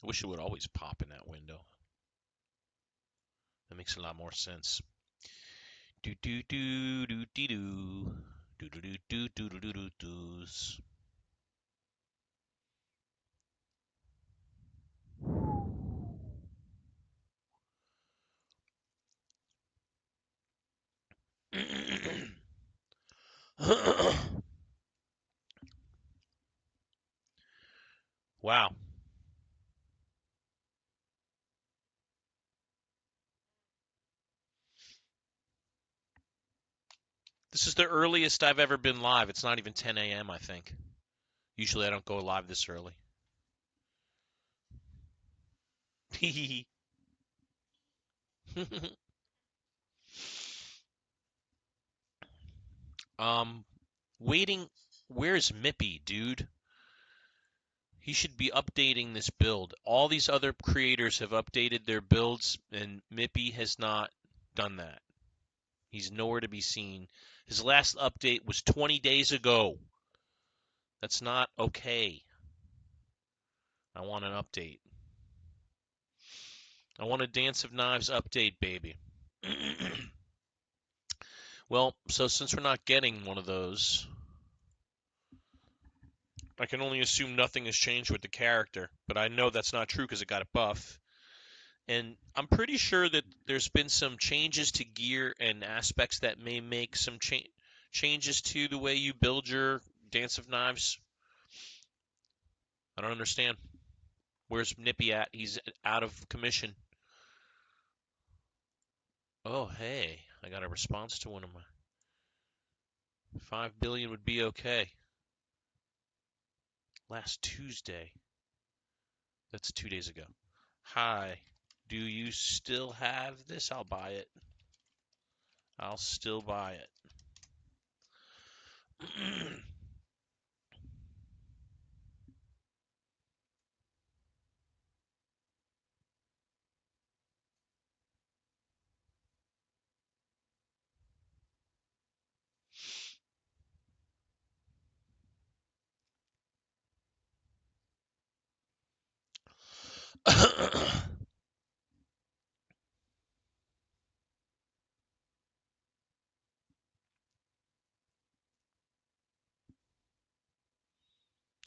I wish it would always pop in that window. That makes a lot more sense. Do do do do do do do do do do do do do doos. Wow. This is the earliest I've ever been live. It's not even 10 a.m., I think. Usually I don't go live this early. um, waiting. Where's Mippy, dude? He should be updating this build. All these other creators have updated their builds, and Mippy has not done that. He's nowhere to be seen. His last update was 20 days ago. That's not okay. I want an update. I want a Dance of Knives update, baby. Well, so since we're not getting one of those, I can only assume nothing has changed with the character, but I know that's not true because it got a buff. And I'm pretty sure that there's been some changes to gear and aspects that may make some changes to the way you build your Dance of Knives. I don't understand. Where's Nippy at? He's out of commission. Oh, hey, I got a response to one of my 5 billion would be okay. Last Tuesday. That's 2 days ago. Hi, do you still have this? I'll buy it. I'll still buy it.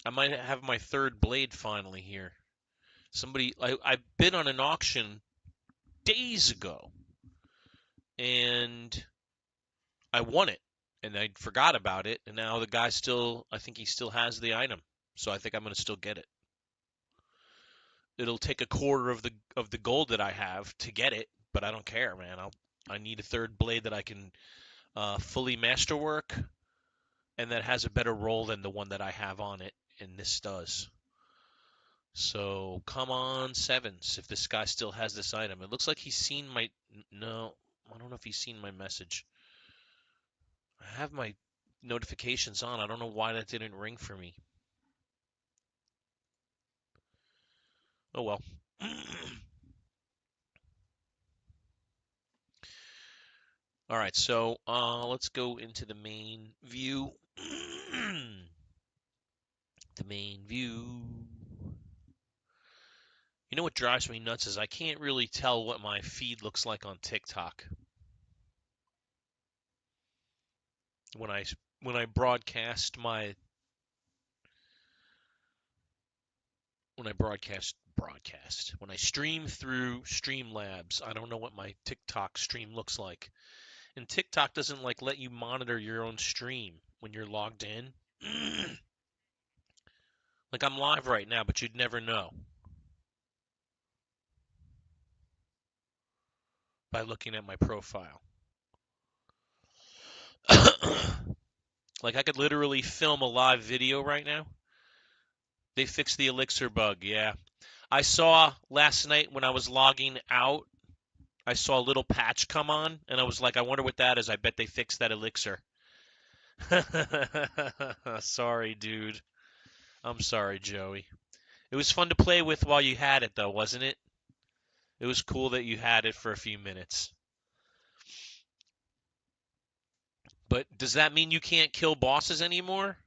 I might have my third blade finally here. I bid on an auction days ago, and I won it, and I forgot about it, and now the guy I think he still has the item, so I think I'm gonna still get it. It'll take a quarter of the gold that I have to get it, but I don't care, man. I need a third blade that I can fully masterwork, and that has a better roll than the one that I have on it, and this does. So come on, sevens, if this guy still has this item. It looks like he's seen my... No, I don't know if he's seen my message. I have my notifications on. I don't know why that didn't ring for me. Oh well. All right, so let's go into the main view. The main view. You know what drives me nuts is I can't really tell what my feed looks like on TikTok when I broadcast my when I stream through Streamlabs. I don't know what my TikTok stream looks like. And TikTok doesn't like let you monitor your own stream when you're logged in. Like I'm live right now, but you'd never know by looking at my profile. Like I could literally film a live video right now. They fixed the elixir bug, yeah. I saw last night when I was logging out, I saw a little patch come on, and I was like, I wonder what that is. I bet they fixed that elixir. Sorry, dude. I'm sorry, Joey. It was fun to play with while you had it, though, wasn't it? It was cool that you had it for a few minutes. But does that mean you can't kill bosses anymore?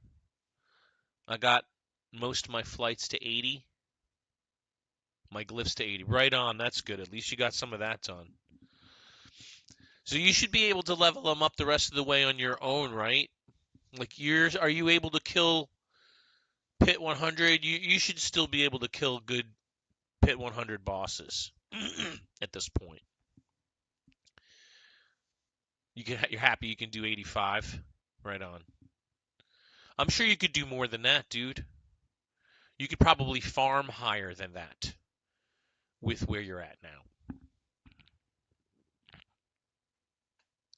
I got most of my flights to 80. My glyphs to 80. Right on. That's good. At least you got some of that done. So you should be able to level them up the rest of the way on your own, right? Like yours, are you able to kill Pit 100? You should still be able to kill good Pit 100 bosses at this point. You're happy you can do 85. Right on. I'm sure you could do more than that, dude. You could probably farm higher than that with where you're at now.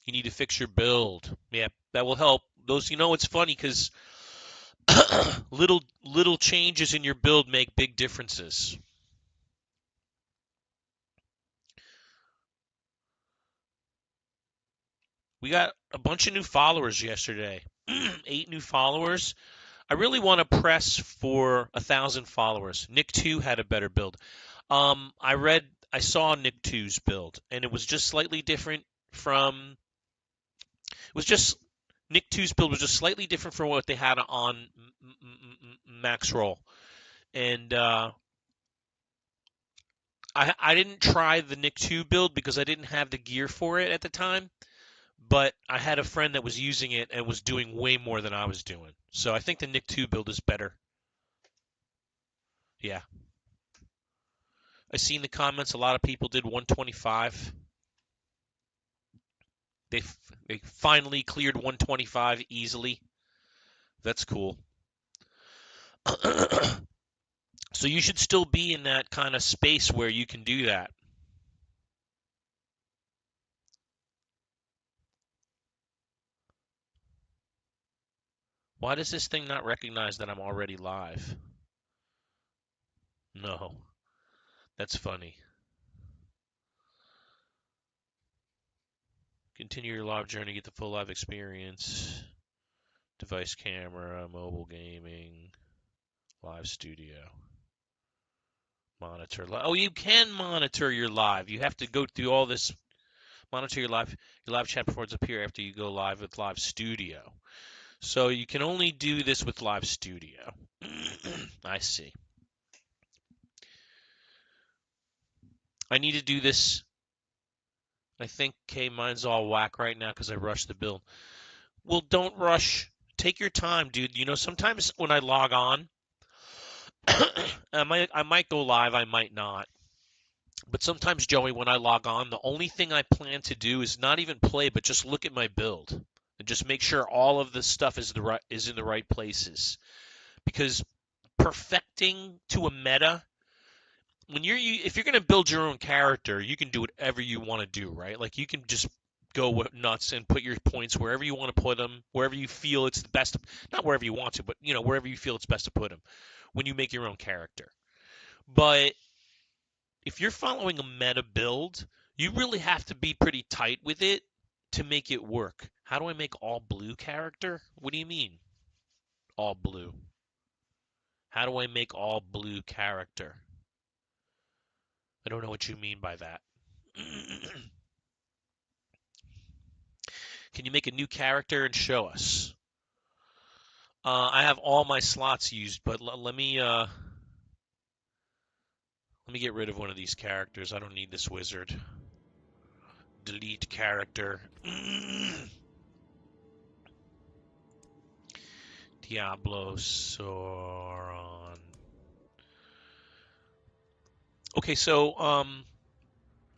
You need to fix your build. Yeah, that will help. Those, it's funny because little changes in your build make big differences. We got a bunch of new followers yesterday. 8 new followers. I really want to press for 1,000 followers. Nick 2 had a better build. I saw Nick 2's build, and it was just slightly different from. It was just Nick 2's build was just slightly different from what they had on Max Roll, and I didn't try the Nick 2 build because I didn't have the gear for it at the time. But I had a friend that was using it and was doing way more than I was doing. So I think the Nick 2 build is better. Yeah. I seen the comments. A lot of people did 125. They finally cleared 125 easily. That's cool. So you should still be in that kind of space where you can do that. Why does this thing not recognize that I'm already live? No. That's funny. Continue your live journey, get the full live experience. Device camera, mobile gaming, live studio. Monitor. Oh, you can monitor your live. You have to go through all this. Monitor your live chat before it's up here after you go live with Live Studio. So you can only do this with Live Studio. I see. I need to do this. I think, mine's all whack right now because I rushed the build. Well, don't rush. Take your time, dude. Sometimes when I log on, I might go live, I might not. But sometimes, Joey, when I log on, the only thing I plan to do is not even play, but just look at my build and just make sure all of this stuff is in the right places. Because perfecting to a meta, if you're going to build your own character, you can do whatever you want to do, right? Like you can just go nuts and put your points wherever you want to put them, wherever you feel it's the best. Not wherever you want to, but wherever you feel it's best to put them when you make your own character. But if you're following a meta build, you really have to be pretty tight with it to make it work. How do I make all blue character? What do you mean? All blue. How do I make all blue character? I don't know what you mean by that. Can you make a new character and show us? I have all my slots used, but let me get rid of one of these characters. I don't need this wizard. Delete character. Diablo Sauron. Okay, so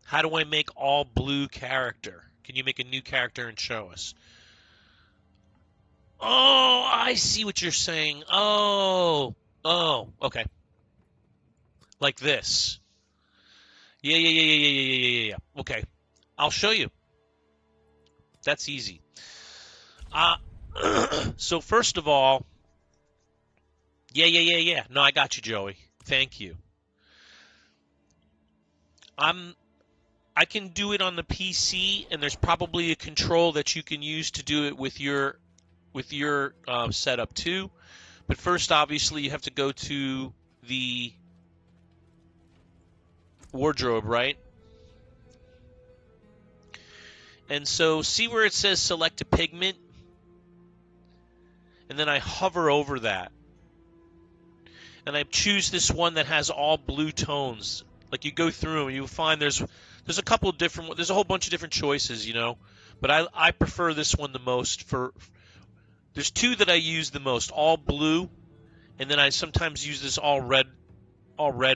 how do I make all blue character? Can you make a new character and show us? Oh, I see what you're saying. Oh, okay. Like this. Yeah. Okay, I'll show you. That's easy. So first of all, yeah. No, I got you, Joey. Thank you. I can do it on the PC, and there's probably a control that you can use to do it with your setup too. But first, obviously, you have to go to the wardrobe, right? And so see where it says select a pigment? And then I hover over that. And I choose this one that has all blue tones. Like you go through them, and you'll find there's a couple of different, there's a whole bunch of different choices, you know. But I prefer this one the most for. There's two that I use the most, all blue, and then I sometimes use this all red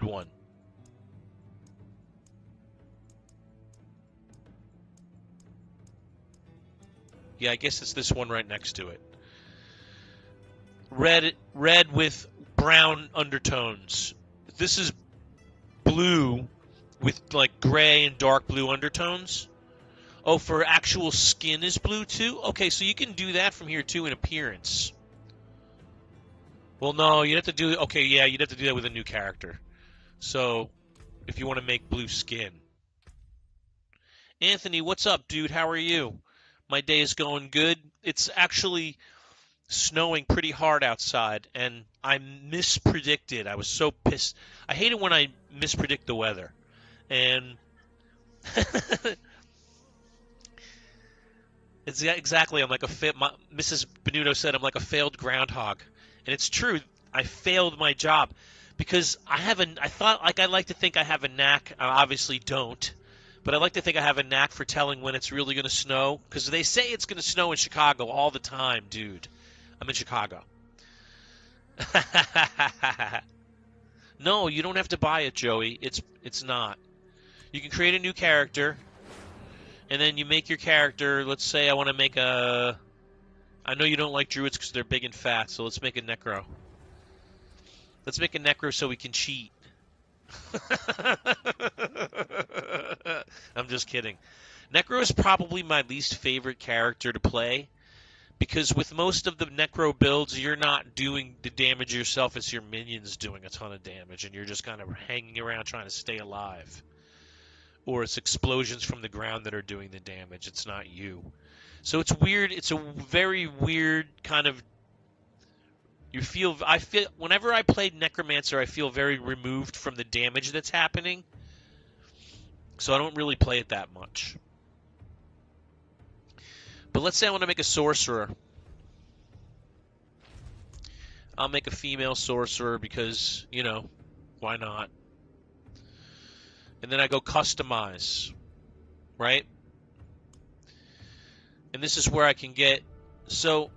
one. Yeah, I guess it's this one right next to it. Red with brown undertones. This is blue with like gray and dark blue undertones. Oh, for actual skin is blue too? Okay, so you can do that from here too in appearance. Well, no, you'd have to do, okay, yeah, you'd have to do that with a new character. So, if you want to make blue skin. Anthony, what's up, dude? How are you? My day is going good. It's actually snowing pretty hard outside, and I mispredicted. I was so pissed. I hate it when I mispredict the weather. And it's exactly, I'm like Mrs. Benuto said, I'm like a failed groundhog. And it's true. I failed my job because I thought, like, I like to think I have a knack. I obviously don't. But I like to think I have a knack for telling when it's really going to snow, because they say it's going to snow in Chicago all the time, dude. I'm in Chicago. No, you don't have to buy it, Joey. It's not. You can create a new character, and then you make your character. Let's say I want to make a. I know you don't like druids because they're big and fat, so let's make a necro. Let's make a necro so we can cheat. I'm just kidding. Necro is probably my least favorite character to play because with most of the Necro builds, you're not doing the damage yourself. It's your minions doing a ton of damage, and you're just kind of hanging around trying to stay alive. Or it's explosions from the ground that are doing the damage. It's not you. So it's weird. It's a very weird kind of. I feel whenever I played Necromancer, I feel very removed from the damage that's happening. So I don't really play it that much. But let's say I want to make a sorcerer. I'll make a female sorcerer because, you know, why not? And then I go customize, right? And this is where I can get, so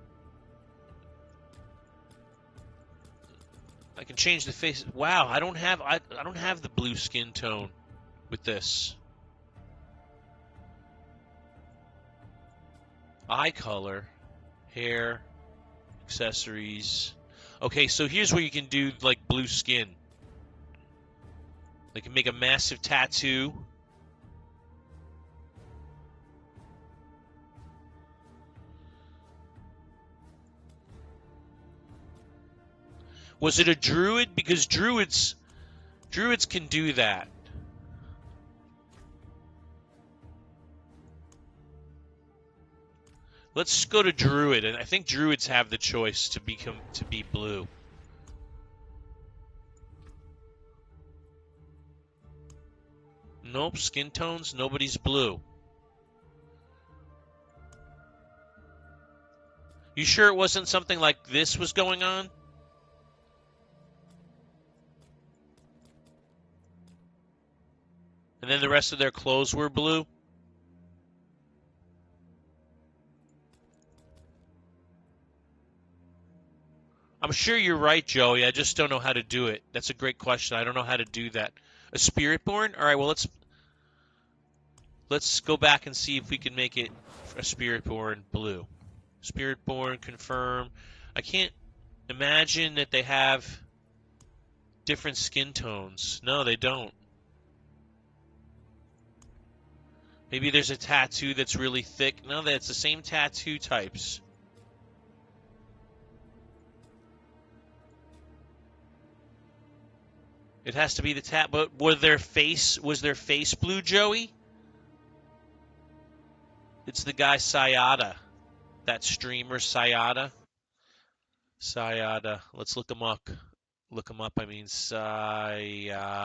I can change the face. Wow, I don't have the blue skin tone with this. Eye color, hair, accessories. Okay, so here's where you can do like blue skin. They can make a massive tattoo. Was it a druid? Because druids can do that. Let's go to druid, and I think druids have the choice to be blue. Nope, skin tones, nobody's blue. You sure it wasn't something like this was going on? And then the rest of their clothes were blue? I'm sure you're right, Joey. I just don't know how to do it. That's a great question. I don't know how to do that. A Spiritborn? All right, well, let's go back and see if we can make it a Spiritborn blue. Spiritborn, confirm. I can't imagine that they have different skin tones. No, they don't. Maybe there's a tattoo that's really thick. No, that's the same tattoo types. It has to be the but was their face blue, Joey? It's the guy Sayada. That streamer Sayada. Sayada. Let's look him up. Look him up, I mean Sayada.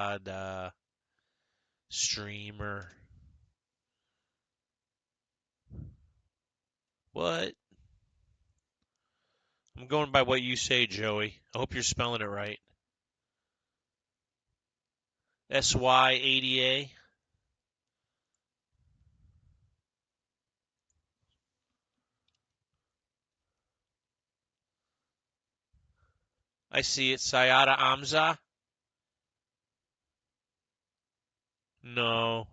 Streamer. What? I'm going by what you say, Joey. I hope you're spelling it right. SY80A. I see it. Sayada Amza. No.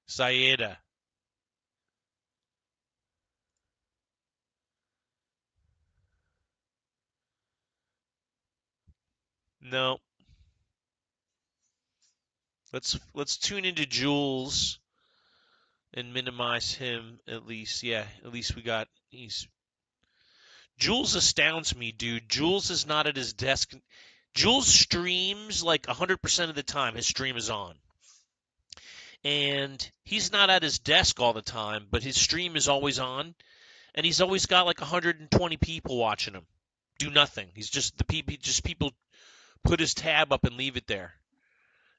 Sayeda. No. Let's tune into Jules and minimize him at least. Yeah, at least we got he's Jules astounds me, dude. Jules is not at his desk. Jules streams like 100% of the time. His stream is on. And he's not at his desk all the time, but his stream is always on. And he's always got like 120 people watching him. Do nothing. He's just people put his tab up and leave it there.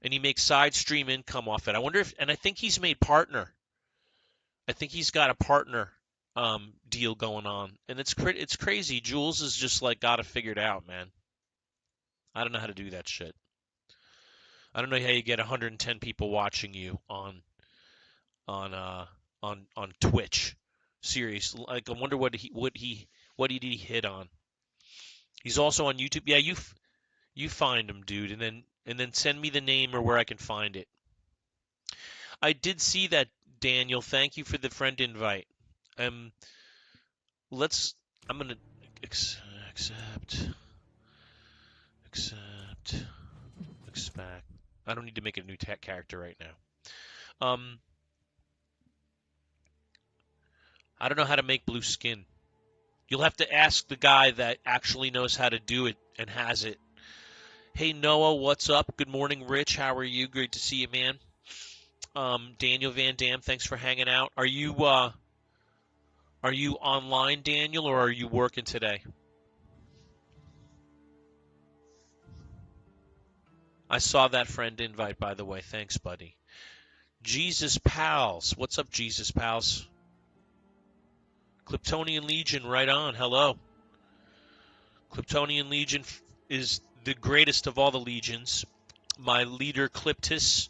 And he makes side stream income off it. I wonder if, and I think he's made partner. I think he's got a partner deal going on, and it's crazy. Jules has just like got it figured out, man. I don't know how to do that shit. I don't know how you get 110 people watching you on on Twitch. Serious, like I wonder what did he hit on. He's also on YouTube. Yeah, you find him, dude, and then send me the name or where I can find it. I did see that, Daniel. Thank you for the friend invite. Let's. I'm gonna accept, expect. I don't need to make a new tech character right now. I don't know how to make blue skin. You'll have to ask the guy that actually knows how to do it and has it. Hey Noah, what's up? Good morning, Rich. How are you? Great to see you, man. Daniel Van Dam, thanks for hanging out. Are you online, Daniel, or are you working today? I saw that friend invite, by the way. Thanks, buddy. Jesus Pals. What's up, Jesus Pals? Kryptonian Legion, right on. Hello. Kryptonian Legion is the greatest of all the legions. My leader, Cliptis,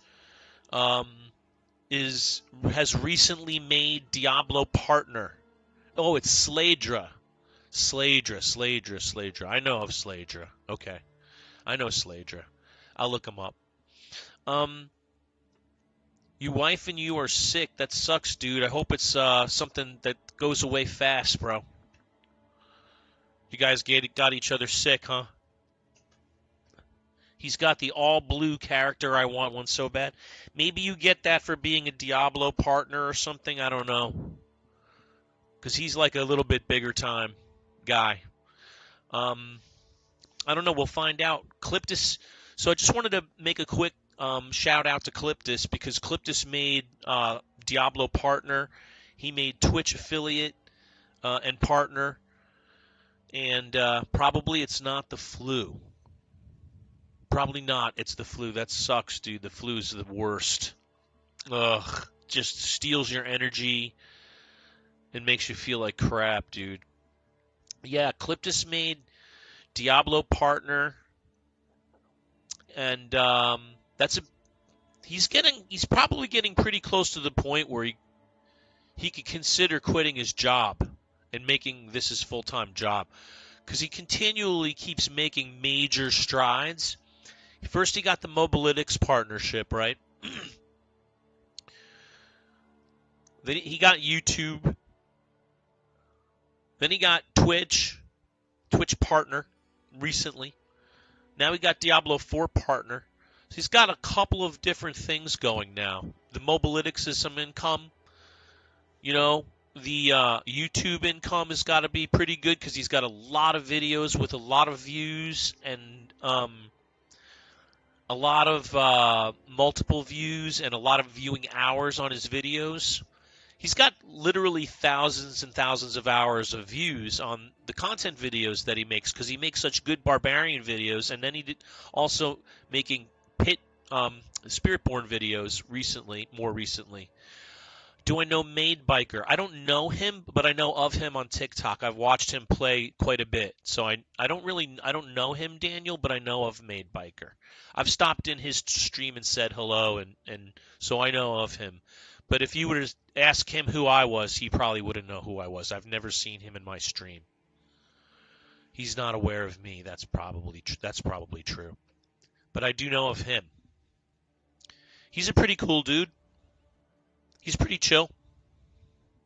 has recently made Diablo partner. Oh, it's Slaydra. Slaydra. I know of Slaydra. Okay. I know Slaydra. I'll look him up. Your wife and you are sick. That sucks, dude. I hope it's something that goes away fast, bro. You guys got each other sick, huh? He's got the all-blue character. I want one so bad. Maybe you get that for being a Diablo partner or something. I don't know. Because he's like a little bit bigger time guy. I don't know. We'll find out. Cliptis. So I just wanted to make a quick shout out to Cliptis because Cliptis made Diablo partner. He made Twitch affiliate and partner. And probably it's not the flu. Probably not. It's the flu. That sucks, dude. The flu is the worst. Ugh. Just steals your energy and makes you feel like crap, dude. Yeah, Cliptis made Diablo partner, and he's probably getting pretty close to the point where he could consider quitting his job and making this his full-time job because he continually keeps making major strides. First, he got the Mobalytics partnership, right? Then he got YouTube. Then he got Twitch partner recently. Now he got Diablo 4 partner. So he's got a couple of different things going now. The Mobalytics is some income. You know, the YouTube income has got to be pretty good because he's got a lot of videos with a lot of views and a lot of multiple views and a lot of viewing hours on his videos. He's got literally thousands and thousands of hours of views on the content videos that he makes because he makes such good barbarian videos, and then he did also making Spiritborn videos more recently. Do I know Made Biker? I don't know him, but I know of him on TikTok. I've watched him play quite a bit. So I don't know him, Daniel, but I know of Made Biker. I've stopped in his stream and said hello, and so I know of him. But if you were to ask him who I was, he probably wouldn't know who I was. I've never seen him in my stream. He's not aware of me. That's probably true. But I do know of him. He's a pretty cool dude. He's pretty chill.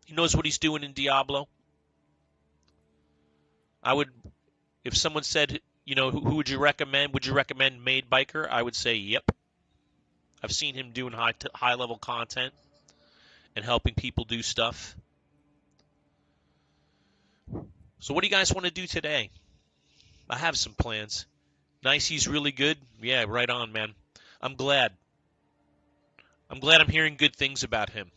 He knows what he's doing in Diablo. I would, if someone said, who would you recommend? Would you recommend Made Biker? I would say, yep. I've seen him doing high level content and helping people do stuff. So what do you guys want to do today? I have some plans. Nice, he's really good. Yeah, right on, man. I'm glad. I'm hearing good things about him.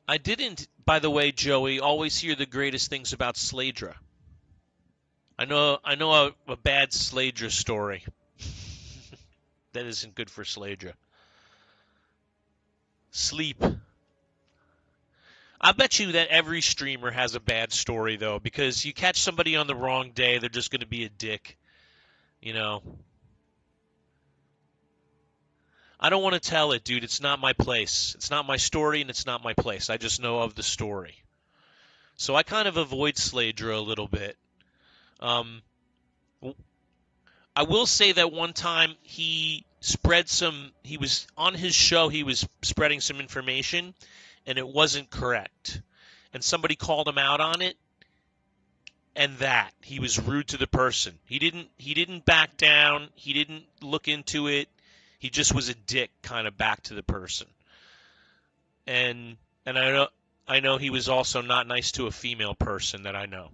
I didn't, by the way, Joey, always hear the greatest things about Sladra. I know a bad Sladra story. That isn't good for Sladra. Sleep. I bet you that every streamer has a bad story, though, because you catch somebody on the wrong day, they're just going to be a dick. I don't want to tell it, dude. It's not my place. It's not my story, and it's not my place. I just know of the story. So I kind of avoid Sladra a little bit. I will say that one time he was on his show, he was spreading some information, and it wasn't correct. And somebody called him out on it, and he was rude to the person. He didn't back down. He didn't look into it. He just was a dick kind of back to the person. And I know he was also not nice to a female person that I know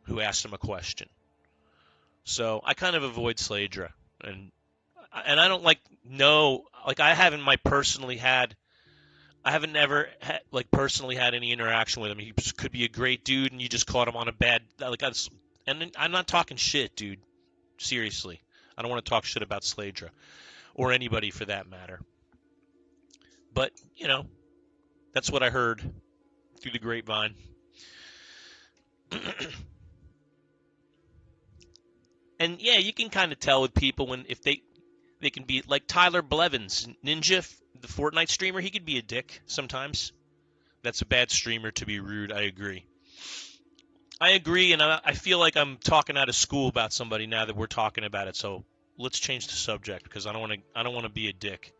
who asked him a question. So I kind of avoid Sladra, and I don't I haven't ever personally had any interaction with him. He could be a great dude, and you just caught him on a bad and I'm not talking shit, dude. Seriously, I don't want to talk shit about Sladra or anybody for that matter. But that's what I heard through the grapevine. And yeah, you can kind of tell with people if they can be like Tyler Blevins, Ninja, the Fortnite streamer. He could be a dick sometimes. That's a bad streamer to be rude. I agree, and I feel like I'm talking out of school about somebody now that we're talking about it. So let's change the subject because I don't want to be a dick.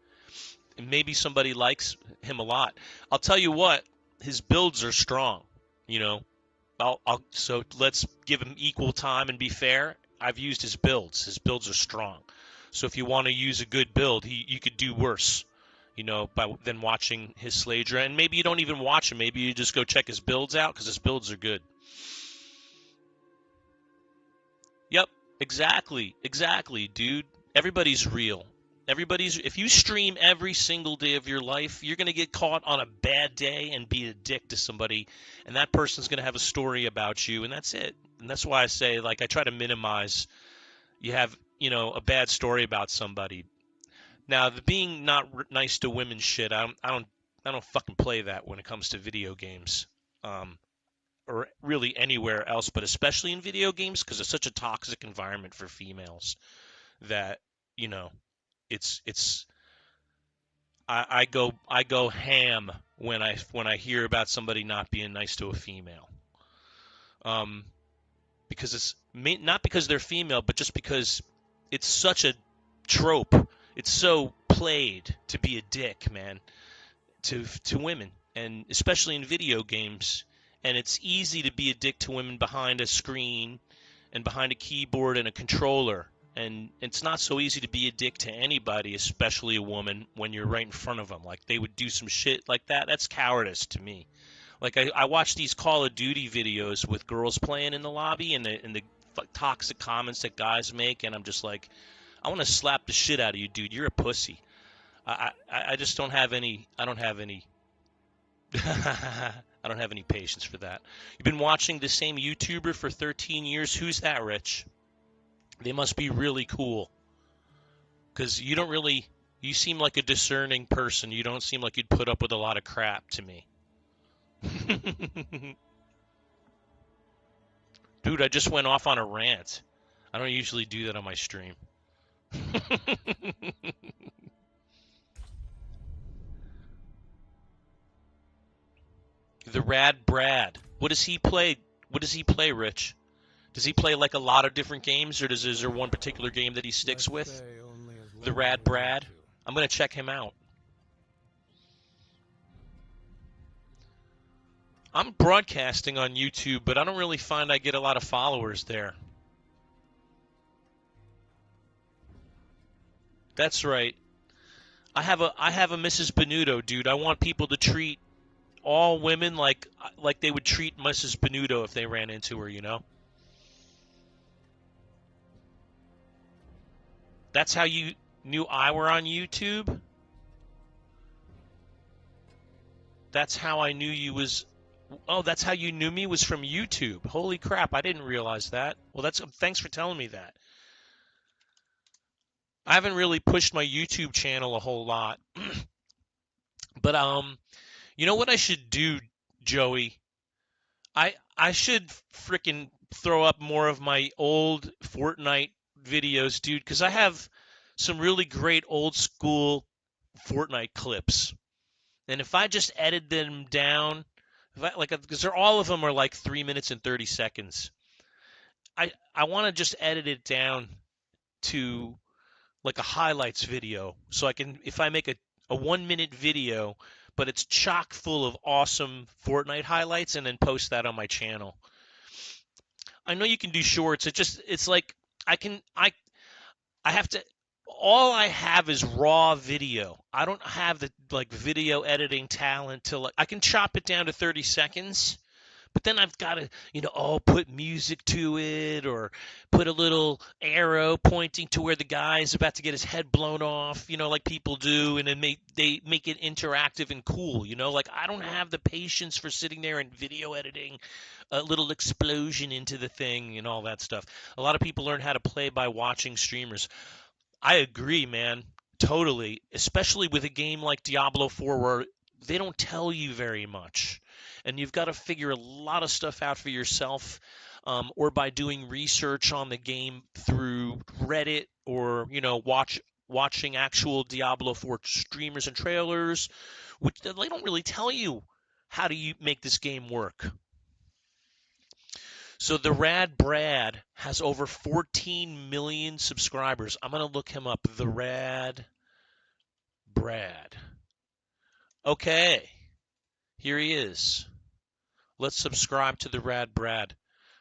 And maybe somebody likes him a lot. I'll tell you what, his builds are strong. So let's give him equal time and be fair. I've used his builds. His builds are strong. So if you want to use a good build, you could do worse, than watching his Sladra. And maybe you don't even watch him. Maybe you just go check his builds out because his builds are good. Yep, exactly, dude. Everybody's real. If you stream every single day of your life, you're going to get caught on a bad day and be a dick to somebody, and that person's going to have a story about you, and that's it. And that's why I say, I try to minimize you have, a bad story about somebody. Now, the being not nice to women shit, I don't fucking play that when it comes to video games, or really anywhere else, but especially in video games because it's such a toxic environment for females that, it's I go ham when I hear about somebody not being nice to a female. Because it's not because they're female, but just because it's such a trope. It's so played to be a dick, man, to women, and especially in video games. And it's easy to be a dick to women behind a screen and behind a keyboard and a controller. And it's not so easy to be a dick to anybody, especially a woman, when you're right in front of them. Like, they would do some shit like that. That's cowardice to me. Like, I watch these Call of Duty videos with girls playing in the lobby and the toxic comments that guys make, and I'm just like, I want to slap the shit out of you, dude. You're a pussy. I just don't have any. I don't have any. I don't have any patience for that. You've been watching the same YouTuber for 13 years. Who's that, Rich? They must be really cool. Because you don't really, you seem like a discerning person. You don't seem like you'd put up with a lot of crap to me. Dude, I just went off on a rant. I don't usually do that on my stream. The Rad Brad. What does he play? What does he play, Rich? Does he play like a lot of different games, or is there one particular game that he sticks with? The Rad Brad. I'm gonna check him out. I'm broadcasting on YouTube, but I don't really find I get a lot of followers there. That's right. I have a Mrs. Benuto, dude. I want people to treat all women like they would treat Mrs. Benuto if they ran into her, you know? That's how you knew I were on YouTube? That's how I knew you was Oh, that's how you knew me was from YouTube. Holy crap, I didn't realize that. Well, thanks for telling me that. I haven't really pushed my YouTube channel a whole lot. But you know what I should do, Joey? I should freaking throw up more of my old Fortnite videos, dude, because I have some really great old school Fortnite clips. And if I just edit them down, because they're all of them are like 3 minutes and 30 seconds. I want to just edit it down to like a highlights video, so I can, if I make a 1 minute video, but it's chock full of awesome Fortnite highlights, and then post that on my channel. I know you can do shorts. It's like I can I have to, all I have is raw video. I don't have the like video editing talent to, like, I can chop it down to 30 seconds, but then I've got to, put music to it, or put a little arrow pointing to where the guy's about to get his head blown off, like people do, and then they make it interactive and cool, like I don't have the patience for sitting there and video editing a little explosion into the thing and all that stuff. A lot of people learn how to play by watching streamers. I agree, man. Totally. Especially with a game like Diablo 4 where they don't tell you very much. And you've got to figure a lot of stuff out for yourself, or by doing research on the game through Reddit, or, watching actual Diablo 4 streamers and trailers, which they don't really tell you how do you make this game work. So the Rad Brad has over 14 million subscribers. I'm going to look him up. The Rad Brad. Okay. Here he is. Let's subscribe to the Rad Brad.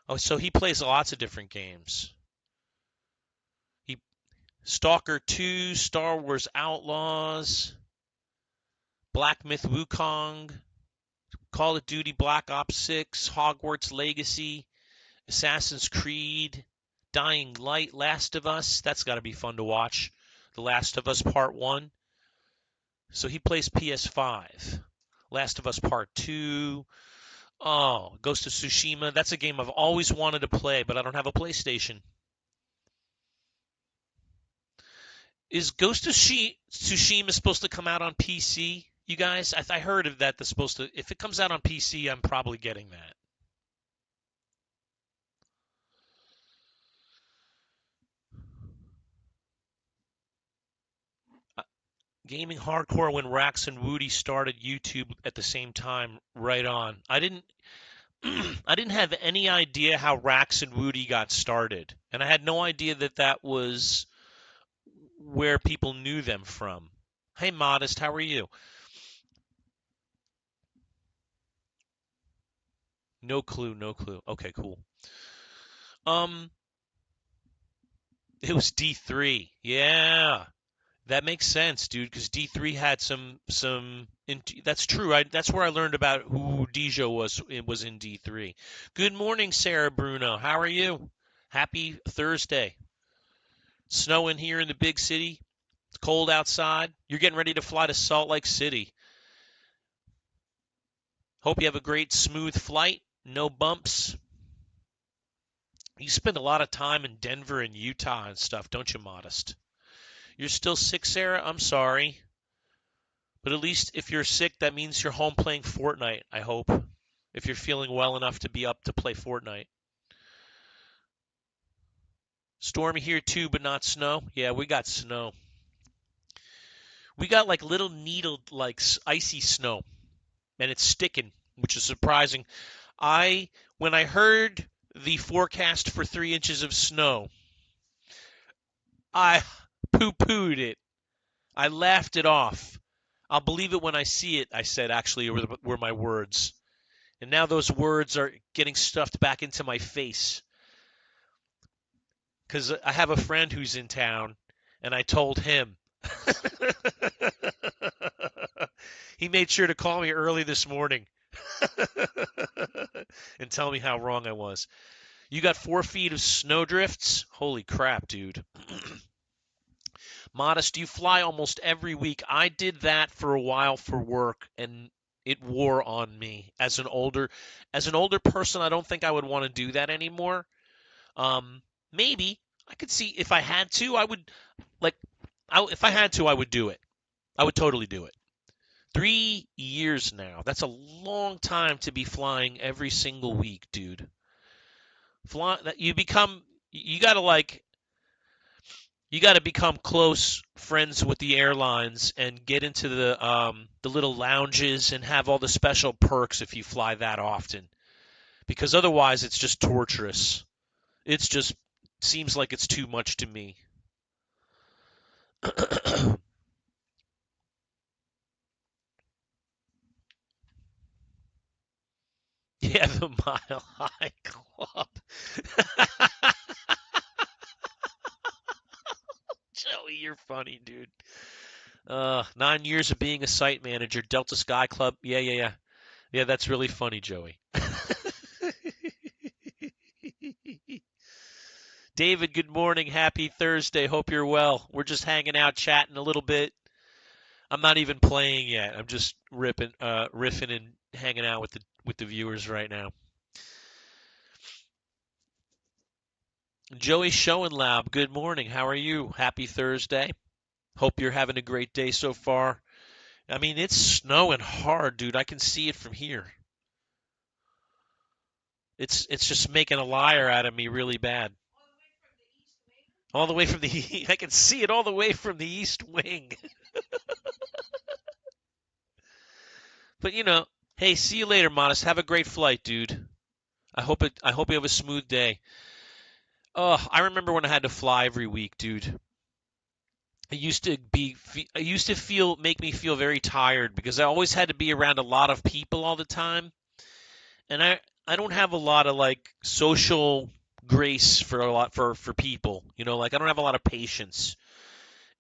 Oh, so he plays lots of different games. Stalker 2, Star Wars Outlaws, Black Myth Wukong, Call of Duty Black Ops 6, Hogwarts Legacy, Assassin's Creed, Dying Light, Last of Us. That's got to be fun to watch. The Last of Us Part 1. So he plays PS5. Last of Us Part 2. Oh, Ghost of Tsushima. That's a game I've always wanted to play, but I don't have a PlayStation. Is Ghost of Tsushima supposed to come out on PC, you guys? I heard of that. That's supposed to. If it comes out on PC, I'm probably getting that. Gaming hardcore when Rax and Woody started YouTube at the same time. Right on. I didn't have any idea how Rax and Woody got started, and I had no idea that was where people knew them from. Hey, Modest, how are you? No clue, no clue. Okay, cool. Um, it was D3. Yeah. That makes sense, dude, because D3 had that's true. That's where I learned about who Dijo was. It was in D3. Good morning, Sarah Bruno. How are you? Happy Thursday. Snowing here in the big city. It's cold outside. You're getting ready to fly to Salt Lake City. Hope you have a great, smooth flight. No bumps. You spend a lot of time in Denver and Utah and stuff, don't you, Modest? You're still sick, Sarah? I'm sorry. But at least if you're sick, that means you're home playing Fortnite, I hope. If you're feeling well enough to be up to play Fortnite. Stormy here too, but not snow. Yeah, we got snow. We got like little needled, like icy snow, and it's sticking, which is surprising. When I heard the forecast for 3 inches of snow, I poo-pooed it. I laughed it off. I'll believe it when I see it, I said, actually, were my words. And now those words are getting stuffed back into my face. Because I have a friend who's in town, and I told him. He made sure to call me early this morning and tell me how wrong I was. You got 4 feet of snow drifts? Holy crap, dude. Modest, you fly almost every week. I did that for a while for work, and it wore on me. As an older person, I don't think I would want to do that anymore. Maybe I could see if I had to, I would like. If I had to, I would do it. I would totally do it. 3 years now. That's a long time to be flying every single week, dude. You gotta become close friends with the airlines and get into the little lounges and have all the special perks if you fly that often. Because otherwise it's just torturous. It's just seems like it's too much to me. Yeah, the Mile High Club. Joey, you're funny, dude. 9 years of being a site manager, Delta Sky Club. Yeah, yeah, yeah. Yeah, that's really funny, Joey. David, good morning. Happy Thursday. Hope you're well. We're just hanging out, chatting a little bit. I'm not even playing yet. I'm just riffing and hanging out with the viewers right now. Joey Schoenlaub, good morning. How are you? Happy Thursday. Hope you're having a great day so far. I mean, it's snowing hard, dude. I can see it from here. It's just making a liar out of me really bad. All the way from the I can see it all the way from the East Wing. But hey, see you later, Modest. Have a great flight, dude. I hope you have a smooth day. Oh, I remember when I had to fly every week, dude. It used to make me feel very tired because I always had to be around a lot of people all the time, and I don't have a lot of like social grace for people. Like I don't have a lot of patience.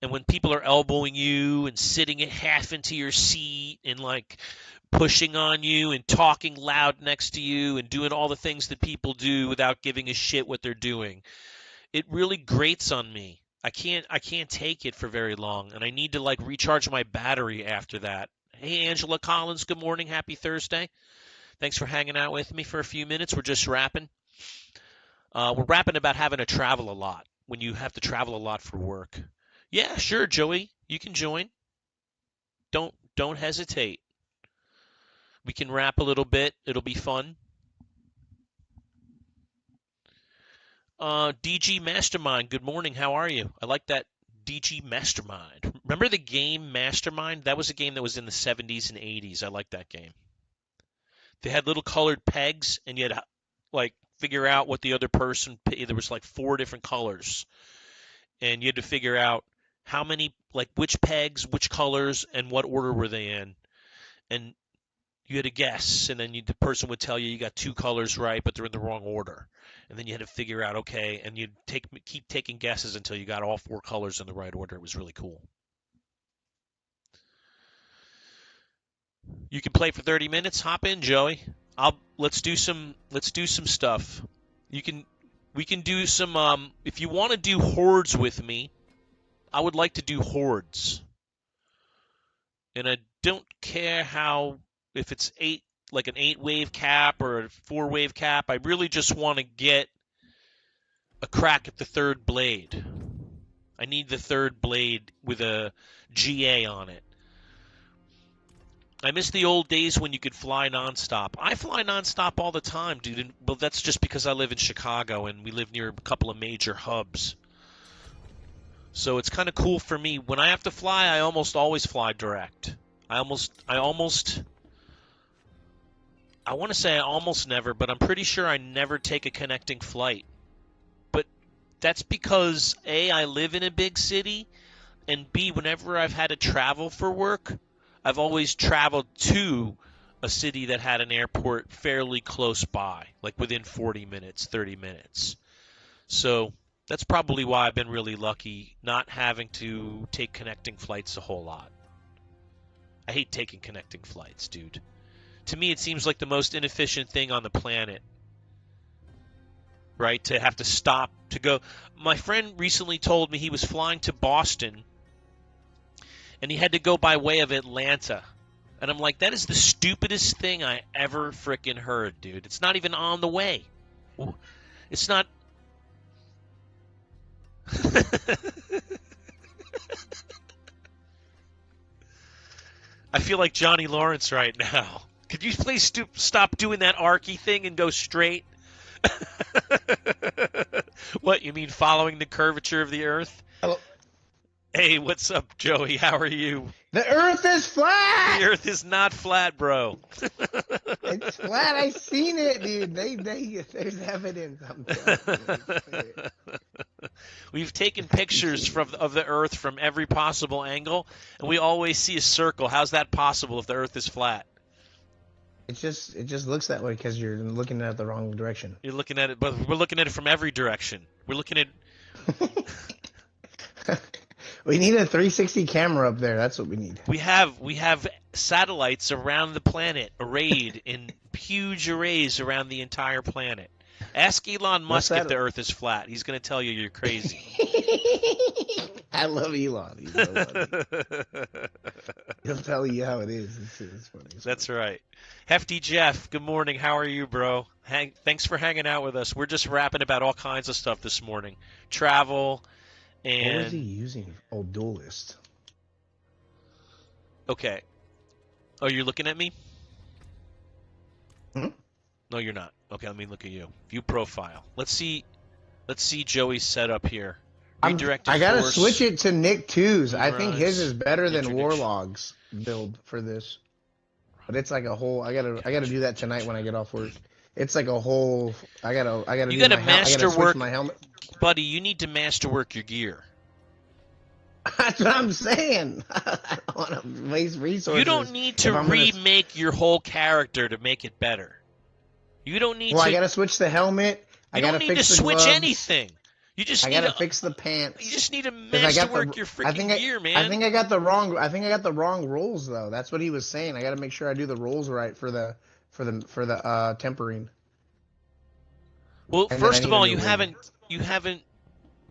And when people are elbowing you and sitting half into your seat and like pushing on you and talking loud next to you and doing all the things that people do without giving a shit what they're doing, it really grates on me. I can't take it for very long, and I need to like recharge my battery after that. Hey, Angela Collins, good morning. Happy Thursday. Thanks for hanging out with me for a few minutes. We're just rapping. We're rapping about having to travel a lot when you have to travel a lot for work. Yeah, sure, Joey. You can join. Don't hesitate. We can rap a little bit. It'll be fun. DG Mastermind, good morning. How are you? I like that DG Mastermind. Remember the game Mastermind? That was a game that was in the 70s and 80s. I like that game. They had little colored pegs, and you had to like figure out what the other person. There was like 4 different colors, and you had to figure out how many, like which pegs, which colors, and what order were they in. And you had to guess, and then the person would tell you you got 2 colors right, but they're in the wrong order. And then you had to figure out, okay, and you'd keep taking guesses until you got all 4 colors in the right order. It was really cool. You can play for 30 minutes. Hop in, Joey. Let's do some stuff. We can do some if you want to do hordes with me, I would like to do hordes. And I don't care if it's like an 8-wave cap or a 4-wave cap. I really just want to get a crack at the third blade. I need the third blade with a GA on it. I miss the old days when you could fly nonstop. I fly nonstop all the time, dude. But that's just because I live in Chicago and we live near a couple of major hubs. So it's kind of cool for me. When I have to fly, I almost always fly direct. I want to say I almost never, but I'm pretty sure I never take a connecting flight. But that's because A, I live in a big city, and B, whenever I've had to travel for work, I've always traveled to a city that had an airport fairly close by, like within 40 minutes, 30 minutes. So that's probably why I've been really lucky not having to take connecting flights a whole lot. I hate taking connecting flights, dude. To me, it seems like the most inefficient thing on the planet, right? To have to stop to go. My friend recently told me he was flying to Boston, and he had to go by way of Atlanta. And I'm like, that is the stupidest thing I ever frickin' heard, dude. It's not even on the way. It's not. I feel like Johnny Lawrence right now. Could you please stop doing that archy thing and go straight? What, you mean following the curvature of the Earth? Hello. Hey, what's up, Joey? How are you? The Earth is flat! The Earth is not flat, bro. It's flat. I seen it, dude. There's evidence. I'm telling you. We've taken pictures of the Earth from every possible angle, and we always see a circle. How's that possible if the Earth is flat? It just looks that way because you're looking at it the wrong direction. You're looking at it, but we're looking at it from every direction. We're looking at. We need a 360 camera up there. That's what we need. We have satellites around the planet, arrayed in huge arrays around the entire planet. Ask Elon Musk if the Earth is flat. He's going to tell you you're crazy. I love Elon. He's so funny. He'll tell you how it is. It's funny. That's right. Hefty Jeff, good morning. How are you, bro? Thanks for hanging out with us. We're just rapping about all kinds of stuff this morning. Travel and... What was he using? Oh, Duelist. Okay. Oh, you're looking at me? Hmm? No, you're not. Okay, let me look at you. View profile. Let's see Joey's setup here. I gotta switch it to Nick 2's. I think his is better than Warlog's build for this. But it's like a whole. I gotta do that tonight when I get off work. It's like a whole. I gotta. You gotta masterwork my helmet. Buddy, you need to masterwork your gear. That's what I'm saying. I don't want to waste resources. You don't need to remake your whole character to make it better. You don't need to. I gotta switch the helmet. You don't need to switch anything. You just need to fix the pants. You just need to masterwork your freaking gear, man. I think I got the wrong rules though. That's what he was saying. I got to make sure I do the rules right for the tempering. Well, first of all, you haven't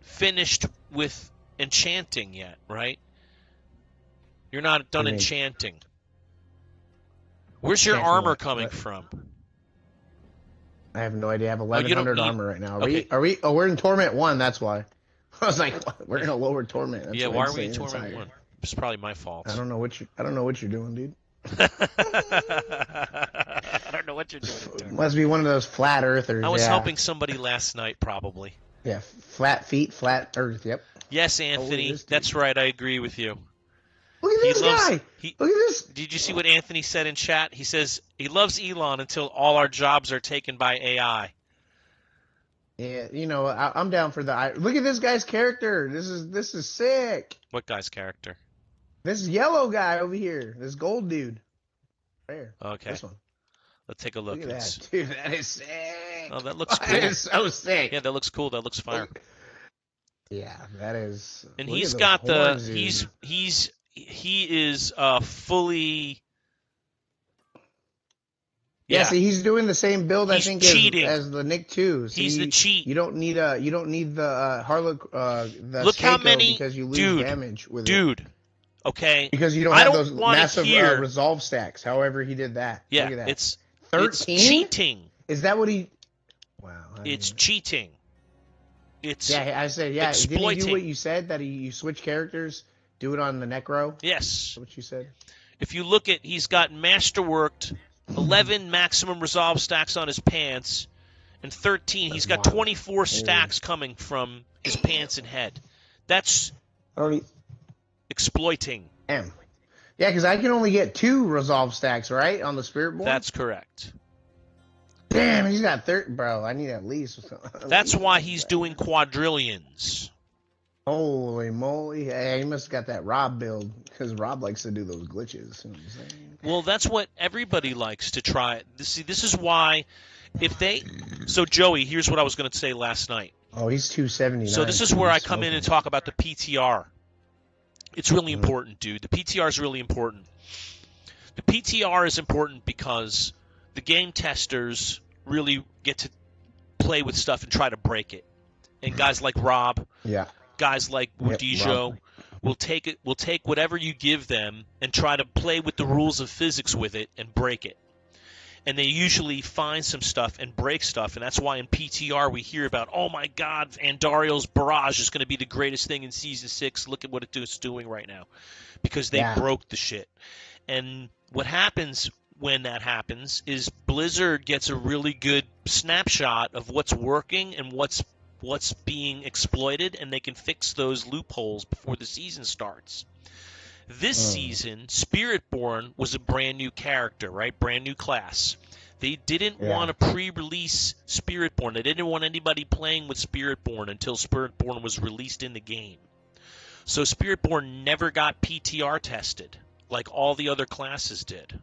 finished with enchanting yet, right? You're not done enchanting. Where's your armor coming from? I have no idea. I have 1100 armor right now. Okay. We're in Torment 1, that's why. I was like, we're in a lower Torment. That's why are we in Torment 1? It's probably my fault. I don't know what you're doing, dude. I don't know what you're doing. Dude. Must be one of those flat earthers. I was helping somebody last night, probably. Yeah, flat feet, flat earth, yep. Yes, Anthony, that's right. I agree with you. Look at this guy. Look at this. Did you see what Anthony said in chat? He says he loves Elon until all our jobs are taken by AI. Yeah, I'm down for the. Look at this guy's character. This is sick. What guy's character? This yellow guy over here. This gold dude. There. Okay. This one. Let's take a look. Look at that, dude. That is sick. Oh, that looks cool. That is so sick. Yeah, that looks cool. That looks fire. Yeah, that is. And he's got the. He is fully. Yeah, see, he's doing the same build I think as the Nick 2. He's the cheat. You don't need the Harlock the Look how many because you lose damage with it. Okay. Because you don't have those massive resolve stacks. However, he did that. Yeah, look at that. It's 13? It's cheating. Is that what he? Wow. It's cheating. It's Yeah, I said, yeah. Didn't he do exploiting. what you said, that you switch characters, do it on the Necro? Yes. What you said? If you look at, he's got masterworked 11 maximum resolve stacks on his pants, and 13. That's He's got wild. 24 stacks coming from his pants and head. That's exploiting. Damn. Yeah, because I can only get 2 resolve stacks, right, on the Spirit Born? That's correct. Damn, he's got 30. Bro, I need at least. That's why he's doing quadrillions. Holy moly. Hey, he must have got that Rob build, because Rob likes to do those glitches. You know what I'm saying? Well, that's what everybody likes to try. See, this is why if they – so, Joey, here's what I was going to say last night. Oh, he's 279. So this is where I come in and talk about the PTR. It's really important, dude. The PTR is really important. The PTR is important because the game testers really get to play with stuff and try to break it. And guys like Rob, guys like Wudijo will take whatever you give them and try to play with the rules of physics with it and break it. And they usually find some stuff and break stuff, and that's why in PTR we hear about, oh my God, Andario's Barrage is going to be the greatest thing in Season 6. Look at what it's doing right now. Because they broke the shit. And what happens when that happens is Blizzard gets a really good snapshot of what's working and what's being exploited, and they can fix those loopholes before the season starts. This season, Spiritborn was a brand new character, right? Brand new class. They didn't want to pre-release Spiritborn. They didn't want anybody playing with Spiritborn until Spiritborn was released in the game. So Spiritborn never got PTR tested like all the other classes did.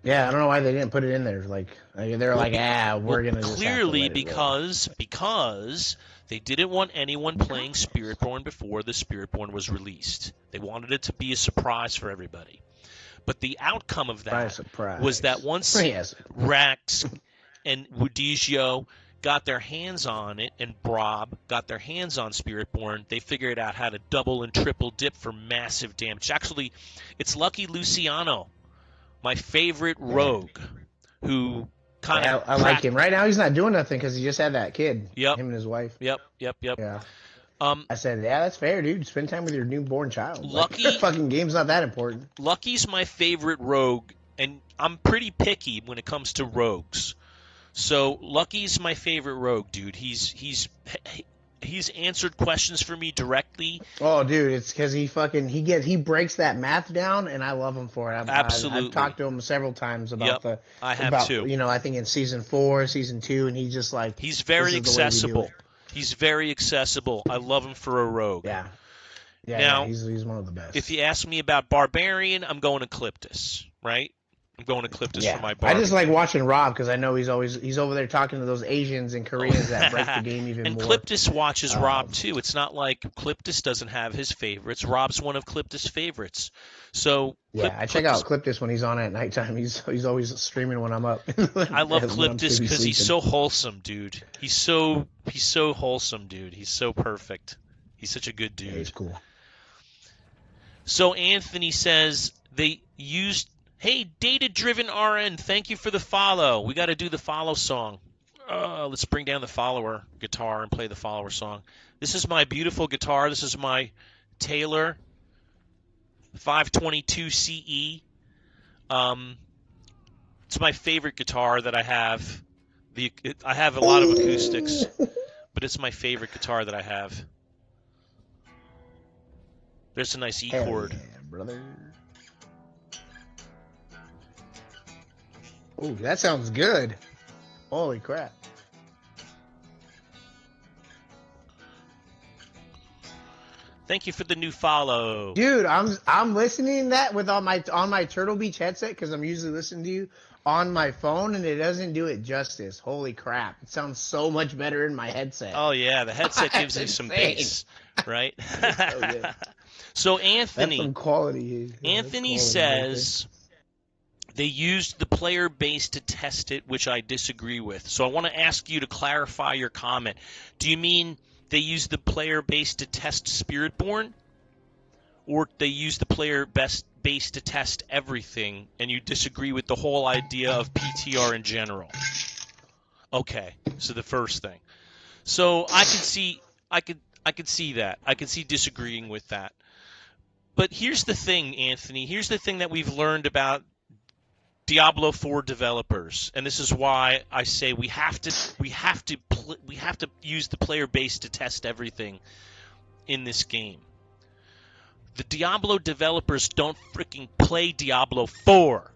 Yeah, I don't know why they didn't put it in there. Like they're we're gonna clearly because they didn't want anyone playing Spiritborn before the Spiritborn was released. They wanted it to be a surprise for everybody. But the outcome of that was that once Rax and Wudijo got their hands on it and Brob got their hands on Spiritborn, they figured out how to double and triple dip for massive damage. Actually, it's Lucky Luciano, my favorite rogue, who kind of I like him. Right now he's not doing nothing because he just had that kid. Yep. Him and his wife. Yep. Yeah. I said, yeah, that's fair, dude. Spend time with your newborn child. Lucky, like, fucking game's not that important. Lucky's my favorite rogue, and I'm pretty picky when it comes to rogues. So Lucky's my favorite rogue, dude. He's answered questions for me directly. Oh, dude, it's because he breaks that math down, and I love him for it. Absolutely. I've talked to him several times about I have too. You know, I think in season 4, season 2, and he's just like he's very accessible. He's very accessible. I love him for a rogue. Yeah. Now, he's one of the best. If you ask me about Barbarian, I'm going to Cliptus, right? I'm going to Cliptus for my Barbarian. I just like watching Rob because I know he's over there talking to those Asians and Koreans that break the game even more. And Cliptus watches Rob too. It's not like Cliptus doesn't have his favorites. Rob's one of Cliptus' favorites. So I check out Cliptus when he's on at nighttime. He's always streaming when I'm up. I love Cliptus because he's so wholesome, dude. He's so wholesome, dude. He's so perfect. He's such a good dude. Yeah, he's cool. So Anthony says they used. Hey, data-driven RN, thank you for the follow. We got to do the follow song. Let's bring down the follower guitar and play the follower song. This is my beautiful guitar. This is my Taylor 522 CE. It's my favorite guitar that I have. I have a lot of acoustics, but it's my favorite guitar that I have. There's a nice E chord. Yeah, brother. Oh, that sounds good. Holy crap. Thank you for the new follow. Dude, I'm listening to that with on my Turtle Beach headset because I'm usually listening to you on my phone and it doesn't do it justice. Holy crap. It sounds so much better in my headset. Oh yeah, the headset gives you some bass, right? So Anthony, that's some quality. Anthony says they used the player base to test it, which I disagree with. So I want to ask you to clarify your comment. Do you mean they used the player base to test Spiritborn? Or they used the player base to test everything, and you disagree with the whole idea of PTR in general? Okay, so the first thing. So I can see I could see that. I could see disagreeing with that. But here's the thing, Anthony. Here's the thing that we've learned about Diablo 4 developers, and this is why I say we have to use the player base to test everything in this game. The Diablo developers don't freaking play Diablo 4.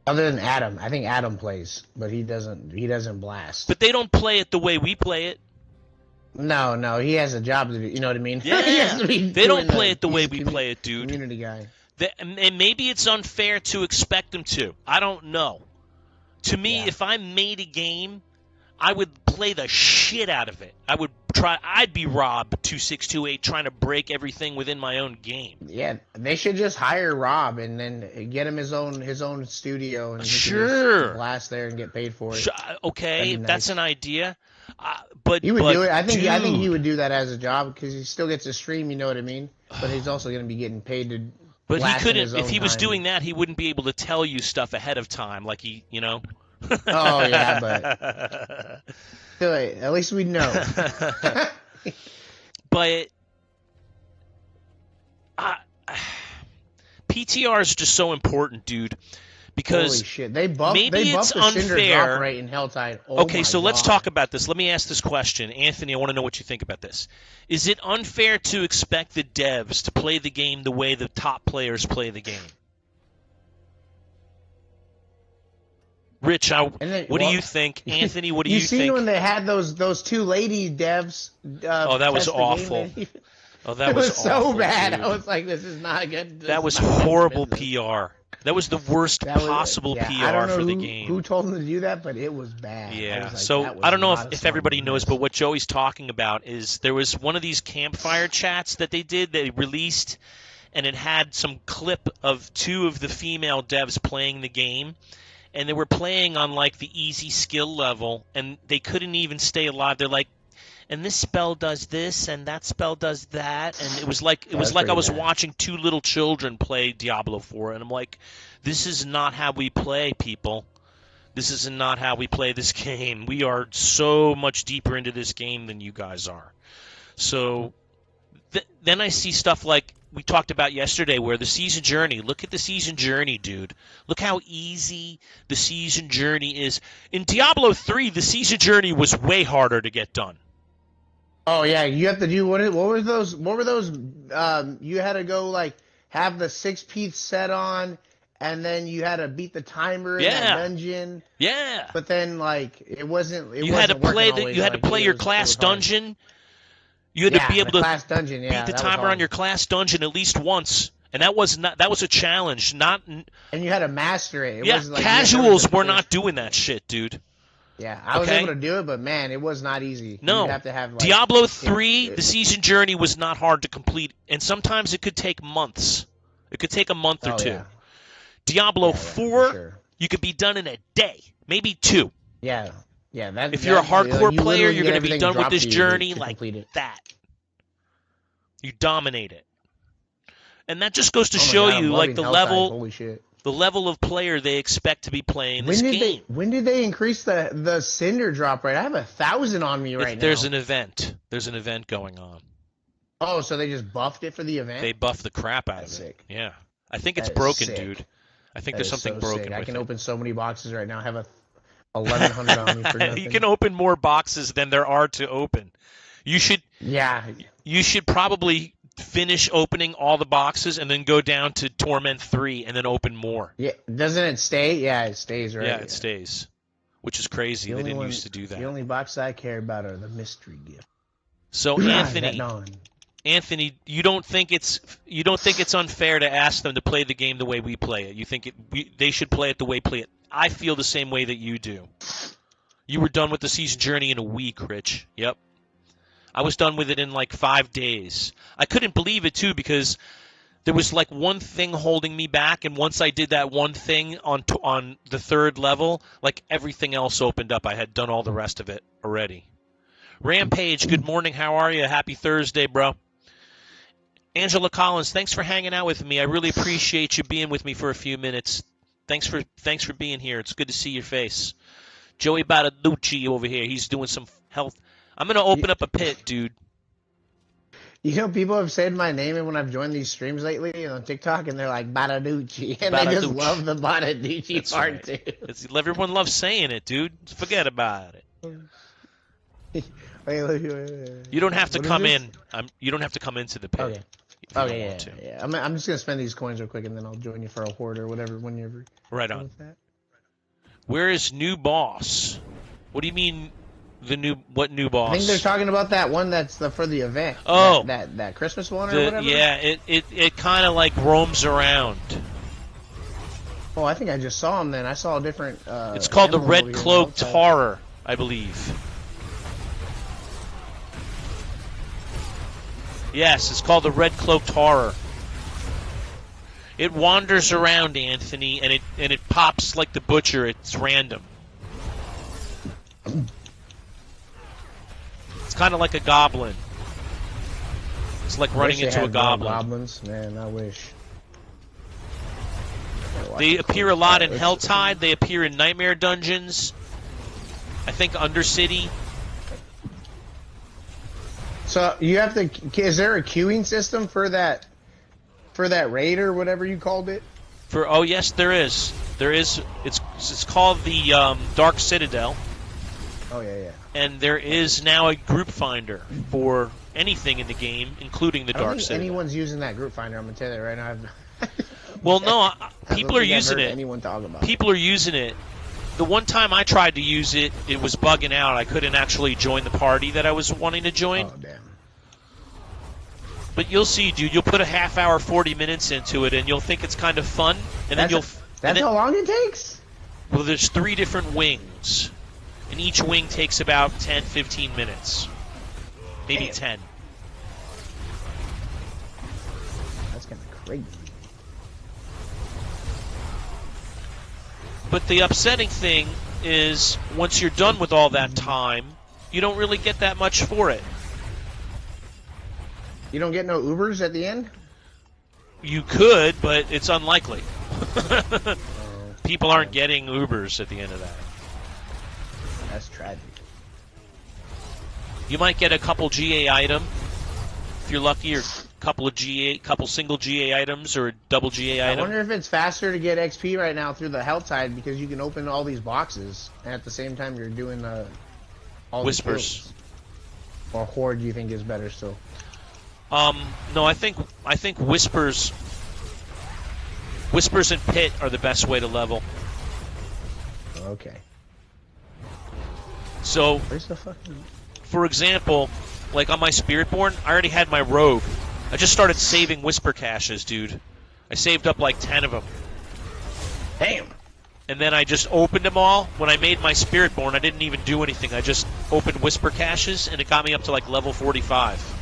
Other than Adam, I think Adam plays, but he doesn't blast. But they don't play it the way we play it. No, he has a job to do. You know what I mean? Yeah, they don't play it the way we play it, dude. Community guy. And maybe it's unfair to expect them to. I don't know. To me, if I made a game, I would play the shit out of it. I'd be Rob 2628 trying to break everything within my own game. Yeah, they should just hire Rob and then get him his own studio and sure blast there and get paid for it. Okay, nice. That's an idea. But he would do it. I think he would do that as a job because he still gets to stream. You know what I mean? But he's also going to be getting paid to. But he couldn't. If he was doing that, he wouldn't be able to tell you stuff ahead of time, like he, you know. Oh yeah, but still, at least we know. But PTR is just so important, dude. Because holy shit, they buffed the Cinder drop rate in Helltide. Okay, so let's talk about this. Let me ask this question, Anthony. I want to know what you think about this. Is it unfair to expect the devs to play the game the way the top players play the game? Rich, what do you think? Anthony, what do you think? You seen when they had those two lady devs? Oh, that was awful. Oh, that was so awful, bad. Dude. I was like, this is not good. That was horrible PR. That was the worst possible PR for the game. Who told them to do that, but it was bad. Yeah. Like, so I don't know if everybody knows, but what Joey's talking about is there was one of these campfire chats that they released, and it had some clip of two of the female devs playing the game. And they were playing on like the easy skill level, and they couldn't even stay alive. They're like, and this spell does this, and that spell does that, and it was like I was watching two little children play Diablo 4, and I'm like, this is not how we play, people. This is not how we play this game. We are so much deeper into this game than you guys are. So then I see stuff like we talked about yesterday where the season journey, look at the season journey, dude. Look how easy the season journey is. In Diablo 3, the season journey was way harder to get done. Oh yeah, you have to do what were those? You had to go like have the 6-piece set on, and then you had to beat the timer in that dungeon. Yeah. But then like it wasn't. You had to play your class dungeon. You had to be able to class dungeon, beat the timer on your class dungeon at least once, and that was a challenge. And you had to master it. It wasn't like casuals were not doing that shit, dude. Yeah, I was able to do it, but man, it was not easy. No, you'd have to have, like, Diablo 3, the season journey was not hard to complete, and sometimes it could take months. It could take a month or two. Yeah. Diablo 4, you could be done in a day, maybe 2. Yeah. If you're a hardcore player, you're going to be done with this journey like that. You dominate it, and that just goes to show you like the level. Holy shit. The level of player they expect to be playing this game. When did they increase the Cinder drop rate? I have 1,000 on me right now. There's an event. There's an event going on. Oh, so they just buffed it for the event? They buffed the crap out of it. Sick. Yeah. I think it's broken, dude. I think there's something broken with it. I can open so many boxes right now. I have 1,100 on me for nothing. You can open more boxes than there are to open. You should probably finish opening all the boxes and then go down to Torment 3 and then open more. Yeah, doesn't it stay? Yeah, it stays, right? Yeah, it stays, which is crazy. They didn't used to do that. The only boxes I care about are the mystery gifts. So Anthony, you don't think it's unfair to ask them to play the game the way we play it? You think they should play it the way we play it? I feel the same way that you do. You were done with the season journey in a week, Rich. Yep. I was done with it in like 5 days. I couldn't believe it, too, because there was like one thing holding me back, and once I did that one thing on the 3rd level, like everything else opened up. I had done all the rest of it already. Rampage, good morning. How are you? Happy Thursday, bro. Angela Collins, thanks for hanging out with me. I really appreciate you being with me for a few minutes. Thanks for being here. It's good to see your face. Joey Badaducci over here. He's doing some health. I'm gonna open up a pit, dude. You know, people have said my name and when I've joined these streams lately on TikTok, and they're like Badaducci, and I just love the Badaducci part too. Everyone loves saying it, dude. Forget about it. Wait. You don't have to come in. You don't have to come into the pit. Okay. Okay, yeah. I'm just gonna spend these coins real quick, and then I'll join you for a horde or whatever whenever. Right on. Where is new boss? What do you mean? What new boss? I think they're talking about that one that's for the event. Oh, that Christmas one or whatever. Yeah, it kind of like roams around. Oh, I think I just saw him then. I saw a different. It's called the Red Cloaked Horror, I believe. Yes, it's called the Red Cloaked Horror. It wanders around, Anthony, and it pops like the butcher. It's random. It's kind of like a goblin. It's like running into a goblin. Goblins, man, I wish. They appear a lot in Helltide. They appear in Nightmare Dungeons. I think Undercity. So you have to. Is there a queuing system for that raid or whatever you called it? Oh yes, there is. There is. It's called the Dark Citadel. Oh yeah. And there is now a group finder for anything in the game, including the Dark Citadel. Anyone's using that group finder. I'm gonna tell you right now. Well, no, people are using it. Anyone talk about people are using it. The one time I tried to use it, it was bugging out. I couldn't actually join the party that I was wanting to join. Oh damn. But you'll see, dude. You'll put a half hour, 40 minutes into it, and you'll think it's kind of fun. And that's how long it takes? Well, there's 3 different wings. And each wing takes about 10, 15 minutes. Maybe 10. That's kind of crazy. But the upsetting thing is, once you're done with all that time, you don't really get that much for it. You don't get no Ubers at the end? You could, but it's unlikely. People aren't getting Ubers at the end of that. That's tragic. You might get a couple GA item, if you're lucky, or couple single GA items or a double GA item. I wonder if it's faster to get XP right now through the Helltide because you can open all these boxes and at the same time you're doing all Whispers. Or Horde, you think is better still? No, I think Whispers and Pit are the best way to level. Okay. So, where's the fucking... For example, like on my Spiritborn, I already had my robe. I just started saving Whisper caches, dude. I saved up like 10 of them. Damn. And then I just opened them all. When I made my Spiritborn, I didn't even do anything. I just opened Whisper caches, and it got me up to like level 45.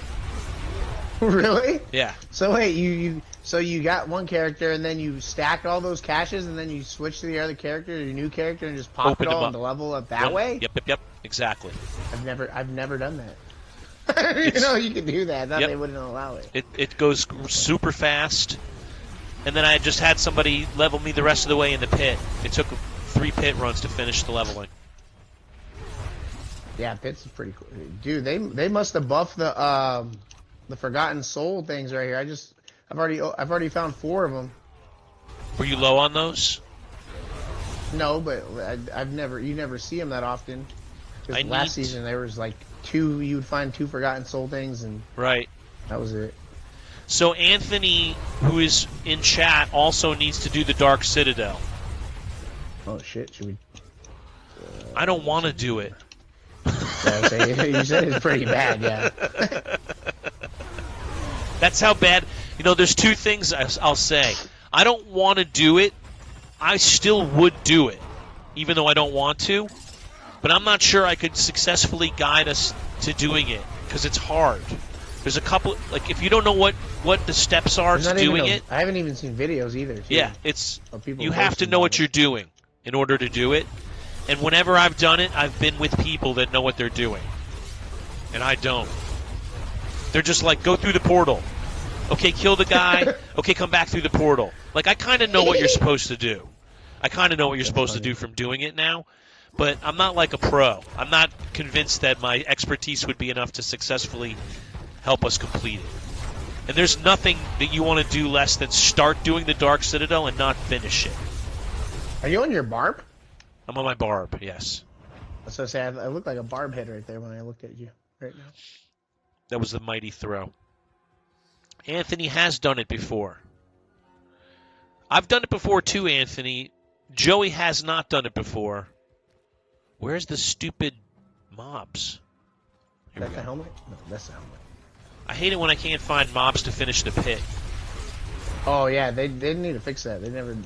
Really? Yeah. So wait, you got one character, and then you stacked all those caches, and then you switched to the other character, your new character, and just popped it all into level up that way? Yep. Exactly. I've never done that. You know, you can do that. I thought they wouldn't allow it. It goes super fast. And then I just had somebody level me the rest of the way in the pit. It took 3 pit runs to finish the leveling. Yeah, pits is pretty cool. Dude, they must have buffed the Forgotten Soul things right here. I've already found 4 of them. Were you low on those? No, but you never see them that often. Last season there was like 2. You would find 2 Forgotten Soul things, and right. That was it. So Anthony, who is in chat, also needs to do the Dark Citadel. Oh shit! Should we? I don't want to do it. Yeah, you said it's pretty bad, yeah. That's how bad. You know, there's 2 things I'll say. I don't want to do it. I still would do it, even though I don't want to. But I'm not sure I could successfully guide us to doing it because it's hard. There's a couple, like, if you don't know what the steps are to doing it. I haven't even seen videos either. Yeah, you have to know what you're doing in order to do it. And whenever I've done it, I've been with people that know what they're doing. And I don't. They're just like, go through the portal. Okay, kill the guy. Okay, come back through the portal. Like, I kind of know what you're supposed to do. I kind of know what you're supposed to do from doing it now. but I'm not like a pro. I'm not convinced that my expertise would be enough to successfully help us complete it. And there's nothing that you want to do less than start doing the Dark Citadel and not finish it. Are you on your barb? I'm on my barb, yes. So sad. I look like a barb head right there when I looked at you right now. That was the mighty throw. Anthony has done it before. I've done it before too, Anthony. Joey has not done it before. Where's the stupid mobs? Is that the helmet? No, that's the helmet. I hate it when I can't find mobs to finish the pit. Oh yeah, they need to fix that. They never.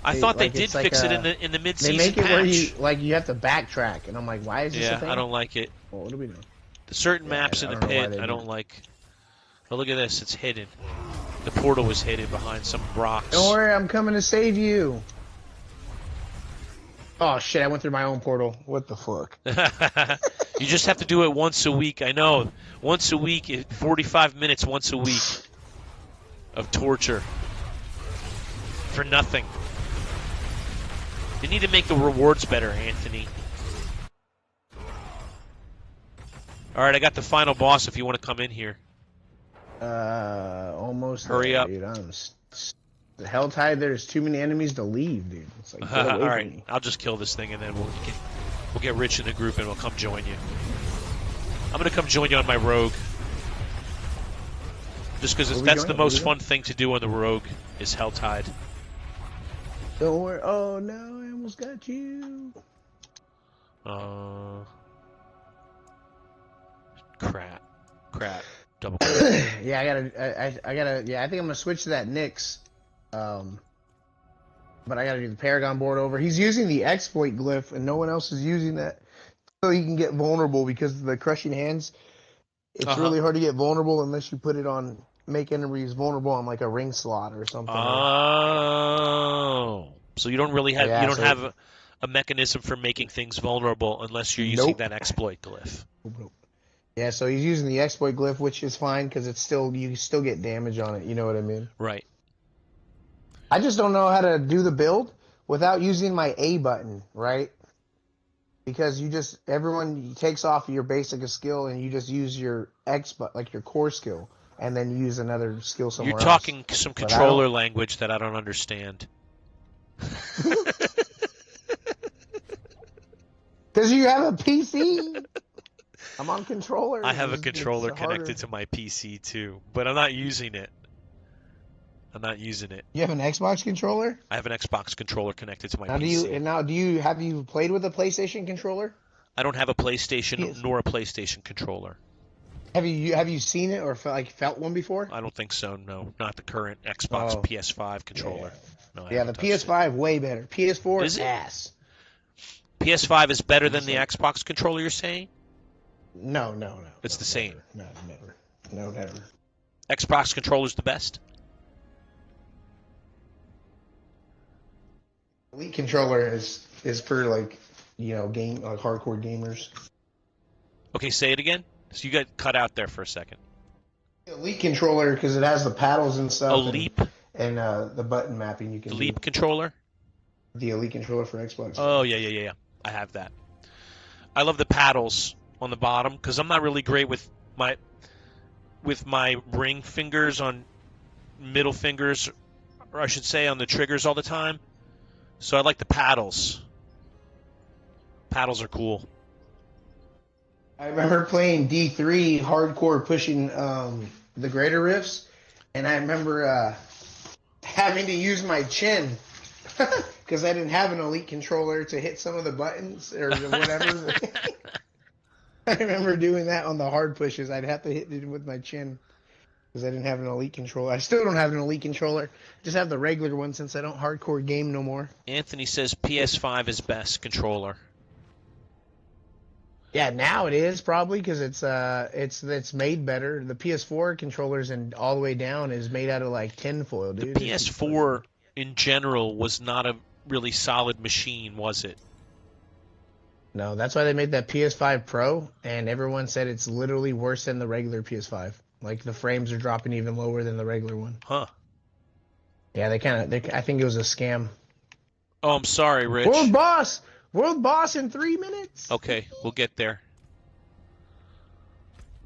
I thought they did fix it in the mid-season patch. They make it where you have to backtrack, and I'm like, why is this a thing? Yeah, I don't like it. Well, what do we do? The certain maps in the pit, I don't like. Oh, look at this. It's hidden. The portal was hidden behind some rocks. Don't worry, I'm coming to save you. Oh, shit, I went through my own portal. What the fuck? You just have to do it once a week. I know. Once a week, 45 minutes once a week of torture. For nothing. They need to make the rewards better, Anthony. All right, I got the final boss if you want to come in here. Almost. Hurry up. Dude, the Helltide, there's too many enemies to leave, dude. It's like, get away all right, from me. I'll just kill this thing and then we'll get rich in the group and we'll come join you. I'm going to come join you on my rogue. Just because that's the most fun thing to do on the rogue is Helltide. Don't worry. Oh, no, I almost got you. Crap. Double. Yeah, I gotta. Yeah, I think I'm gonna switch to that Nyx. But I gotta do the Paragon board over. He's using the exploit glyph, and no one else is using that, so he can get vulnerable because of the crushing hands. It's really hard to get vulnerable unless you put it on make enemies vulnerable on like a ring slot or something. Oh, so you don't really have have a mechanism for making things vulnerable unless you're using that exploit glyph. Yeah, so he's using the exploit glyph, which is fine because it's still you still get damage on it. You know what I mean? Right. I just don't know how to do the build without using my A button, right? Because everyone takes off your basic skill and you just use your X button, like your core skill, and then you use another skill somewhere else. You're talking some controller language that I don't understand. Because you have a PC. I'm on controller. I have a controller connected to my PC too, but I'm not using it. You have an Xbox controller? I have an Xbox controller connected to my PC. Have you played with a PlayStation controller? I don't have a PlayStation nor a PlayStation controller. Have you seen it or felt one before? I don't think so. No, not the current Xbox PS5 controller. Yeah. No, the PS5 way better. PS4 is ass. PS5 is better than the Xbox controller. You're saying? No. It's the same. No, never. Xbox controller's the best. Elite controller is for hardcore gamers. Okay, say it again. So you got cut out there for a second. Elite controller because it has the paddles and stuff. Leap and the button mapping you can. Leap controller. The Elite controller for Xbox. Oh yeah. I have that. I love the paddles on the bottom because I'm not really great with my ring fingers on middle fingers, or I should say on the triggers all the time. So I like the paddles. Paddles are cool. I remember playing D3 hardcore pushing the greater riffs, and I remember having to use my chin because I didn't have an Elite controller to hit some of the buttons or whatever. I remember doing that on the hard pushes. I'd have to hit it with my chin because I didn't have an Elite controller. I still don't have an Elite controller. Just have the regular one since I don't hardcore game no more. Anthony says PS5 is best controller. Yeah, now it is probably because it's made better. The PS4 controllers and all the way down is made out of like tinfoil, dude. The PS4 in general was not a really solid machine, was it? No, that's why they made that PS5 Pro, and everyone said it's literally worse than the regular PS5. Like the frames are dropping even lower than the regular one. Huh. Yeah, I think it was a scam. Oh, I'm sorry, Rich. World boss! World boss in 3 minutes. Okay, we'll get there.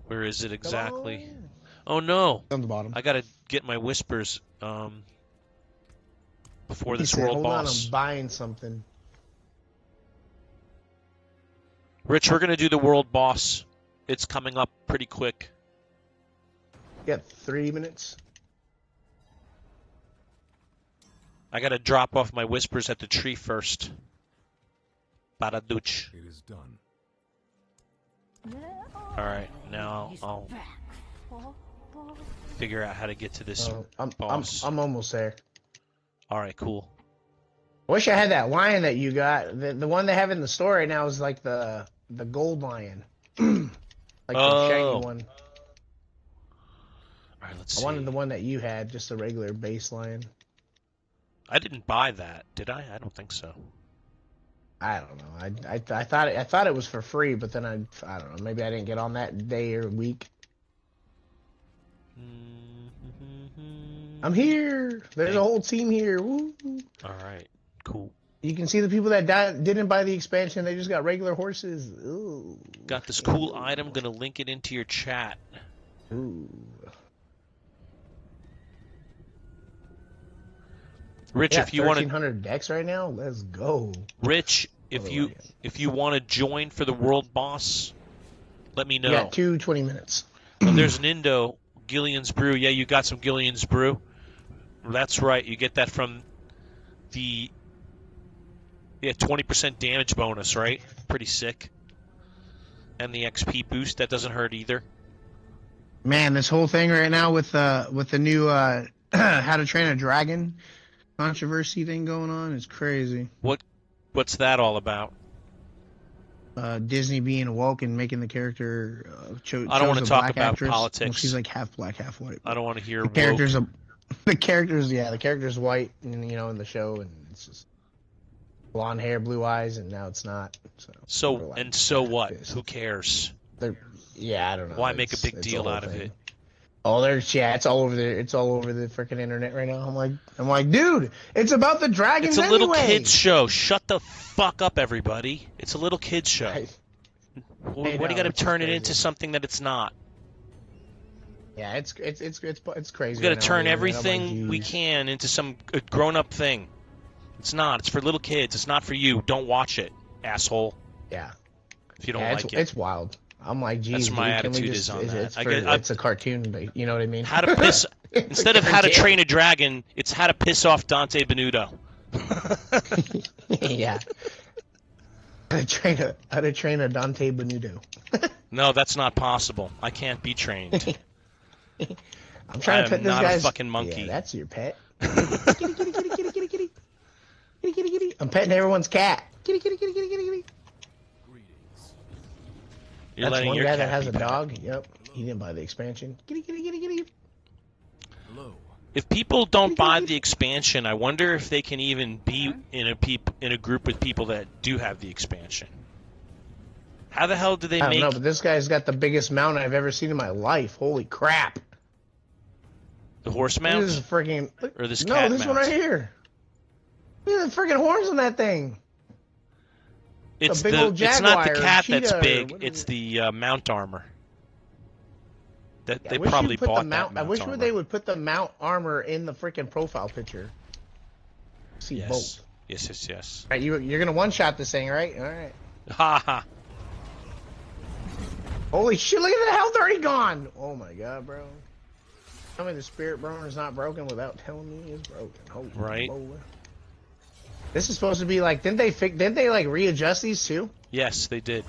Where is it exactly? Oh no! On the bottom. I gotta get my whispers before this world Hold on, boss. I'm buying something. Rich, we're gonna do the world boss. It's coming up pretty quick. Yeah, 3 minutes. I gotta drop off my whispers at the tree first. Baraduch. It is done. Alright, now I'll figure out how to get to this boss. I'm almost there. Alright, cool. I wish I had that lion that you got. The one they have in the store right now is like the gold lion. Like the shiny one. Alright, let's see. I wanted the one that you had, just a regular base lion. I didn't buy that, did I? I don't think so. I don't know. I thought it was for free, but then I don't know. Maybe I didn't get on that day or week. I'm here. There's a whole team here. Woo. All right, cool. You can see the people that didn't buy the expansion. They just got regular horses. Ooh. Got this cool item. Gonna link it into your chat. Ooh. Rich, if you want 1,300 decks right now, let's go. Rich, if you want to join for the world boss, let me know. You got 20 minutes. There's an Indo, Gillian's Brew. Yeah, you got some Gillian's Brew. That's right. You get that from the 20% damage bonus, right? Pretty sick. And the XP boost, that doesn't hurt either. Man, this whole thing right now with the new How to Train a Dragon controversy thing going on is crazy. What's that all about? Disney being woke and making the character I don't want to talk about actress. politics. Well, she's like half black, half white. I don't want to hear the character's white, and in the show, and it's just blonde hair, blue eyes, and now it's not. So what? Who cares? I don't know. Why make a big deal out of it? Oh, it's all over there. It's all over the freaking internet right now. I'm like, dude, it's about the dragons. It's a little kids show. Shut the fuck up, everybody. It's a little kids show. Why do you got to turn it into something that it's not? Yeah, it's crazy. We got to turn everything we can into some grown-up thing. It's not. It's for little kids. It's not for you. Don't watch it, asshole. Yeah. If you don't like it, it's wild. I'm like, geez, that's my attitude is on that. It's a cartoon, you know what I mean? How to piss instead of How to Train a Dragon, it's How to Piss Off Dante Benuto. Yeah. How to train a Dante Benuto. No, that's not possible. I can't be trained. I'm trying to pet this guy's. I'm not a fucking monkey. Yeah, that's your pet. Kitty. I'm petting everyone's cat. Kitty. You're That's one your guy cat that has be a pet. dog. Yep. He didn't buy the expansion. Kitty. Hello. If people don't buy the expansion, I wonder if they can even be in a group with people that do have the expansion. How the hell do they I make? don't know, but this guy's got the biggest mount I've ever seen in my life. Holy crap! The horse mount? This is freaking. Or this no, cat this mount? one right here. Look at the freaking horns on that thing. It's big old it's not the jaguar or cat that's cheetah or big. what It's is it? the mount armor. That Yeah, they I wish probably you'd put bought the mount. that I wish armor. they would put the mount armor in the freaking profile picture. See both. Yes. All right, you're gonna one shot this thing, right? All right. Ha ha. Holy shit! Look at the health already gone. Oh my god, bro. Tell me the spirit burner is not broken without telling me it's broken. Holy Right. moly. This is supposed to be like, didn't they like readjust these too? Yes, they did.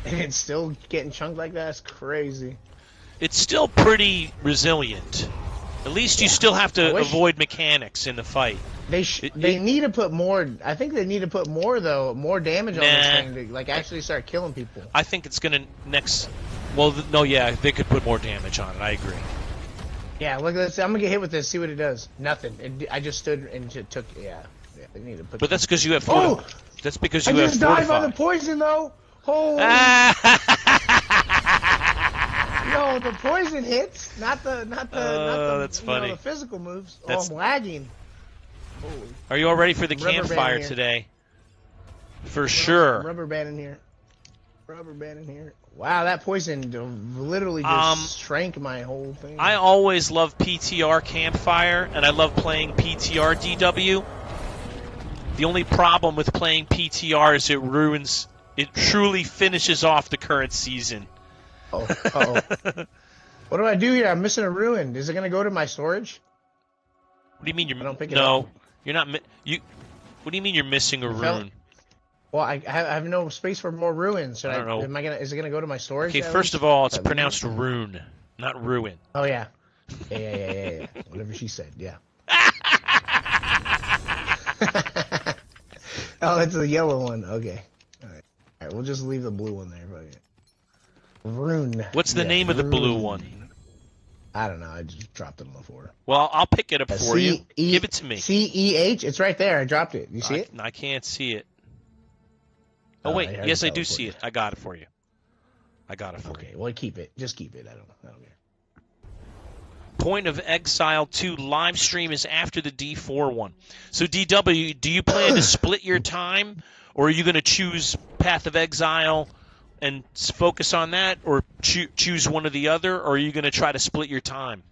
And it's still getting chunked like that? That's crazy. It's still pretty resilient. At least you still have to avoid mechanics in the fight. They need to put more. I think they need to put more damage on this thing to like actually start killing people. I think it's gonna next. Well, no, yeah, they could put more damage on it. I agree. Yeah, look at this. I'm gonna get hit with this. See what it does. Nothing. I just stood and took. Yeah. They need to put. But that's because you have. That's because I you have just died by fortify. the poison though. Holy. No, the poison hits, not the that's funny. the physical moves. That's... Oh, I'm lagging. Holy. Are you all ready for the Rubber band campfire here. today? For sure. Rubber band in here. Wow, that poison literally just shrank my whole thing. I always love PTR Campfire, and I love playing PTR DW. The only problem with playing PTR is it truly finishes off the current season. Oh. What do I do here? I'm missing a ruin. Is it going to go to my storage? What do you mean you're... I don't pick it No, up. you're not... What do you mean you're missing a rune? Well, I have no space for more ruins. I don't know. Is it going to go to my storage? Okay, first of all, it's pronounced rune, not ruin. Oh, yeah. Yeah. Whatever she said, yeah. Oh, that's the yellow one. Okay. All right, we'll just leave the blue one there. Rune. What's the name of the blue one? I don't know. I just dropped it on the floor. Well, I'll pick it up for you. Give it to me. CEH. It's right there. I dropped it. You see it? I can't see it. Oh, wait. Yes, I do see it. I got it for you. Okay, well, keep it. Just keep it. I don't care. Point of Exile 2 live stream is after the D4 one. So, DW, do you plan to split your time, or are you going to choose Path of Exile and focus on that, or choose one or the other, or are you going to try to split your time?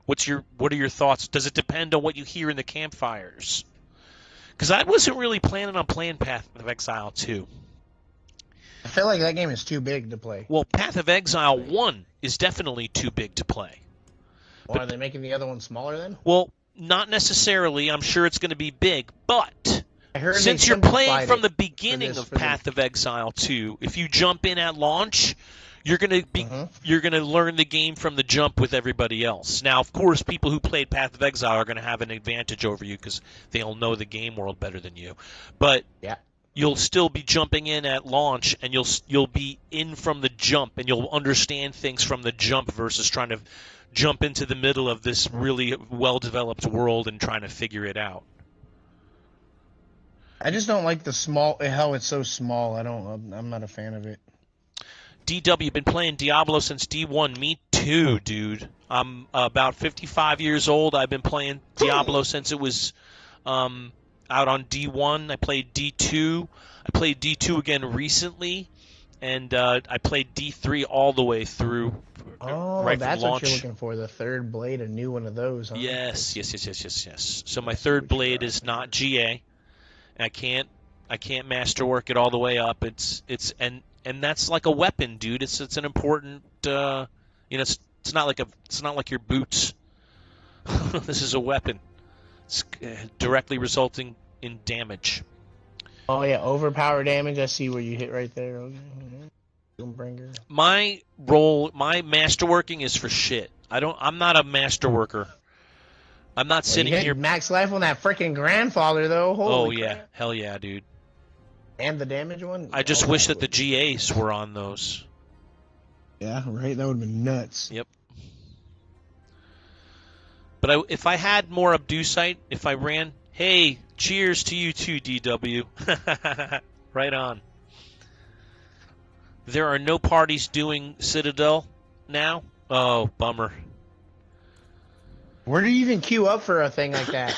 What are your thoughts? Does it depend on what you hear in the campfires? Because I wasn't really planning on playing Path of Exile 2. I feel like that game is too big to play. Well, Path of Exile 1 is definitely too big to play. Well, are they making the other one smaller then? Well, not necessarily. I'm sure it's going to be big, but since you're playing from the beginning of Path of Exile 2, if you jump in at launch, you're going to learn the game from the jump with everybody else. Now, of course, people who played Path of Exile are going to have an advantage over you because they'll know the game world better than you. But you'll still be jumping in at launch, and you'll be in from the jump, and you'll understand things from the jump versus trying to jump into the middle of this really well-developed world and trying to figure it out. I just don't like how it's so small. I'm not a fan of it. DW, been playing Diablo since D1. Me too, dude. I'm about 55 years old. I've been playing Diablo since it was out on D1. I played D2. I played D2 again recently, and I played D3 all the way through. Oh, right that's from launch. What you're looking for, the third blade, a new one of those, huh? Yes. So my third blade is not GA. I can't masterwork it all the way up. And that's like a weapon, dude. It's an important it's not like your boots. This is a weapon. It's directly resulting in damage. Oh yeah, overpower damage. I see where you hit right there. Okay. My masterworking is for shit. I'm not a masterworker. I'm not sitting here. Max life on that freaking grandfather though. Holy crap. Hell yeah, dude. And the damage one. I just wish that the GAs were on those. Yeah, right. That would have been nuts. Yep. But if I had more Abducite, if I ran, hey, cheers to you too, DW. Right on. There are no parties doing Citadel now? Oh, bummer. Where do you even queue up for a thing like that?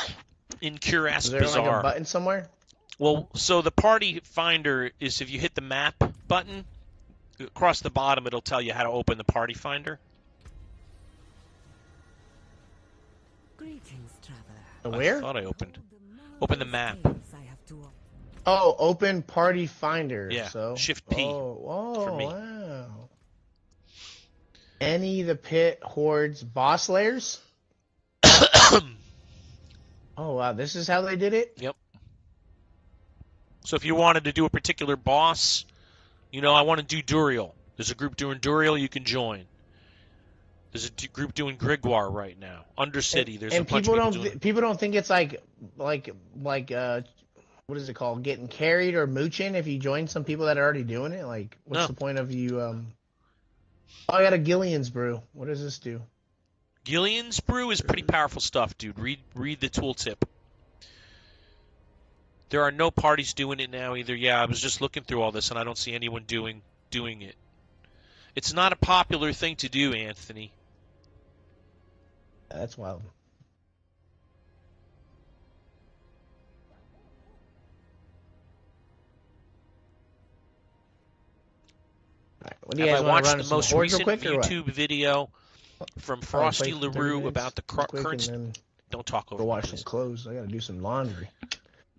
In Curass Is there Bazaar. Like a button somewhere? Well, so the party finder is if you hit the map button, across the bottom it'll tell you how to open the party finder. Greetings, traveler. Where? I thought I open the map. Oh, open party finder. Yeah, so Shift P for me. Wow. Any the pit hordes boss layers? Oh wow, this is how they did it? Yep. So if you wanted to do a particular boss, I want to do Duriel. There's a group doing Duriel you can join. There's a group doing Grigwar right now. Undercity, there's a bunch of people doing... people don't think it's like what is it called? Getting carried or mooching if you join some people that are already doing it? Like, what's the point of you Oh, I got a Gillian's brew. What does this do? Gillian's brew is pretty powerful stuff, dude. Read the tooltip. There are no parties doing it now either. Yeah, I was just looking through all this, and I don't see anyone doing it. It's not a popular thing to do, Anthony. That's wild. What do you Have I guys want to watched run the some most hordes real recent quick or what? YouTube video from Oh, Frosty play for 30 LaRue minutes about the real quick and current? then Don't talk go over me, wash some please. clothes. I gotta do some laundry.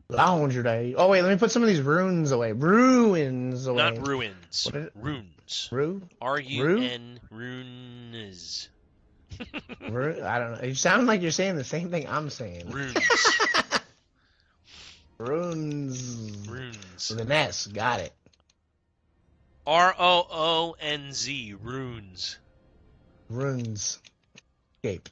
Laundry. Oh wait, let me put some of these runes away. Ruins Not away. ruins. What is it? Runes. Rue? Rue? R-U-N. Runes. I don't know. You sound like you're saying the same thing I'm saying. Runes. Runes. Runes. With an S. Got it. R-O-O-N-Z. Runes. Runes. Escape.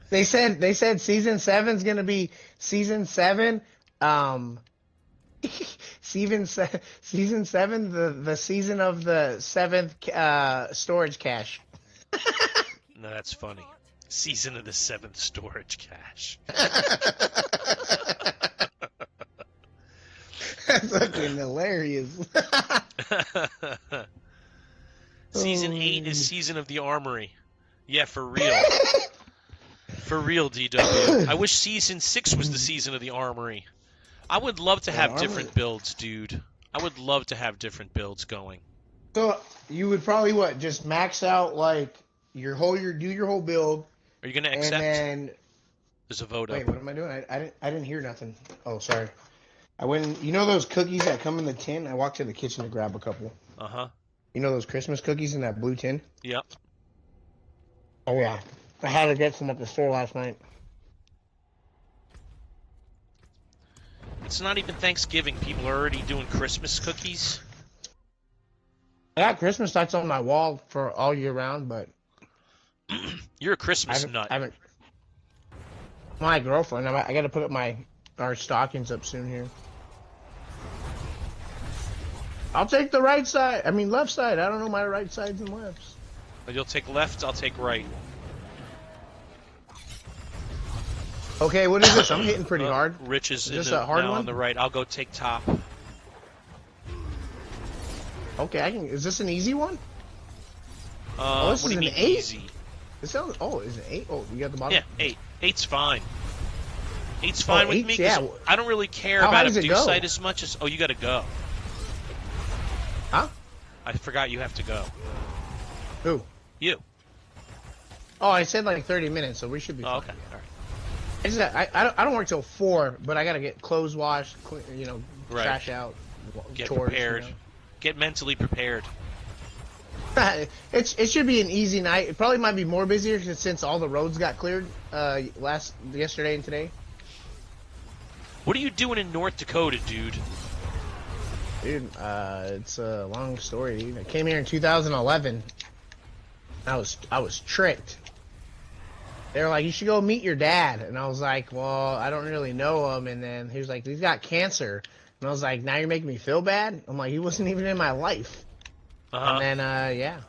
They said season 7's gonna be season 7. Season 7, the season of the 7th storage cache. No, that's funny. Season of the 7th storage cache. That's fucking hilarious. Season 8 is season of the armory. Yeah, for real. For real, DW. I wish season 6 was the season of the armory. I would love to have different builds, dude. I would love to have different builds going. So you would probably what? Just max out like do your whole build. Are you gonna accept? And then there's a vote wait, up. what am I doing? I didn't hear nothing. Oh, sorry. I went. You know those cookies that come in the tin? I walked to the kitchen to grab a couple. Uh-huh. You know those Christmas cookies in that blue tin? Yep. Oh yeah. I had to get some at the store last night. It's not even Thanksgiving. People are already doing Christmas cookies. I got Christmas lights on my wall for all year round, but You're a Christmas nut. I haven't. My girlfriend. I got to put up our stockings up soon here. I'll take the right side. I mean left side. I don't know my right sides and lefts. You'll take left. I'll take right. Okay, what is this? I'm hitting pretty hard. Rich is this a hard now one? on the right. I'll go take top. Okay, I can. Is this an easy one? What do you mean 8? easy? It sounds. Oh, is it 8? Oh, you got the bottom. Yeah, 8. 8's fine. 8's fine with me. Yeah. I don't really care How about high does a it do go? site as much as. Oh, you got to go. Huh? I forgot you have to go. Who? You. Oh, I said like 30 minutes, so we should be fine. Oh, okay. All right. I don't work till 4, but I gotta get clothes washed, Right. trash out, Get chores, prepared. Get mentally prepared. It should be an easy night. It probably might be more busier since all the roads got cleared yesterday and today. What are you doing in North Dakota, dude? Dude, it's a long story. Dude. I came here in 2011. I was tricked. They were like, you should go meet your dad. And I was like, well, I don't really know him. And then he was like, he's got cancer. And I was like, now you're making me feel bad? I'm like, he wasn't even in my life. Uh-huh. And then, yeah.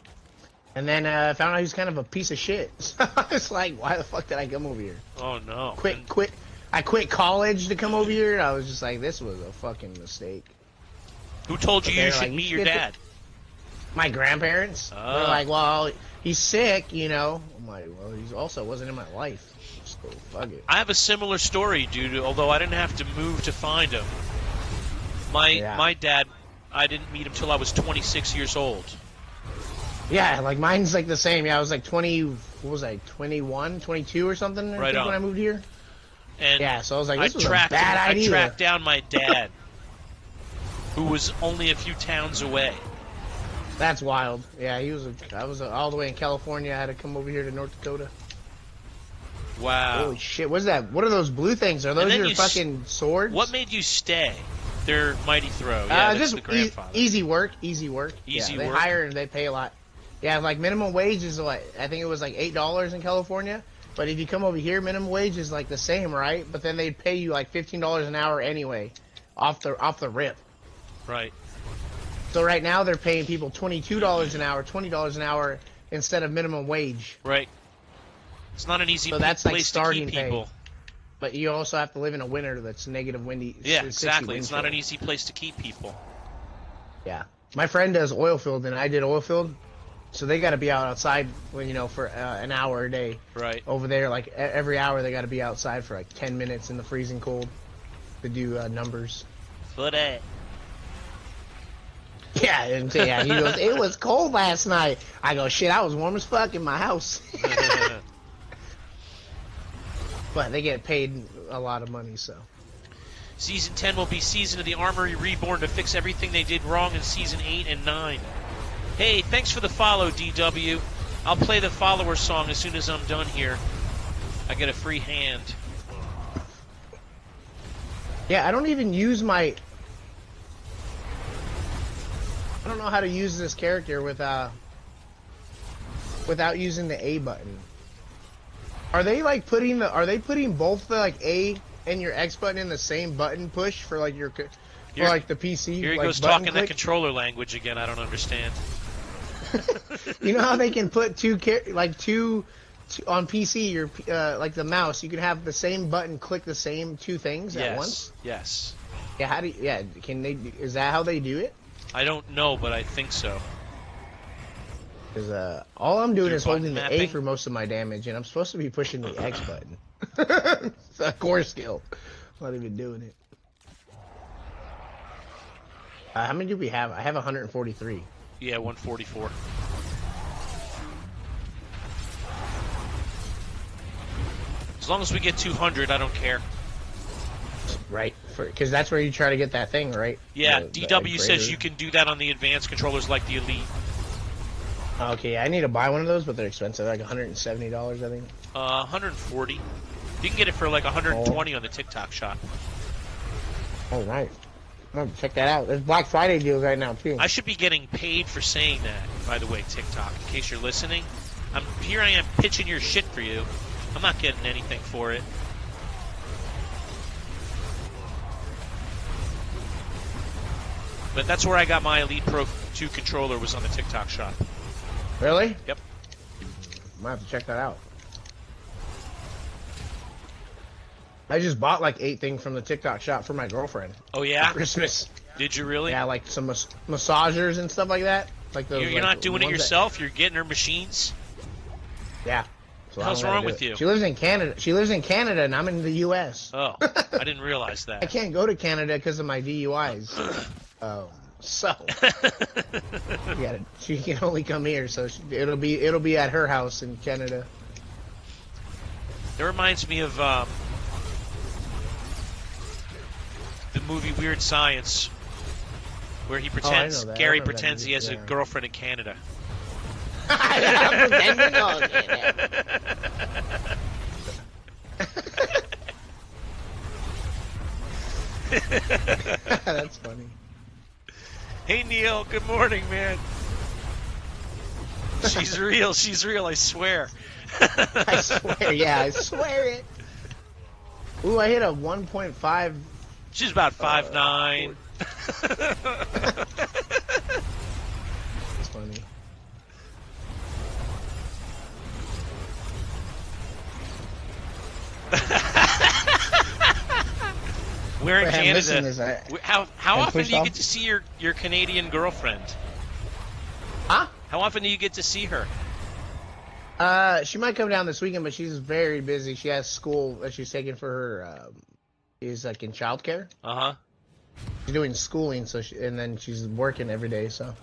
And then I found out he was kind of a piece of shit. So I was like, why the fuck did I come over here? Oh, no. I quit college to come over here. I was just like, this was a fucking mistake. Who told you you should like, meet your dad? My grandparents. They're like, well, he's sick, you know. I'm like, well, he also wasn't in my life. So fuck it. I have a similar story, dude, although I didn't have to move to find him. My dad, I didn't meet him till I was 26 years old. Yeah, like mine's like the same. Yeah, I was like 20, what was I, 21, 22 or something I think, when I moved here. And yeah, so I was like, this was a bad idea. I tracked down my dad, who was only a few towns away. That's wild. Yeah, I was all the way in California. I had to come over here to North Dakota. Wow. Holy shit, what's that? What are those blue things? Are those your fucking swords? What made you stay? They're Mighty Throw. Yeah, that's the grandfather. Easy work. They hire and they pay a lot. Yeah, like minimum wage is what? I think it was like $8 in California. But if you come over here, minimum wage is like the same, right? But then they'd pay you like $15 an hour anyway, off the rip. Right. So right now they're paying people $22 an hour, $20 an hour instead of minimum wage. Right. It's not an easy that's place like starting to keep people. Pay. But you also have to live in a winter that's negative windy. Yeah, exactly. It's not an easy place to keep people. Yeah. My friend does oil field and I did oil field. So they got to be outside, for an hour a day. Right. Over there, like every hour they got to be outside for like 10 minutes in the freezing cold to do numbers. Footy. Yeah, and yeah, he goes, it was cold last night. I go, shit, I was warm as fuck in my house. But they get paid a lot of money, so. Season 10 will be Season of the Armory Reborn to fix everything they did wrong in Season 8 and 9. Hey, thanks for the follow, DW. I'll play the follower song as soon as I'm done here. I get a free hand. Yeah, I don't even use my... I don't know how to use this character without using the A button. Are they like putting both the like A and your X button in the same button push for like your like the PC? Here he like goes talking that controller language again. I don't understand. You know how they can put two on PC, your like the mouse, you can have the same button click the same two things at once? Yes. Yeah, can they is that how they do it? I don't know, but I think so. Because all I'm doing is holding the A for most of my damage, and I'm supposed to be pushing the X button. It's a core skill. I'm not even doing it. How many do we have? I have 143. Yeah, 144. As long as we get 200, I don't care. Right, because that's where you try to get that thing, right? Yeah, DW says you can do that on the advanced controllers like the Elite. Okay, I need to buy one of those, but they're expensive, like $170, I think. 140. You can get it for like 120 on the TikTok shop. Oh, right. Oh, check that out. There's Black Friday deals right now, too. I should be getting paid for saying that, by the way, TikTok, in case you're listening. Here I am pitching your shit for you. I'm not getting anything for it. But that's where I got my Elite Pro 2 controller, was on the TikTok shop. Really? Yep. Might have to check that out. I just bought like 8 things from the TikTok shop for my girlfriend. Oh, yeah? For Christmas. Did you really? Yeah, like some massagers and stuff like that. Like those. You're not doing it yourself? You're getting her machines? Yeah. What the hell's wrong with you? She lives in Canada. She lives in Canada, and I'm in the U.S. Oh, I didn't realize that. I can't go to Canada because of my DUIs. So she can only come here. So it'll be at her house in Canada. That reminds me of the movie Weird Science, where he pretends Gary pretends he has a girlfriend in Canada. I'm pretending on Canada. That's funny. Hey Neil, good morning, man. She's real, I swear. I swear, yeah, I swear it. Ooh, I hit a 1.5. She's about 5'9". That's funny. We're in Canada. How often do you get to see your Canadian girlfriend? Huh? How often do you get to see her? She might come down this weekend, but she's very busy. She has school that she's taking for her. She's like in childcare. She's doing schooling, and then she's working every day. So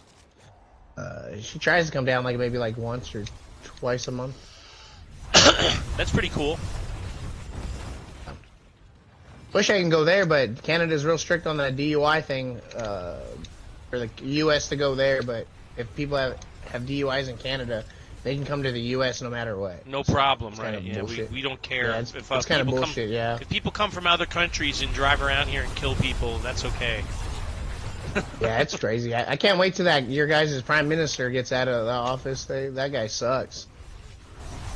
she tries to come down like maybe like once or twice a month. That's pretty cool. Wish I can go there, but Canada's real strict on that DUI thing for the U.S. to go there. But if people have DUIs in Canada, they can come to the U.S. no matter what. No problem, right? Yeah, we don't care. Yeah, it's kind of bullshit, yeah. If people come from other countries and drive around here and kill people, that's okay. Yeah, it's crazy. I can't wait till that your guys' prime minister gets out of the office. That guy sucks.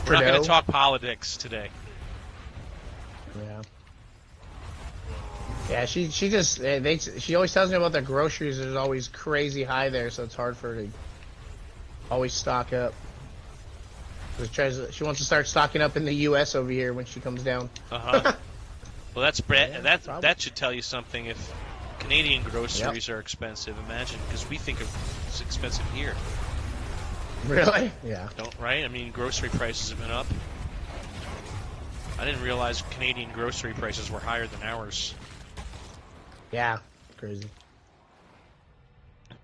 We're not going to talk politics today. Yeah. Yeah, she always tells me about the groceries. There's always crazy high there, so it's hard for her to always stock up. She wants to start stocking up in the U.S. over here when she comes down. Well, that should tell you something. If Canadian groceries are expensive, imagine, because we think of it's expensive here. Really? Yeah. Right? I mean, grocery prices have been up. I didn't realize Canadian grocery prices were higher than ours. Yeah, crazy.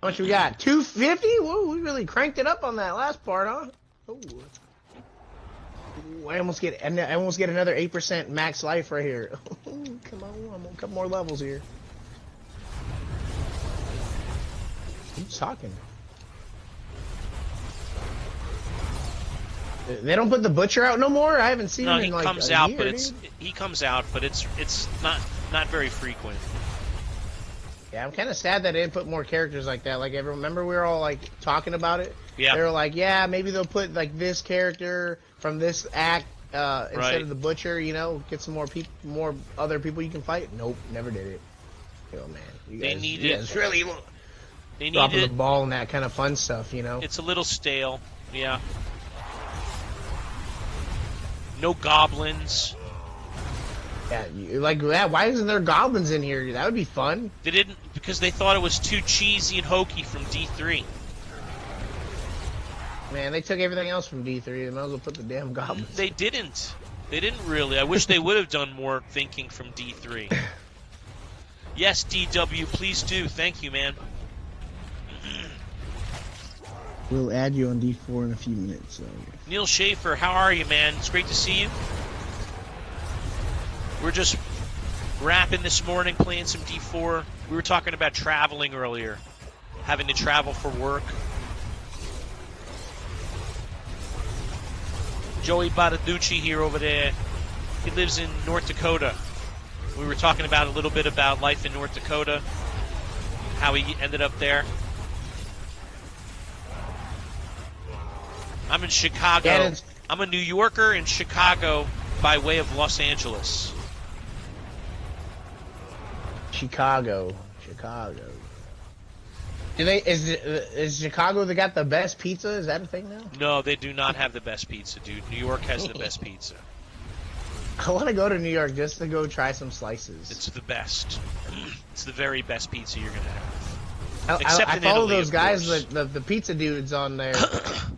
How much we got? 250? Whoa, we really cranked it up on that last part, huh? Ooh. Ooh, I almost get another 8% max life right here. Come on, I'm a couple more levels here. Who's talking? They don't put the butcher out no more. I haven't seen him in like a year, dude. He comes out, but it's not very frequent. Yeah, I'm kind of sad that they didn't put more characters like that. Like, remember we were all like talking about it. Yeah. They were like, yeah, maybe they'll put like this character from this act instead of the butcher. You know, get some more other people you can fight. Nope, never did it. Oh man, you guys really dropping the ball in that kind of fun stuff. You know, it's a little stale. Yeah. No goblins. Yeah, why isn't there goblins in here? That would be fun. They didn't, because they thought it was too cheesy and hokey from D3. Man, they took everything else from D3. They might as well put the damn goblins. They didn't. They didn't really. I wish they would have done more thinking from D3. Yes, DW, please do. Thank you, man. We'll add you on D4 in a few minutes. So. Neil Schaefer, how are you, man? It's great to see you. We're just rapping this morning, playing some D4. We were talking about traveling earlier, having to travel for work. Joey Badaducci here over there. He lives in North Dakota. We were talking about a little bit about life in North Dakota, how he ended up there. I'm in Chicago. Yeah, I'm a New Yorker in Chicago by way of Los Angeles. Chicago. Is Chicago they got the best pizza? Is that a thing now? No, they do not have the best pizza, dude. New York has the best pizza. I want to go to New York just to go try some slices. It's the best. It's the very best pizza you're gonna have. I follow those guys, the pizza dudes on there,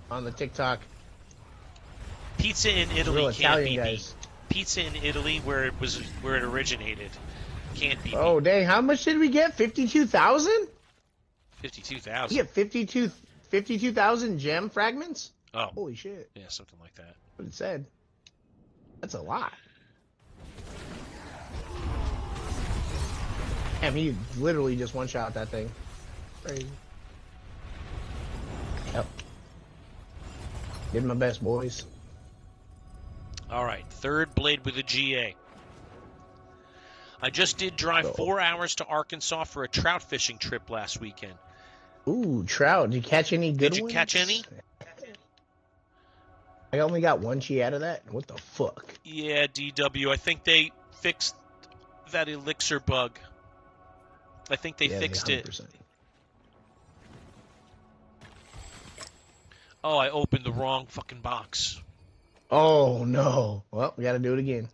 on the TikTok. Pizza in Italy can't be guys. beat. Pizza in Italy, where it originated, can't be beat. Oh dang! How much did we get? 52,000. 52,000. You get 52,000 gem fragments. Oh, holy shit! Yeah, something like that. What it said. That's a lot. Damn, he literally just one-shot that thing. Crazy. Yep. Did my best, boys. All right, third blade with a GA. I just did drive 4 hours to Arkansas for a trout fishing trip last weekend. Ooh, trout. Did you catch any good ones? Did you catch any? I only got one G out of that. What the fuck? Yeah, DW. I think they fixed that elixir bug. I think they fixed it. Oh, I opened the wrong fucking box. Oh, no. Well, we gotta do it again.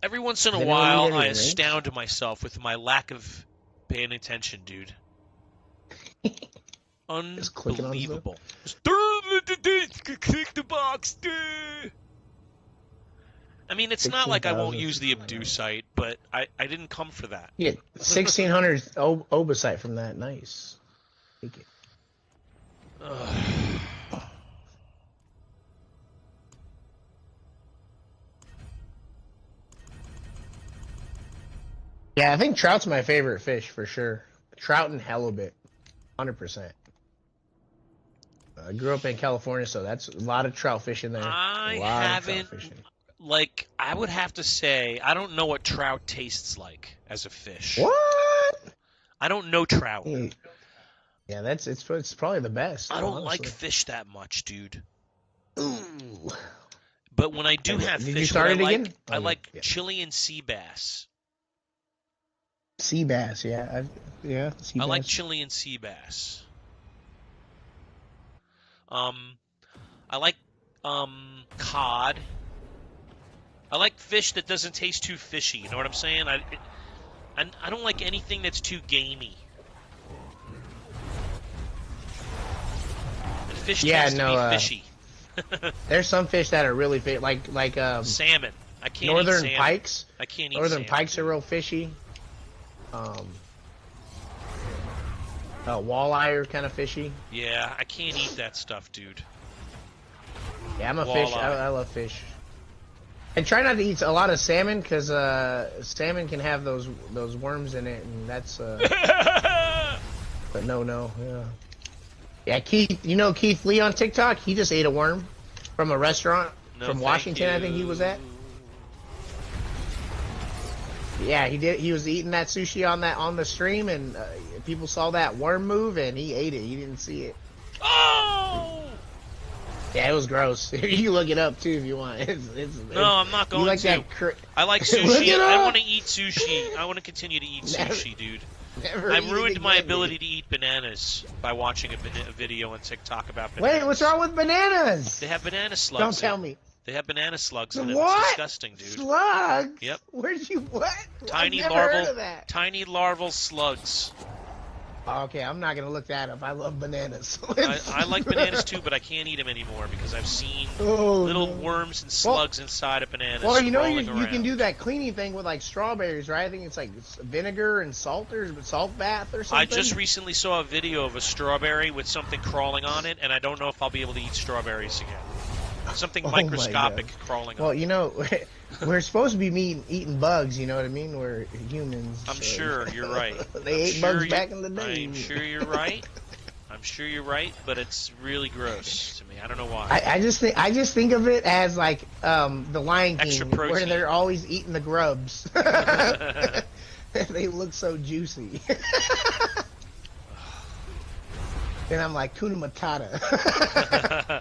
Every once in a while, I astound myself with my lack of paying attention, dude. Unbelievable. Click the box. I mean, it's not like I won't use the Abdu site, but I didn't come for that. Yeah, 1,600 Oba site from that. Nice. Take it. Yeah, I think trout's my favorite fish for sure. Trout and halibut, 100%. I grew up in California, so that's a lot of trout fishing there. I would have to say, I don't know what trout tastes like as a fish. What? I don't know trout. Yeah, it's probably the best. I don't like fish that much, dude. Ooh. But when I do have fish, I like Chilean sea bass. Sea bass, yeah. Sea bass. I like Chilean sea bass. I like cod. I like fish that doesn't taste too fishy. You know what I'm saying? I don't like anything that's too gamey. And fish tends to be fishy. There's some fish that are really like salmon. I can't northern eat salmon. pikes. I can't eat northern salmon. Pikes are real fishy. Walleye are kind of fishy. Yeah, I can't eat that stuff, dude. Yeah, I'm a fish. Walleye. I love fish. And try not to eat a lot of salmon because salmon can have those worms in it, and that's but no, yeah. Yeah, Keith. You know Keith Lee on TikTok? He just ate a worm from a restaurant No, from thank Washington. you. I think he was at. Yeah, he did. He was eating that sushi on the stream, and people saw that worm move, and he ate it. He didn't see it. Oh! Yeah, it was gross. You can look it up too if you want. No, I'm not going like to. I like sushi. I want to eat sushi. I want to continue to eat sushi, dude. I ruined my ability to eat bananas by watching a video on TikTok about bananas. Wait, what's wrong with bananas? They have banana slugs. Don't tell me. They have banana slugs in them. What? It's disgusting, dude. Slugs? Yep. Where'd you what? Tiny I've never larval, heard of that. tiny larval slugs. Okay, I'm not gonna look that up. I love bananas. I like bananas too, but I can't eat them anymore because I've seen worms and slugs inside of bananas. Well, you know you around. can do that cleaning thing with like strawberries, right? I think it's like vinegar and salt or salt bath or something. I just recently saw a video of a strawberry with something crawling on it, and I don't know if I'll be able to eat strawberries again. Something microscopic crawling on it. Well, you know, we're supposed to be eating bugs, you know what I mean? We're humans. I'm sure you're right. They ate bugs back in the day. I'm sure you're right. I'm sure you're right, but it's really gross to me. I don't know why. I just think of it as like the Lion King, where they're always eating the grubs. They look so juicy. And I'm like, Kuna Matata.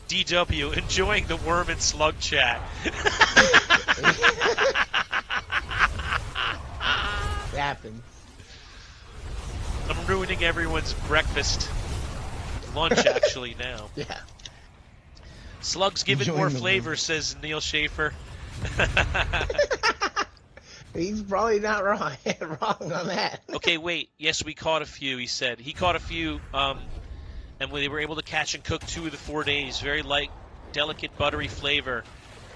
DW, enjoying the worm and slug chat. It happens. I'm ruining everyone's breakfast. Lunch, actually, now. Yeah. Slugs give it more flavor, says Neil Schaefer. He's probably not wrong on that. Okay, wait. Yes, we caught a few, he said. He caught a few, and they were able to catch and cook 2 of the 4 days. Very light, delicate, buttery flavor.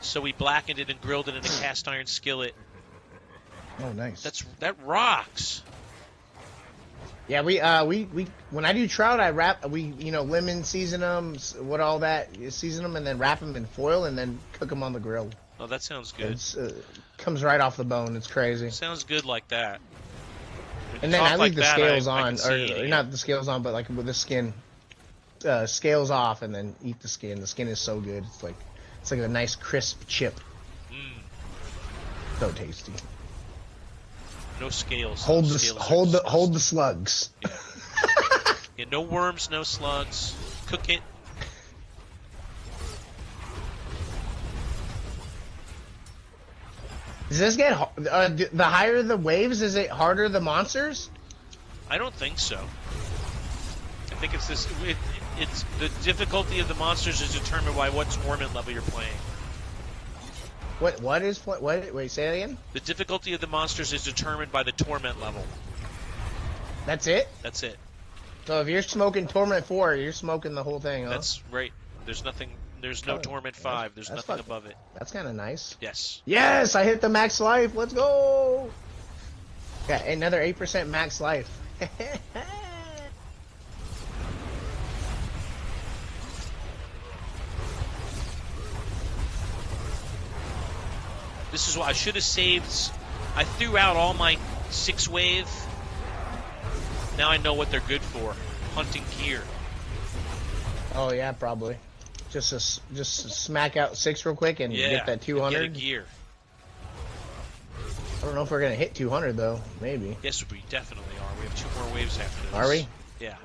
So we blackened it and grilled it in a cast iron skillet. Oh, nice. That rocks. Yeah, we when I do trout, I wrap lemon season them, season them, and then wrap them in foil and then cook them on the grill. Oh, that sounds good. It's comes right off the bone. It's crazy. Sounds good like that. And then I leave the scales on, or not the scales on, but like with the skin, scales off, and then eat the skin. The skin is so good. It's like a nice crisp chip. So tasty. No scales. Hold the slugs. Yeah. Yeah. No worms, no slugs. Cook it. Does this get the higher the waves? Is it harder the monsters? I don't think so. I think it's this. It's the difficulty of the monsters is determined by what torment level you're playing. Wait, say that again? The difficulty of the monsters is determined by the torment level. That's it? That's it. So if you're smoking Torment 4, you're smoking the whole thing, huh? That's right. There's nothing. There's no Torment 5. There's nothing above it. That's kind of nice. Yes. Yes, I hit the max life. Let's go. Got another 8% max life. This is why I should have saved. I threw out all my 6-wave. Now I know what they're good for. Hunting gear. Oh yeah, probably. Just smack out 6 real quick and get that 200. Get a gear. I don't know if we're gonna hit 200 though. Maybe. Yes, we definitely are. We have 2 more waves after this. Are we? Yeah.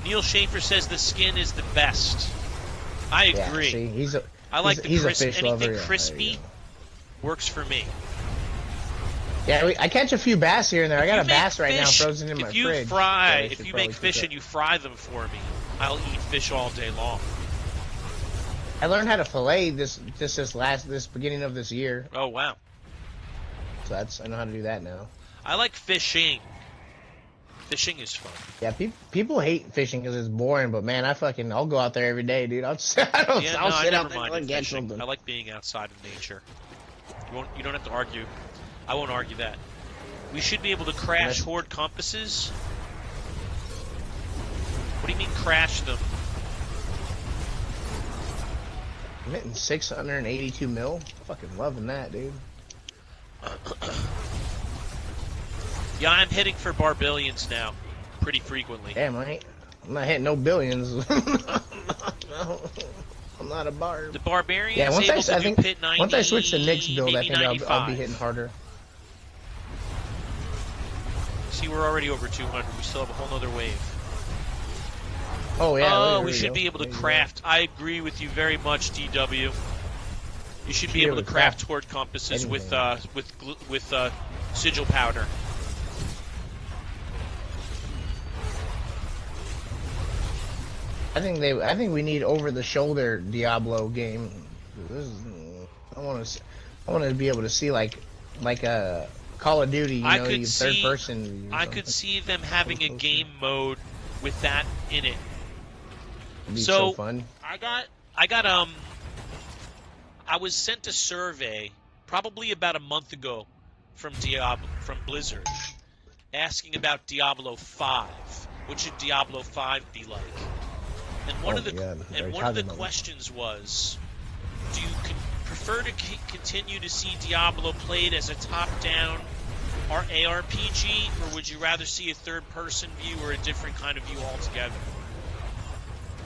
Neil Schaefer says the skin is the best. I agree. Yeah, see, I like he's the a fish anything lover. crispy works for me. Yeah, I catch a few bass here and there. I got a bass right now frozen in my fridge. If you make fish and you fry them for me, I'll eat fish all day long. I learned how to fillet this beginning of this year. Oh wow! So I know how to do that now. I like fishing. Fishing is fun. Yeah, people hate fishing because it's boring, but man, I'll go out there every day, dude. I'll sit out there and get something. I like being outside of nature. You don't have to argue. I won't argue that. We should be able to crash horde compasses. What do you mean crash them? I'm hitting 682 mil. Fucking loving that, dude. Yeah, I'm hitting for barbillions now, pretty frequently. Damn, I'm not hitting no billions. I'm not a barb. The barbarian's able to do pit 90, once I switch to Nick's build, I think 95. I'll be hitting harder. See, we're already over 200. We still have a whole nother wave. Oh yeah. Oh, we should be able to craft. I agree with you very much, DW. You should be able to craft horde compasses with sigil powder. I think we need over the shoulder Diablo game. I want to be able to see like a Call of Duty, third person. I could see them having a game mode with that in it. It'd be so fun. I was sent a survey probably about a month ago from Blizzard asking about Diablo 5. What should Diablo 5 be like? And one of the questions was, do you prefer to continue to see Diablo played as a top-down ARPG, or would you rather see a third-person view or a different kind of view altogether?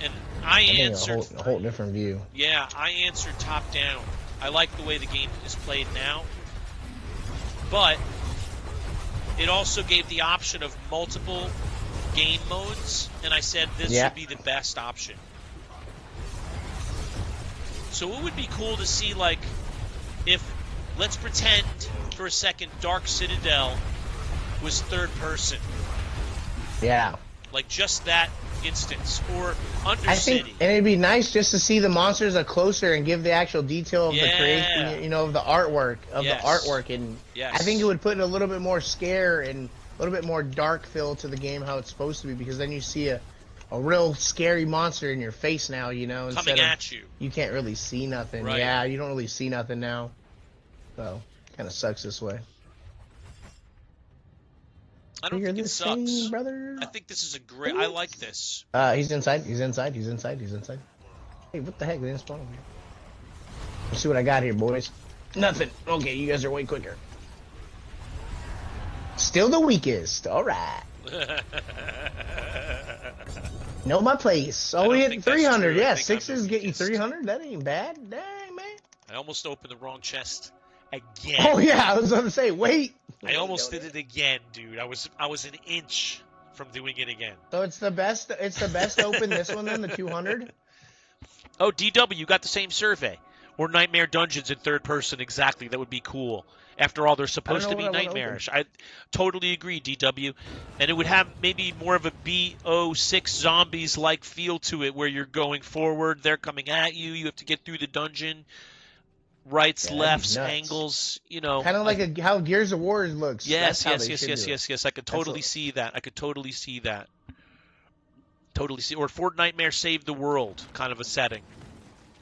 And I answered a whole different view. Yeah, I answered top-down. I like the way the game is played now, but it also gave the option of multiple game modes, and I said this would be the best option. So it would be cool to see, like, if, let's pretend for a second Dark Citadel was third person. Yeah. Like just that instance, or Undercity. And it'd be nice just to see the monsters up closer and give the actual detail of the creation, of the artwork, and I think it would put a little bit more scare and a little bit more dark feel to the game, how it's supposed to be, because then you see a real scary monster in your face now, coming at you. You can't really see nothing. Right. Yeah, you don't really see nothing now. So, kind of sucks this way. I don't think it sucks, brother. I think this is a great. I like this. He's inside. He's inside. Hey, what the heck? They didn't spawn over here. Let's see what I got here, boys. Nothing. Okay, you guys are way quicker. Still the weakest. All right. Know my place. Oh, we hit 300. Yeah, sixes get you 300. That ain't bad. Dang, man. I almost opened the wrong chest again. Oh yeah, I was going to say, wait. I almost did it again, dude. I was an inch from doing it again. So it's the best. It's the best open this one then, the 200. Oh, DW, you got the same survey. Or Nightmare Dungeons in third person, exactly. That would be cool. After all, they're supposed to be nightmarish. I totally agree, DW. And it would have maybe more of a BO6 zombies-like feel to it, where you're going forward, they're coming at you, you have to get through the dungeon, rights, lefts, angles, Kind of like how Gears of War looks. Yes. I could totally see that. Totally see. Or Fort Nightmare Save the World kind of a setting.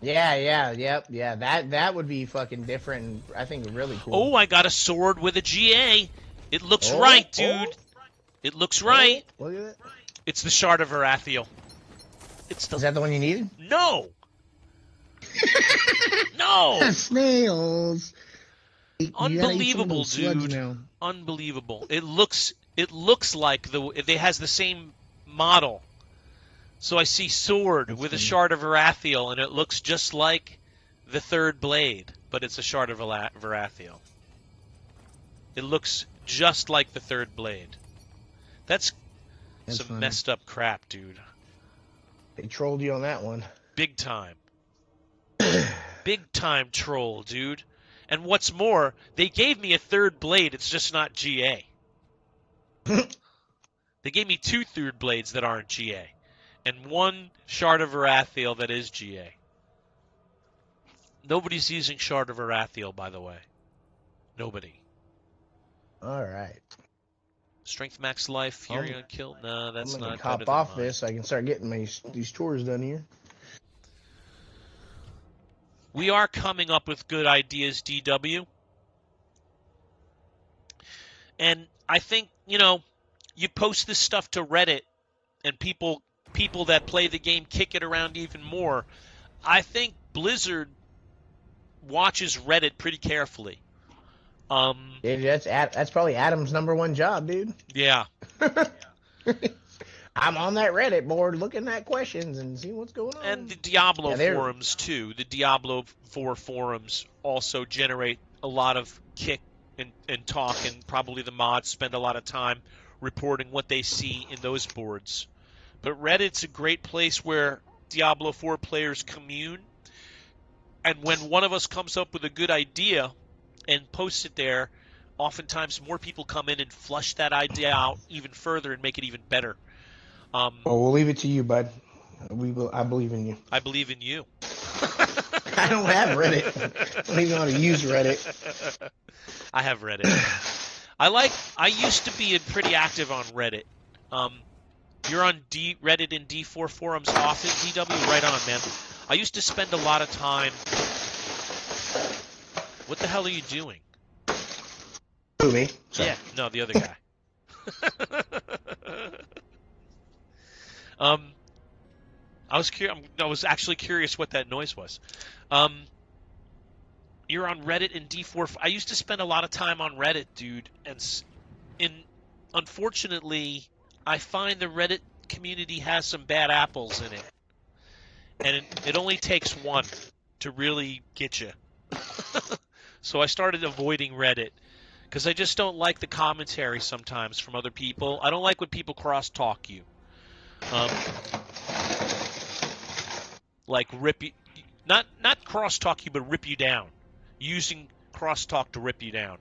Yeah. That would be fucking different and I think really cool. Oh, I got a sword with a GA. It looks right, dude. It looks right. Look at it. It's the Shard of Arathiel. Is that the one you needed? No. No. Snails. Unbelievable, dude. Unbelievable. It looks like it has the same model. So I see sword with a Shard of Arathiel, and it looks just like the third blade, but it's a Shard of Arathiel. It looks just like the third blade. That's some funny. Messed up crap, dude. They trolled you on that one. Big time. Big time troll, dude. And what's more, they gave me a third blade, it's just not GA. They gave me two third blades that aren't GA. And one Shard of Arathiel that is GA. Nobody's using Shard of Arathiel, by the way. Nobody. All right. Strength max life, Fury on kill. No, that's not. I'm gonna hop off this so I can start getting these tours done here. We are coming up with good ideas, DW. And I think, you post this stuff to Reddit and people that play the game kick it around even more. I think Blizzard watches Reddit pretty carefully. Dude, that's probably Adam's #1 job, dude. Yeah. I'm on that Reddit board looking at questions and see what's going And on. the Diablo Yeah, they're forums too. The Diablo 4 forums also generate a lot of kick and talk, and probably the mods spend a lot of time reporting what they see in those boards. But Reddit's a great place where Diablo 4 players commune, and when one of us comes up with a good idea and posts it there, oftentimes more people come in and flush that idea out even further and make it even better. Well, we'll leave it to you, bud. I believe in you. I believe in you. I don't have Reddit. I don't even know how to use Reddit. I have Reddit. I used to be pretty active on Reddit. You're on Reddit and D4 forums often, DW? Right on, man. I used to spend a lot of time. What the hell are you doing? Who, me? Sorry. Yeah, no, the other guy. I was actually curious what that noise was. You're on Reddit and D4. I used to spend a lot of time on Reddit, dude, and unfortunately, I find the Reddit community has some bad apples in it, and it only takes one to really get you. So I started avoiding Reddit because I just don't like the commentary sometimes from other people. I don't like when people cross-talk you. Like rip you, not crosstalk you, but rip you down, using crosstalk to rip you down,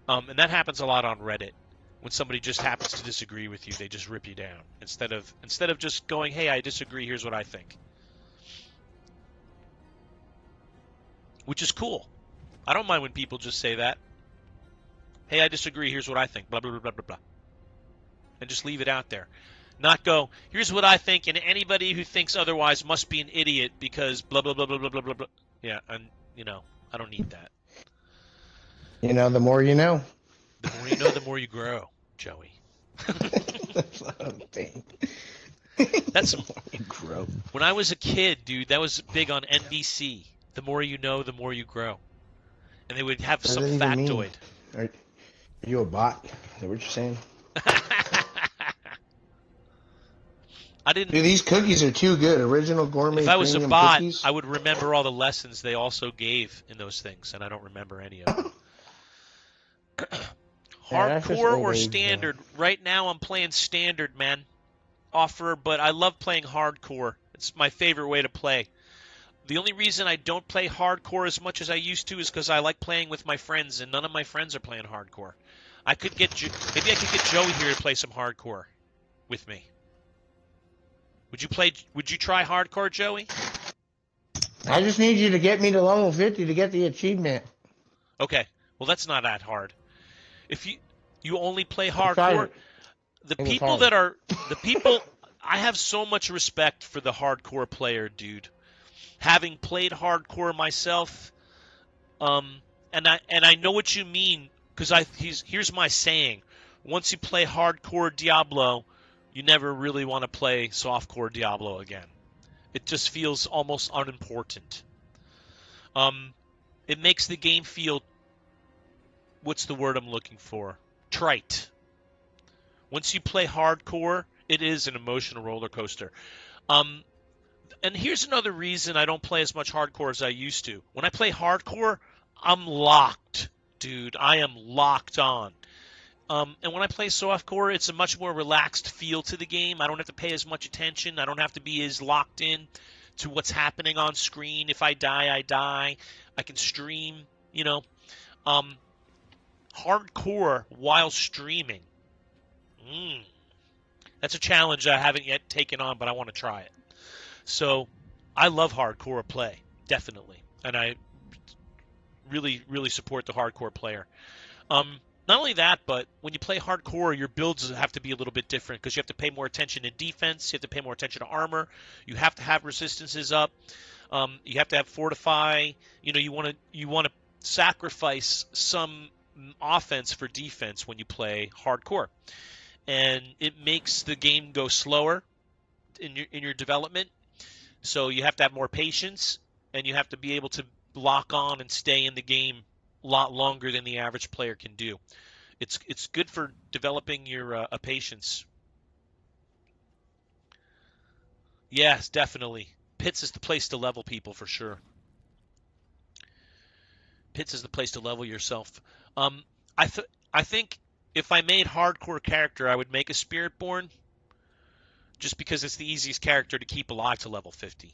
and that happens a lot on Reddit. When somebody just happens to disagree with you, they just rip you down instead of just going, "Hey, I disagree. Here's what I think," which is cool. I don't mind when people just say that. "Hey, I disagree. Here's what I think." Blah blah blah blah blah blah, and just leave it out there. Not go, "Here's what I think, and anybody who thinks otherwise must be an idiot because blah, blah, blah, blah, blah, blah, blah, blah." Yeah, and, I don't need that. The more you know. The more you know, the more you grow, Joey. That's not a thing. That's the more you grow. When I was a kid, dude, that was big on NBC. The more you know, the more you grow. And they would have some factoid. Are you a bot? Is that what you're saying? I didn't. Dude, these cookies are too good. Original gourmet. If I was a bot, cookies. I would remember all the lessons they also gave in those things, and I don't remember any of them. Hardcore or standard? Right now, I'm playing standard, man. But I love playing hardcore. It's my favorite way to play. The only reason I don't play hardcore as much as I used to is because I like playing with my friends, and none of my friends are playing hardcore. Maybe I could get Joey here to play some hardcore with me. Would you try hardcore, Joey? I just need you to get me to level 50 to get the achievement. Okay. Well, that's not that hard. If you only play hardcore, I have so much respect for the hardcore player, dude. Having played hardcore myself, and I know what you mean, because here's my saying: once you play hardcore Diablo, you never really want to play softcore Diablo again. It just feels almost unimportant. It makes the game feel, what's the word I'm looking for? Trite. Once you play hardcore, it is an emotional roller coaster. And here's another reason I don't play as much hardcore as I used to. When I play hardcore, I'm locked, dude. I am locked on. And when I play softcore, it's a much more relaxed feel to the game. I don't have to pay as much attention. I don't have to be as locked in to what's happening on screen. If I die, I die. I can stream, hardcore while streaming. That's a challenge I haven't yet taken on, but I want to try it. So I love hardcore play, definitely. And I really, really support the hardcore player. Not only that, but when you play hardcore, your builds have to be a little bit different because you have to pay more attention to defense. You have to pay more attention to armor. You have to have resistances up. You have to have fortify. You want to sacrifice some offense for defense when you play hardcore, and it makes the game go slower in your development. So you have to have more patience, and you have to be able to lock on and stay in the game a lot longer than the average player can do. It's good for developing your patience. Yes, definitely. Pits is the place to level people for sure. Pits is the place to level yourself. Um, I think if I made hardcore character, I would make a Spiritborn, just because it's the easiest character to keep alive to level 50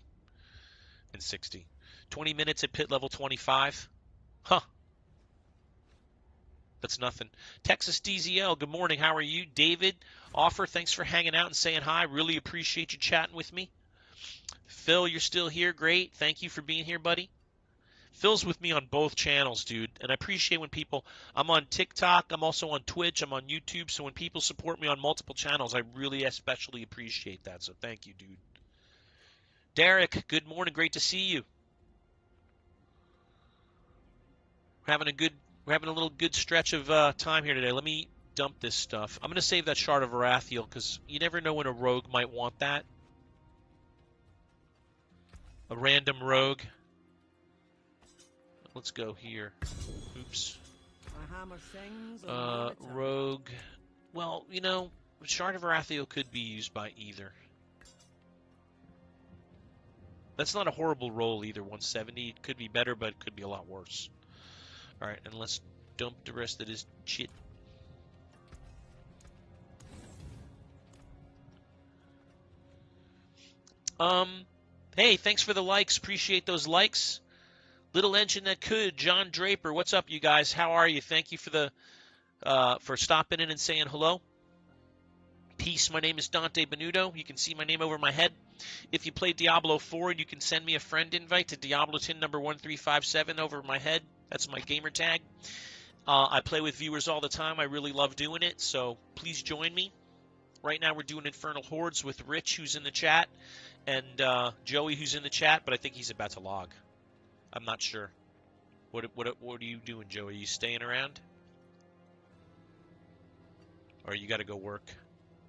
and 60. 20 minutes at pit level 25. Huh. That's nothing. Texas DZL, good morning. How are you? David, Offer, thanks for hanging out and saying hi. Really appreciate you chatting with me. Phil, you're still here. Great. Thank you for being here, buddy. Phil's with me on both channels, dude, and I appreciate when people. I'm on TikTok. I'm also on Twitch. I'm on YouTube. So when people support me on multiple channels, I really especially appreciate that. So thank you, dude. Derek, good morning. Great to see you. We're having a little good stretch of time here today. Let me dump this stuff. I'm gonna save that Shard of Arathiel because you never know when a rogue might want that. A random rogue. Let's go here. Oops. Rogue. Well, you know, Shard of Arathiel could be used by either. That's not a horrible roll either. 170 it could be better, but it could be a lot worse. All right, and let's dump the rest of this shit. Hey, thanks for the likes. Appreciate those likes. Little engine that could. John Draper, what's up, you guys? How are you? Thank you for the for stopping in and saying hello. Peace. My name is Dante Benuto. You can see my name over my head. If you play Diablo 4, you can send me a friend invite to Diablo Tin number 1357 over my head. That's my gamer tag. I play with viewers all the time. I really love doing it, so please join me. Right now we're doing Infernal Hordes with Rich, who's in the chat, and Joey, who's in the chat, but I think he's about to log. I'm not sure. What are you doing, Joey? Are you staying around? Or you got to go work?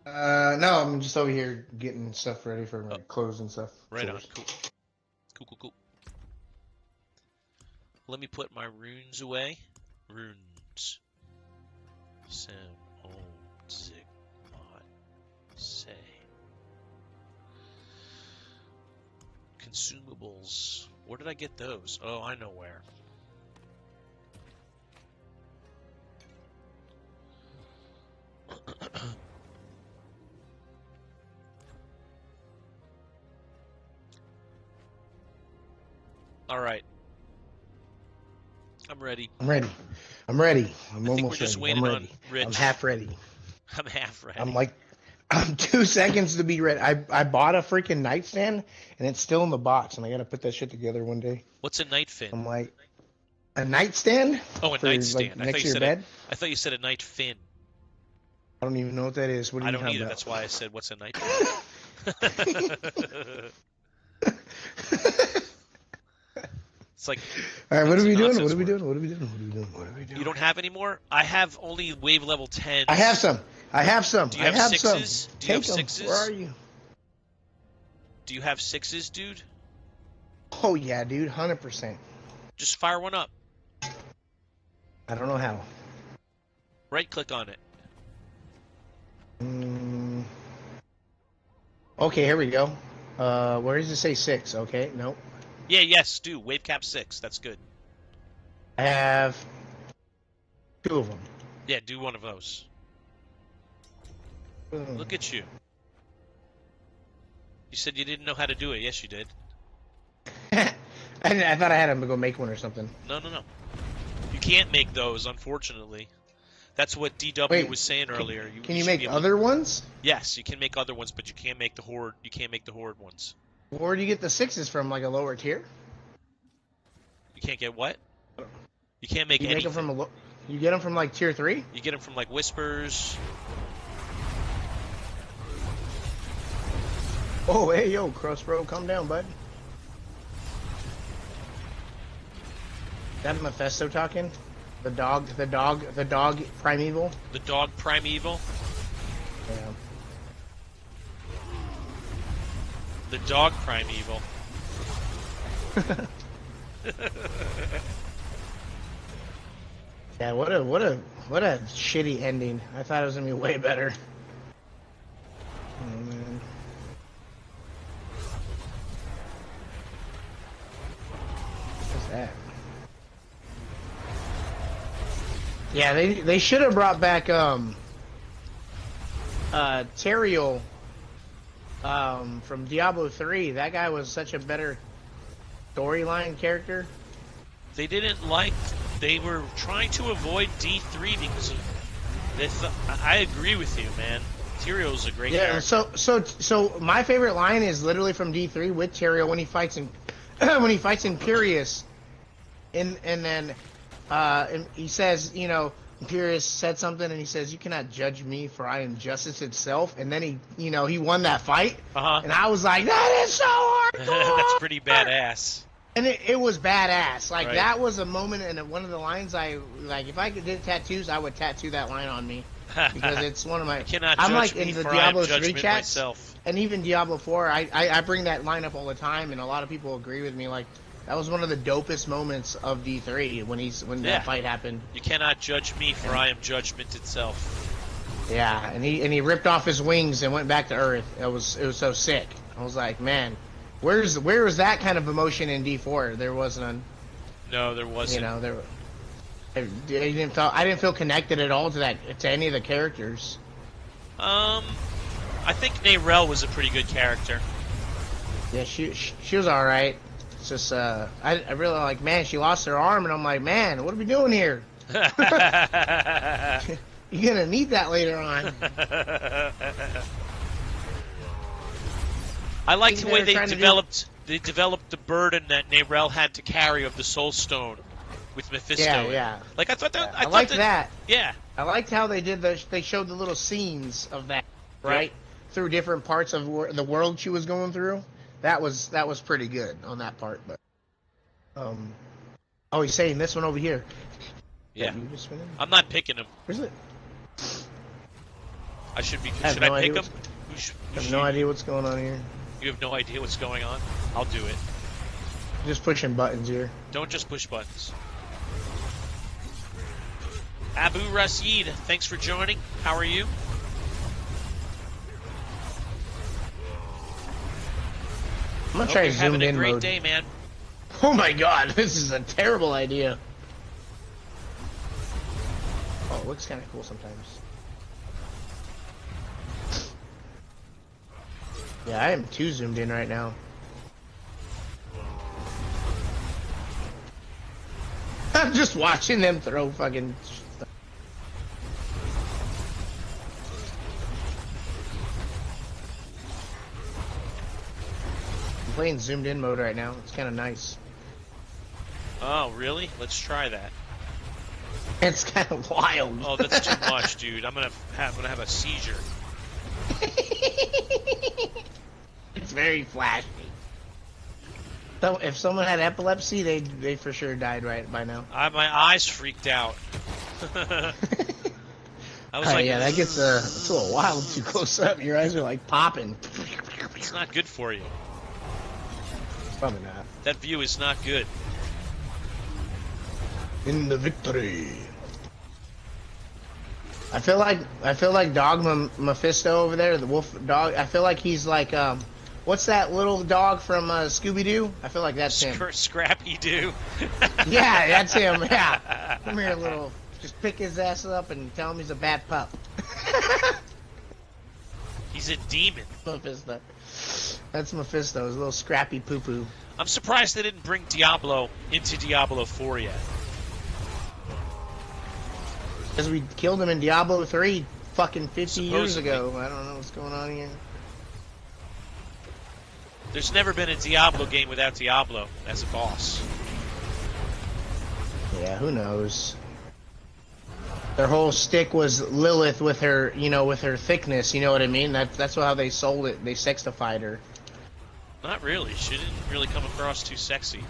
No, I'm just over here getting stuff ready for my clothes and stuff. Right on. Cool. Cool. Let me put my runes away. Runes. Sam, Om, Zig, Mod, Say. Consumables. Where did I get those? Oh, I know where. All right. I'm ready. I'm ready. I'm ready. I think we're just waiting on Rich. I'm half ready. I'm half ready. I'm 2 seconds to be ready. I bought a freaking nightstand and it's still in the box and I gotta put that shit together one day. What's a night fin? I'm like, a nightstand? Oh, a nightstand. Like, next to your bed? I thought you said a night fin. I don't even know what that is. What are you talking either. about? That's why I said, what's a night fin? It's like. All right, what are we doing? What are we doing? You don't have any more? I have only wave level 10. I have some. Do you have sixes? Some. Do you have sixes? Where are you? Do you have sixes, dude? Oh yeah, dude, 100%. Just fire one up. I don't know how. Right click on it. Okay, here we go. Where does it say 6? Okay, nope. Yeah, yes, do. Wave cap 6. That's good. I have 2 of them. Yeah, do one of those. Look at you. You said you didn't know how to do it. Yes, you did. I thought I had him to go make one or something. No. You can't make those, unfortunately. That's what DW was saying earlier. Can you make other ones? Yes, you can make other ones, but you can't make the horde. You can't make the horde ones. Where do you get the 6s from? Like a lower tier? You can't get what? You can't make anything. Make them from you get them from like tier 3? You get them from like Whispers. Oh, hey, yo, Crossroad, calm down, bud. That Mephisto talking? The dog primeval. The dog primeval. Yeah. The dog primeval. Yeah, what a shitty ending. I thought it was gonna be way better. Oh man. What's that? Yeah, they should have brought back Teriel from Diablo 3. That guy was such a better storyline character. They were trying to avoid D3 because I agree with you, man. Tyrion's a great character. So my favorite line is literally from D3 with Tyrion when he fights in when he fights Imperius, and then and he says, you know, Imperius said something and he says, "You cannot judge me, for I am justice itself." And then he won that fight, and I was like, "That is so hardcore." That's pretty badass. And it was badass. Like, right. That was a moment, and one of the lines I like. If I could do tattoos, I would tattoo that line on me because it's one of my. I'm like in the Diablo 3 chats, and even Diablo 4. I bring that line up all the time, and a lot of people agree with me. Like, that was one of the dopest moments of D3 when that fight happened. You cannot judge me, for I am judgment itself. Yeah, and he ripped off his wings and went back to Earth. It was so sick. I was like, man. Where was that kind of emotion in D4? There was none. No, there wasn't. You know, I didn't feel connected at all to any of the characters. I think Nayrel was a pretty good character. Yeah, she was all right. It's just I really like, man, she lost her arm, and I'm like, man, what are we doing here? You're gonna need that later on. I liked the way they developed the burden that Nayrel had to carry of the Soul Stone with Mephisto. Yeah. Like, I thought that. I liked that. Yeah. I liked how they did they showed the little scenes of that, right? Yep. Through different parts of the world she was going through. That was pretty good on that part. But oh, he's saying this one over here. Yeah. I'm not picking him. Where's it? Should I pick him? I have no idea what's going on here. You have no idea what's going on? I'll do it. Just pushing buttons here. Don't just push buttons. Abu Rasid, thanks for joining. How are you? I'm gonna try zoomed in mode. Having a great day, man. Oh my god, this is a terrible idea. Oh, it looks kind of cool sometimes. Yeah, I am too zoomed in right now. I'm just watching them throw fucking stuff. I'm playing zoomed in mode right now. It's kind of nice. Oh, really? Let's try that. It's kind of wild. Oh, that's too much, dude. I'm gonna have a seizure. It's very flashy. So if someone had epilepsy, they for sure died right by now. My eyes freaked out. I was like, yeah, that gets it's a little wild too close up. Your eyes are like popping. It's not good for you. Probably not. That view is not good. In the victory. I feel like Dog Mephisto over there, the wolf dog. I feel like he's like what's that little dog from Scooby-Doo? I feel like that's him. Scrappy-Doo. Yeah, that's him. Yeah. Come here, little. Just pick his ass up and tell him he's a bad pup. He's a demon. Mephisto. That's Mephisto, his little scrappy poo-poo. I'm surprised they didn't bring Diablo into Diablo 4 yet. Because we killed him in Diablo 3 fucking 50 years ago. I don't know what's going on here. There's never been a Diablo game without Diablo as a boss. Yeah, who knows? Their whole stick was Lilith with her, with her thickness, you know what I mean? That's how they sold it. They sexified her. Not really. She didn't really come across too sexy.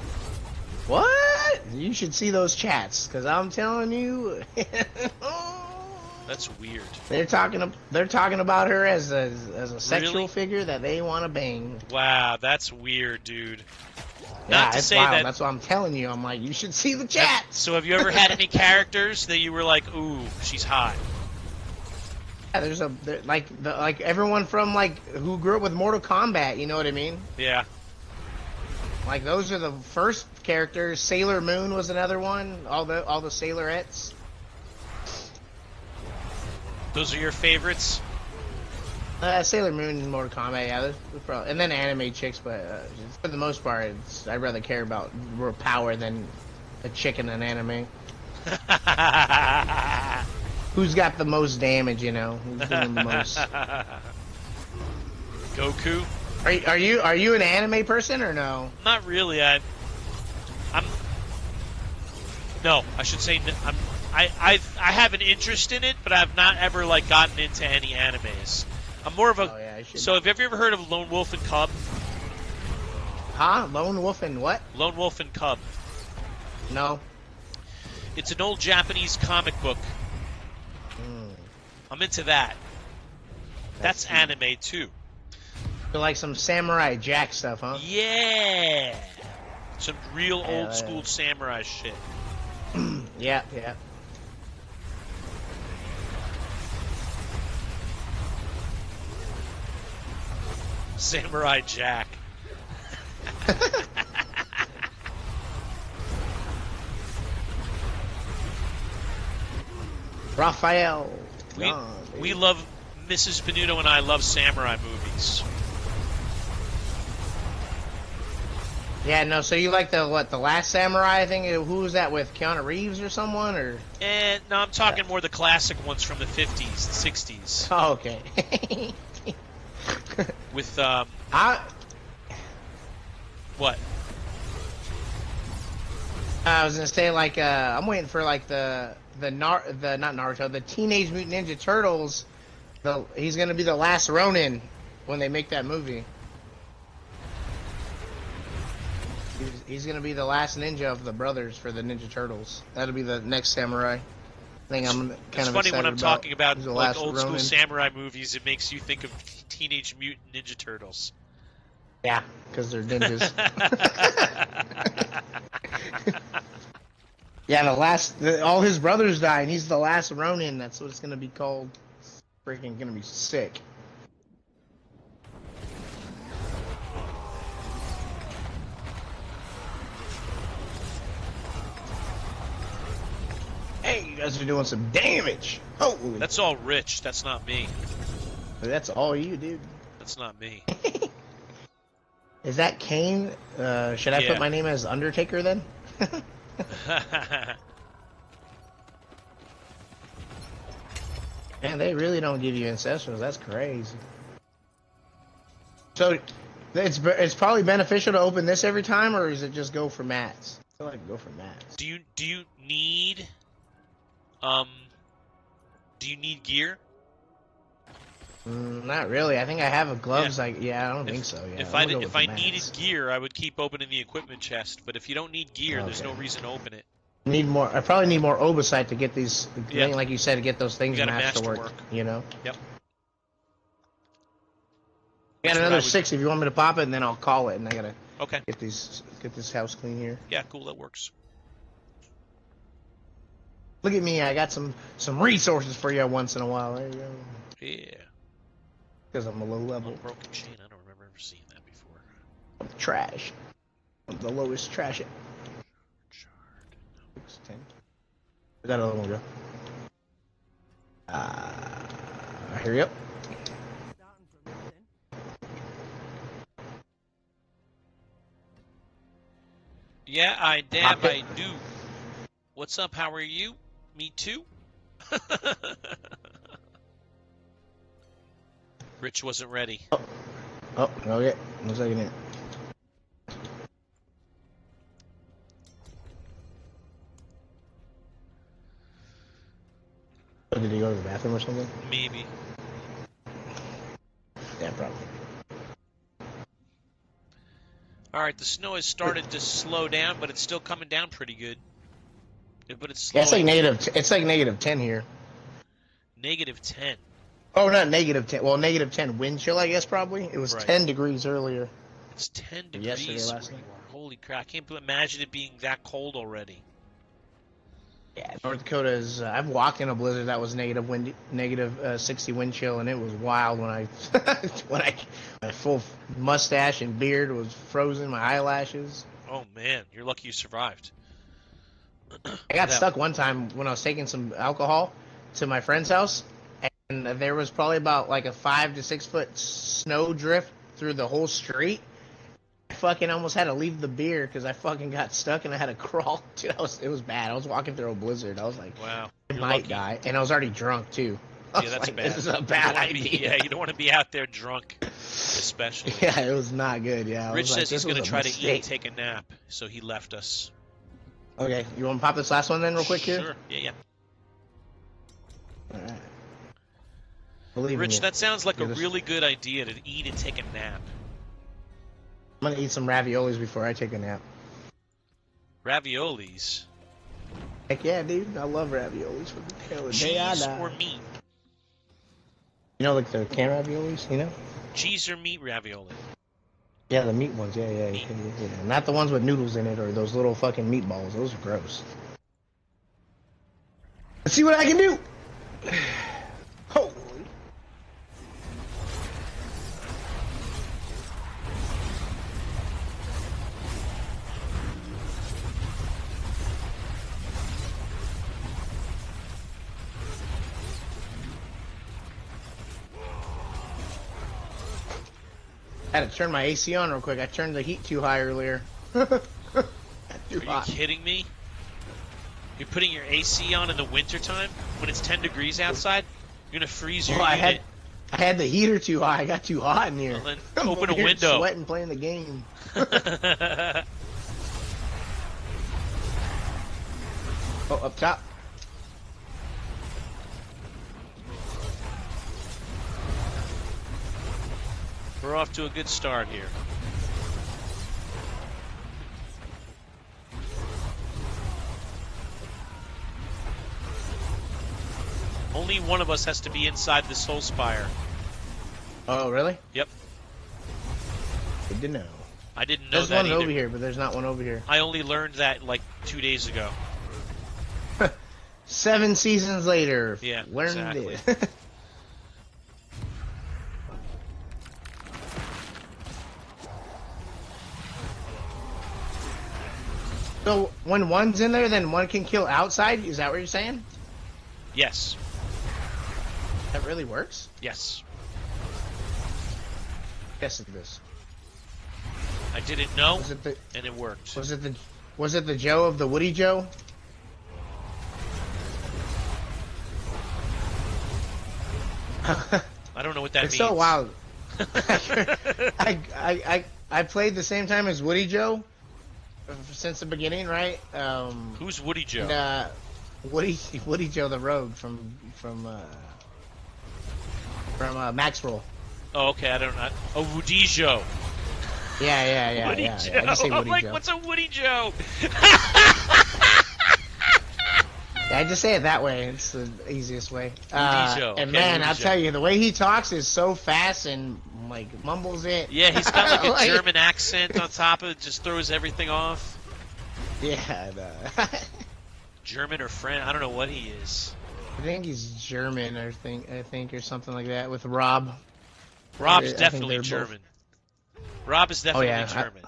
What? what? You should see those chats, because I'm telling you. That's weird. They're talking about her as a sexual Really? figure that they want to bang. Wow, that's weird, dude. Not Yeah, to it's say wild. that. That's what I'm telling you. I'm like, you should see the chats. So have you ever had any characters that you were like, ooh, she's hot? Yeah, like everyone from like who grew up with Mortal Kombat. You know what I mean? Yeah. Like those are the first characters. Sailor Moon was another one. All the Sailorettes. Those are your favorites? Sailor Moon and Mortal Kombat, yeah, those probably, and then anime chicks, but for the most part, I'd rather care about more power than a chick in an anime. Who's got the most damage, you know? Who's doing the most? Goku? Are you an anime person or no? Not really. I'm. No, I should say I have an interest in it, but I've not ever like gotten into any animes. I'm more of a. Oh, yeah, I should. So have you ever heard of Lone Wolf and Cub? Huh? Lone Wolf and what? Lone Wolf and Cub. No. It's an old Japanese comic book. I'm into that. That's anime too. So like some Samurai Jack stuff, huh? Yeah. Some real old school samurai shit. Yeah, yeah. Samurai Jack. Raphael. We love, Mrs. Benuto and I love samurai movies. Yeah, no, so you like the Last Samurai thing? Who was that with? Keanu Reeves or someone? Or And no, I'm talking more the classic ones from the 50s, 60s. Oh, okay. With what? I was gonna say like I'm waiting for like the not Naruto, the Teenage Mutant Ninja Turtles. He's gonna be the last Ronin when they make that movie. He's gonna be the last ninja of the brothers for the Ninja Turtles. That'll be the next samurai. Thing I'm kind it's of funny when I'm talking about like old Ronin. school samurai movies. It makes you think of Teenage Mutant Ninja Turtles. Yeah, because they're ninjas. Yeah, all his brothers die, and he's the last Ronin. That's what it's gonna be called. It's freaking gonna be sick. Hey, you guys are doing some damage. Holy. That's all Rich. That's not me. That's all you, dude. That's not me. Is that Kane? Should I put my name as Undertaker then? Man, they really don't give you ancestors. That's crazy. So, it's probably beneficial to open this every time, or is it just go for mats? I feel like go for mats. Do you need gear? Not really. I think I have a gloves. Yeah, I don't think so. Yeah. If I needed gear, I would keep opening the equipment chest. But if you don't need gear, there's no reason to open it. Need more. I probably need more Obosite to get these. Like you said, to get those things matched to work. You know. Yep. I got another 6 if you want me to pop it, and then I'll call it. And I gotta get this house clean here. Yeah, cool. That works. Look at me. I got some resources for you once in a while. There you go. Yeah. Because I'm a low level. Broken chain. I don't remember ever seeing that before. I'm trash. I'm the lowest trash. Where'd that other one go? Here you go. Yeah, I do. What's up? How are you? Me too. Rich wasn't ready. Oh, okay. 1 second here. Oh, did he go to the bathroom or something? Maybe. Yeah, probably. All right, the snow has started to slow down, but it's still coming down pretty good. But it's Yeah, it's like slowing. negative. It's like -10 here. -10. Oh, not -10. Well, -10 wind chill, I guess probably. It was Right. 10 degrees earlier. It's 10 Or yesterday, degrees last where night. you are. Holy crap! I can't imagine it being that cold already. Yeah, North Dakota is. I've walked in a blizzard that was -60 wind chill, and it was wild when I when I my full mustache and beard was frozen, my eyelashes. Oh man, you're lucky you survived. I got That. stuck one time when I was taking some alcohol to my friend's house, and there was probably about like a 5 to 6 foot snow drift through the whole street. I fucking almost had to leave the beer because I fucking got stuck and I had to crawl. Dude, it was bad. I was walking through a blizzard. I was like, Wow, I you're might lucky. die, and I was already drunk too. I Yeah, was that's like, this bad. is a You don't bad want to be. idea. Yeah, you don't want to be out there drunk, especially. Yeah, it was not good. Yeah, I Rich was like, says he's this going was to a try to eat and mistake. take a nap, so he left us. Okay, you want to pop this last one then, real quick here? Sure. Yeah, yeah. All right. Believe in Rich, you. that sounds like a You're this- really good idea to eat and take a nap. I'm gonna eat some raviolis before I take a nap. Raviolis. Heck yeah, dude. I love raviolis for the day I Cheese die. or meat? You know, like the can raviolis, you know? Cheese or meat ravioli? Yeah, the meat ones. Yeah. Not the ones with noodles in it or those little fucking meatballs. Those are gross. Let's see what I can do. Holy. I had to turn my AC on real quick. I turned the heat too high earlier. Too Are you hot. kidding me? You're putting your AC on in the wintertime when it's 10 degrees outside? You're going to freeze your Well, unit. I had the heater too high. I got too hot in here. Well, then I'm open over a here window. sweating playing the game. Oh, up top. We're off to a good start here. Only one of us has to be inside this whole spire. Oh, really? Yep. Good to know. I didn't know There's that one either. over here, but there's not one over here. I only learned that like 2 days ago. 7 seasons later. Yeah, learned exactly. it. So when one's in there, then one can kill outside? Is that what you're saying? Yes. That really works? Yes. Yes, it does. I didn't know, Was it the and it worked. was it the Joe of the Woody Joe? I don't know what that It's means. so wild. I played the same time as Woody Joe since the beginning, right? Who's Woody Joe? And, Woody Joe the Rogue from Maxwell. Oh, okay. I don't know. Oh, Woody Joe. Yeah. Woody I Joe. just say I'm Woody like, Joe. what's a Woody Joe? Yeah, I just say it that way. It's the easiest way. Joe. And Okay, man, Woody I'll Joe. tell you, the way he talks is so fast and like mumbles it. Yeah, he's got like a Like- German accent on top of it, just throws everything off. Yeah, German or French, I don't know what he is. I think he's German, I think, or something like that. With Rob. Rob's I think definitely they're both- German. Rob is definitely yeah, German.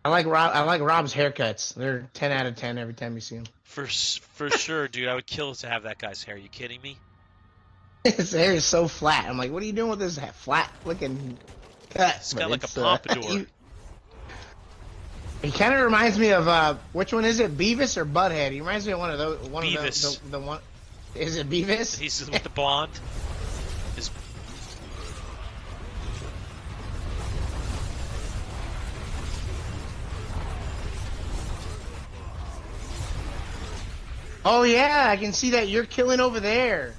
I like Rob. I like Rob's haircuts. They're 10 out of 10 every time you see him. For sure, dude. I would kill to have that guy's hair. Are you kidding me? His hair is so flat. I'm like, what are you doing with this flat looking cut? He's got like a It's, pompadour. He kind of reminds me of which one is it, Beavis or Butthead? He reminds me of one of those. Beavis. The one. Is it Beavis? He's with the blonde. His, Oh yeah, I can see that you're killing over there.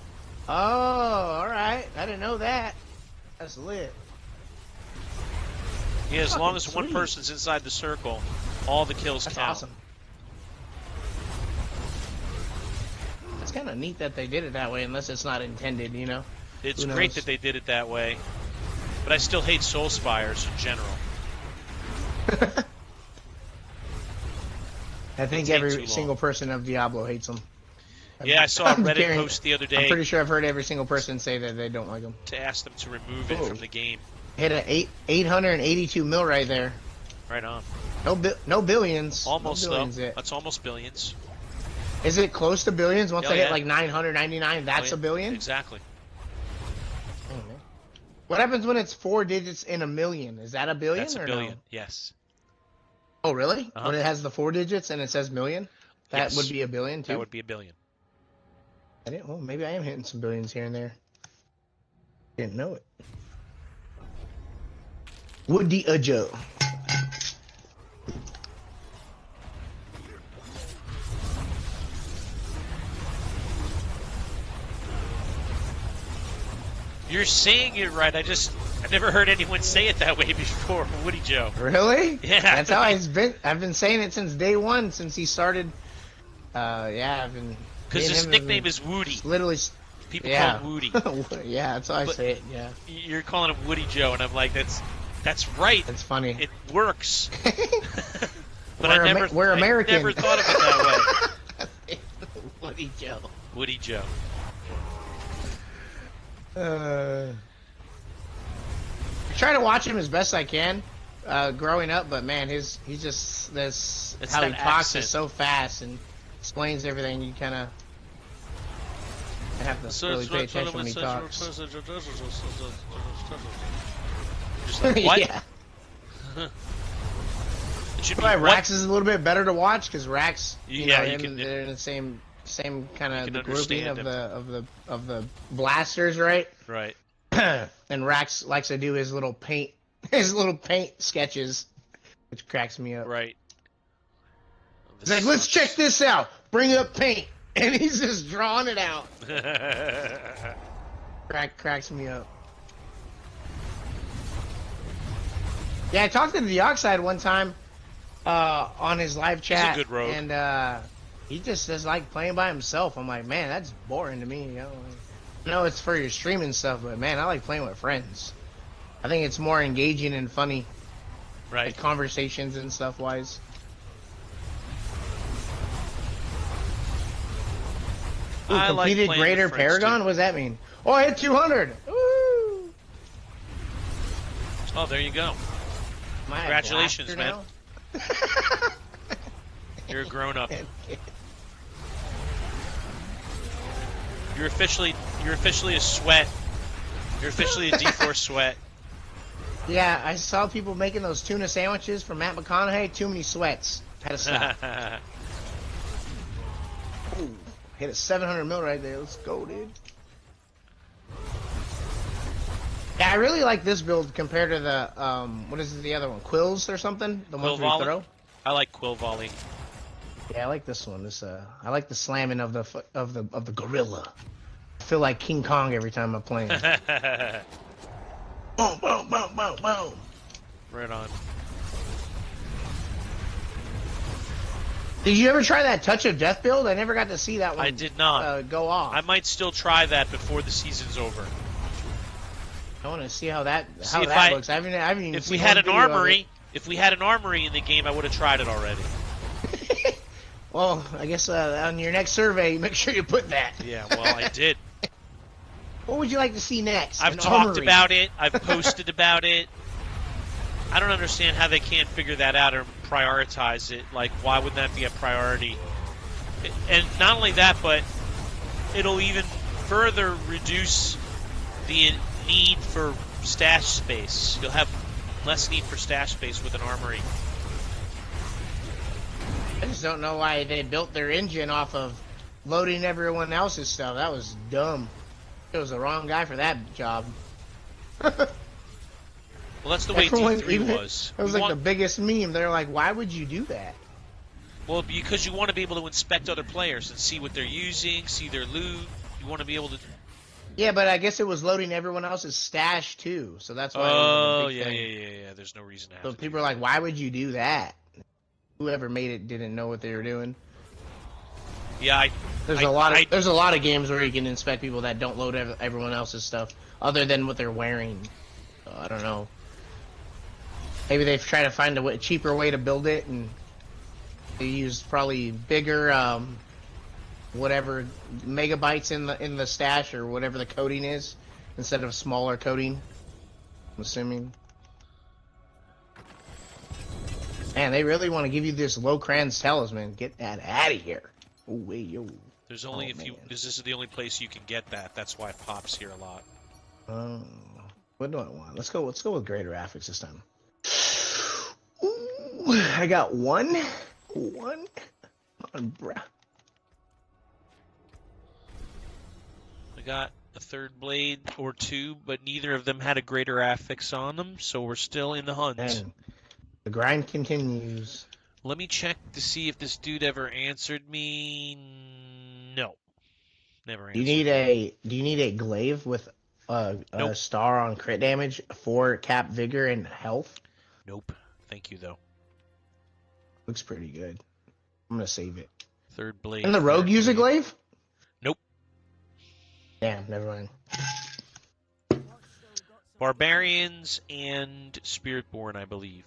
Oh, all right. I didn't know that. That's lit. Yeah, as long as Sweet. one person's inside the circle, all the kills That's count. awesome. It's kind of neat that they did it that way, unless it's not intended, you know? It's great that they did it that way, but I still hate Soul Spires in general. I think every single person of Diablo hates them. Yeah, I saw a Reddit post the other day. I'm pretty sure I've heard every single person say that they don't like them. To ask them to remove it from the game. Hit an 882 mil right there. Right on. No billions. Almost, no billions though. yet. That's almost billions. Is it close to billions? Once I hit like 999, that's a billion? Exactly. What happens when it's 4 digits in a million? Is that a billion? That's a billion, yes. Oh, really? When it has the 4 digits and it says million? That would be a billion, too? That would be a billion. Well, maybe I am hitting some billions here and there. Didn't know it. Woody Joe. You're saying it right. I've never heard anyone say it that way before. Woody Joe. Really? Yeah. That's how I've been saying it since day one, since he started. I've been. Because his nickname is Woody. Literally. People call him Woody. Yeah, that's how I say it. Yeah. You're calling him Woody Joe, and I'm like, that's right. That's funny. It works. But we're American. I never thought of it that way. Woody Joe. Woody Joe. I try to watch him as best I can, growing up, but man, he's just how he talks is so fast and explains everything. You kind of have to really pay attention when he talks. Just like, what? Yeah. But Rax is a little bit better to watch because Rax, they're in the same kind of the grouping of the blasters, right? Right. And Rax likes to do his little paint sketches, which cracks me up. Right. He's like, let's check this out. Bring up paint, and he's just drawing it out. Cracks me up. Yeah, I talked to the Oxide one time on his live chat. He's a good rogue. And he just is like playing by himself. I'm like, man, that's boring to me. I know it's for your streaming stuff, but man, I like playing with friends. I think it's more engaging and funny. Right. Like conversations and stuff wise. Ooh, completed like Greater Paragon? Too. What does that mean? Oh, I hit 200! Woo! Oh, there you go. Congratulations, man. You're a grown-up. You're officially a sweat. You're officially a D4 sweat. Yeah, I saw people making those tuna sandwiches from Matt McConaughey. Too many sweats. Had to stop. Ooh, hit a 700 mil right there. Let's go, dude. Yeah, I really like this build compared to the what is the other one? Quills or something? The Quill one we throw. I like Quill Volley. Yeah, I like this one. I like the slamming of the gorilla. I feel like King Kong every time I'm playing. Boom, boom, boom, boom, boom. Right on. Did you ever try that Touch of Death build? I never got to see that one. I did not. Go off. I might still try that before the season's over. I want to see how that looks. I haven't even if seen we had an armory, if we had an armory in the game, I would have tried it already. Well, I guess on your next survey, make sure you put that. Yeah, well, I did. What would you like to see next? I've talked about it. I've posted about it. I don't understand how they can't figure that out or prioritize it. Like, why would that be a priority? And not only that, but it'll even further reduce the need for stash space. You'll have less need for stash space with an armory. I just don't know why they built their engine off of loading everyone else's stuff. That was dumb. It was the wrong guy for that job. Well, that's the way D3 was. It was like the biggest meme. They're like, why would you do that? Well, because you want to be able to inspect other players and see what they're using, see their loot. You want to be able to Yeah, but I guess it was loading everyone else's stash too, so that's why it was like a Oh, big yeah, thing. yeah, yeah, yeah. There's no reason to have So to do people are like, that. "Why would you do that?" Whoever made it didn't know what they were doing. Yeah, There's I, a lot of I, there's a lot of games where you can inspect people that don't load everyone else's stuff other than what they're wearing. So I don't know. Maybe they've tried to find a cheaper way to build it, and they use probably bigger whatever megabytes in the stash or whatever the coding is instead of smaller coding. I'm assuming. Man, they really want to give you this low Kran's talisman. Get that out of here. Oh wait, yo. there's only Oh a few. man. This is the only place you can get that. That's why it pops here a lot. Um, what do I want? Let's go. Let's go with greater affix this time. Ooh, I got one. One. Come on, bruh. I got a third blade or two, but neither of them had a greater affix on them, so we're still in the hunt. And the grind continues. Let me check to see if this dude ever answered me. No, never answered me. Do you need a glaive with Nope, a star on crit damage for cap vigor and health? nope. Thank you though. Looks pretty good. I'm gonna save it. Third And blade, the rogue third use a blade. glaive? Nope. Damn, never mind. Barbarians and Spiritborn, I believe.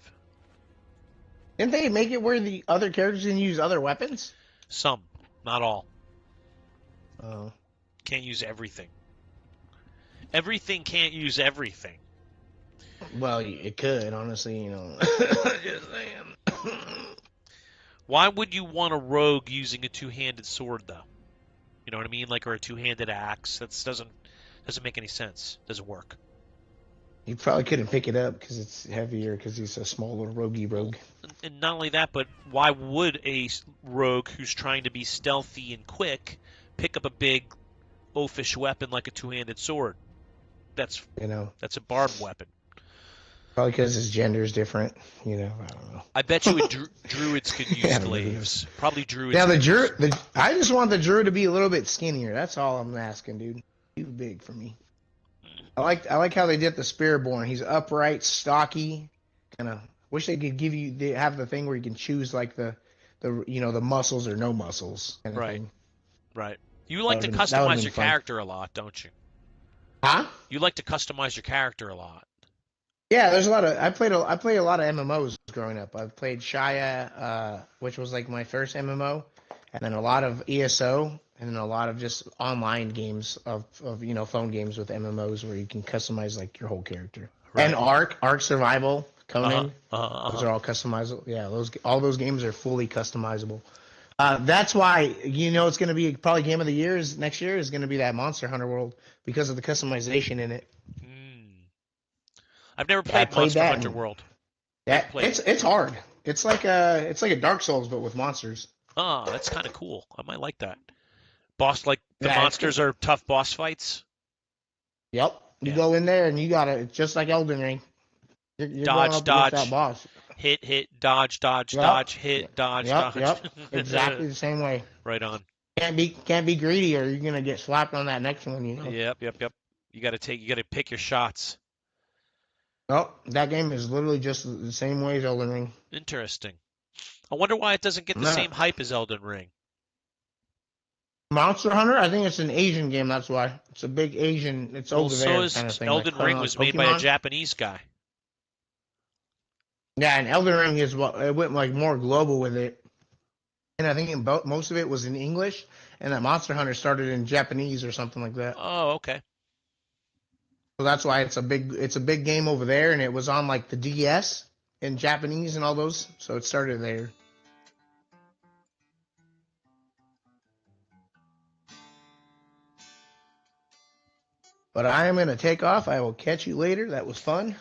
Didn't they make it where the other characters can use other weapons? Some, not all. Oh. Can't use everything. Everything can't use everything. Well, it could, honestly, you know. Just saying. Why would you want a rogue using a two-handed sword, though? You know what I mean? Like, or a two-handed axe. That doesn't make any sense. Doesn't work. You probably couldn't pick it up because it's heavier because he's a small little roguey Well, rogue. and not only that, but why would a rogue who's trying to be stealthy and quick pick up a big oafish weapon like a two-handed sword? That's You know, that's a barbed weapon. probably because his gender is different. You know, I don't know. I bet you druids could use Yeah, who knows? glaives. Probably druids Now could use. I just want the druid to be a little bit skinnier. That's all I'm asking, dude. Too big for me. I like how they did the Spiritborn. He's upright, stocky. Kind of wish they could they have the thing where you can choose like the the muscles or no muscles kind of Right, thing. right. You like to That would have customize been your fun. character a lot, don't you? Huh? You like to customize your character a lot. Yeah, there's a lot of I played a lot of MMOs growing up. I've played Shia, which was like my first MMO, and then a lot of ESO, and then a lot of just online games of phone games with MMOs where you can customize like your whole character. And Right. Ark Survival, Uh-huh. Conan, Uh-huh. those Uh-huh. are all customizable. Yeah, all those games are fully customizable. That's why it's going to be probably game of the year is next year is going to be that Monster Hunter World because of the customization in it. Hmm. I've never Yeah, I played played Monster that Hunter and World. Never that played it. it's hard. It's like a Dark Souls but with monsters. Ah, that's kind of cool. I might like that. Boss, like the Yeah, monsters are tough boss fights. yep. You Yeah. go in there and you gotta it's just like Elden Ring. You're going Dodge, up against that dodge, boss. hit, dodge, dodge, Yep. dodge, hit, dodge, dodge. Yep. Exactly the same way. Right on. Can't be greedy or you're gonna get slapped on that next one. Yep, yep, yep. You got to pick your shots. Oh, that game is literally just the same way as Elden Ring. Interesting. I wonder why it doesn't get the Nah. same hype as Elden Ring. Monster Hunter, I think it's an Asian game. That's why it's a big Asian. It's Well, over so there is kind of thing, Elden kind Ring of like was made by a Pokemon. Japanese guy. Yeah, and Elden Ring is what it went like more global with it, and I think most of it was in English, and that Monster Hunter started in Japanese or something like that. Oh, okay. So that's why it's a big game over there, and it was on like the DS in Japanese and all those. So it started there. But I am gonna take off. I will catch you later. That was fun.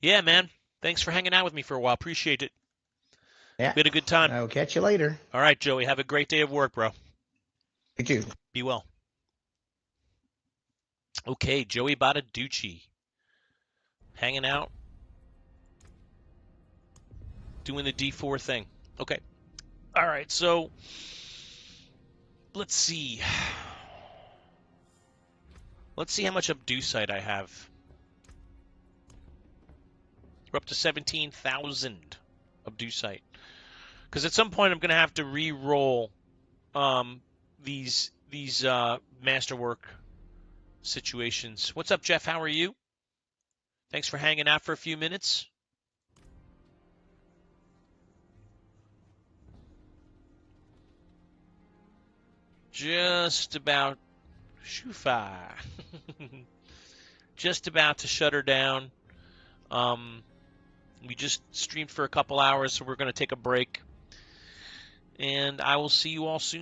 Yeah, man. Thanks for hanging out with me for a while. Appreciate it. Yeah, We had a good time. I will catch you later. All right, Joey. Have a great day of work, bro. You too. Be well. Okay, Joey Badaducci. Hanging out. Doing the D4 thing. Okay. All right, so let's see. Let's see how much Abducite I have. We're up to 17,000 Abducite. Because at some point I'm going to have to re-roll these masterwork situations. What's up, Jeff? How are you? Thanks for hanging out for a few minutes. Just about Shufa. Just about to shut her down. We just streamed for a couple hours, so we're going to take a break. And I will see you all soon.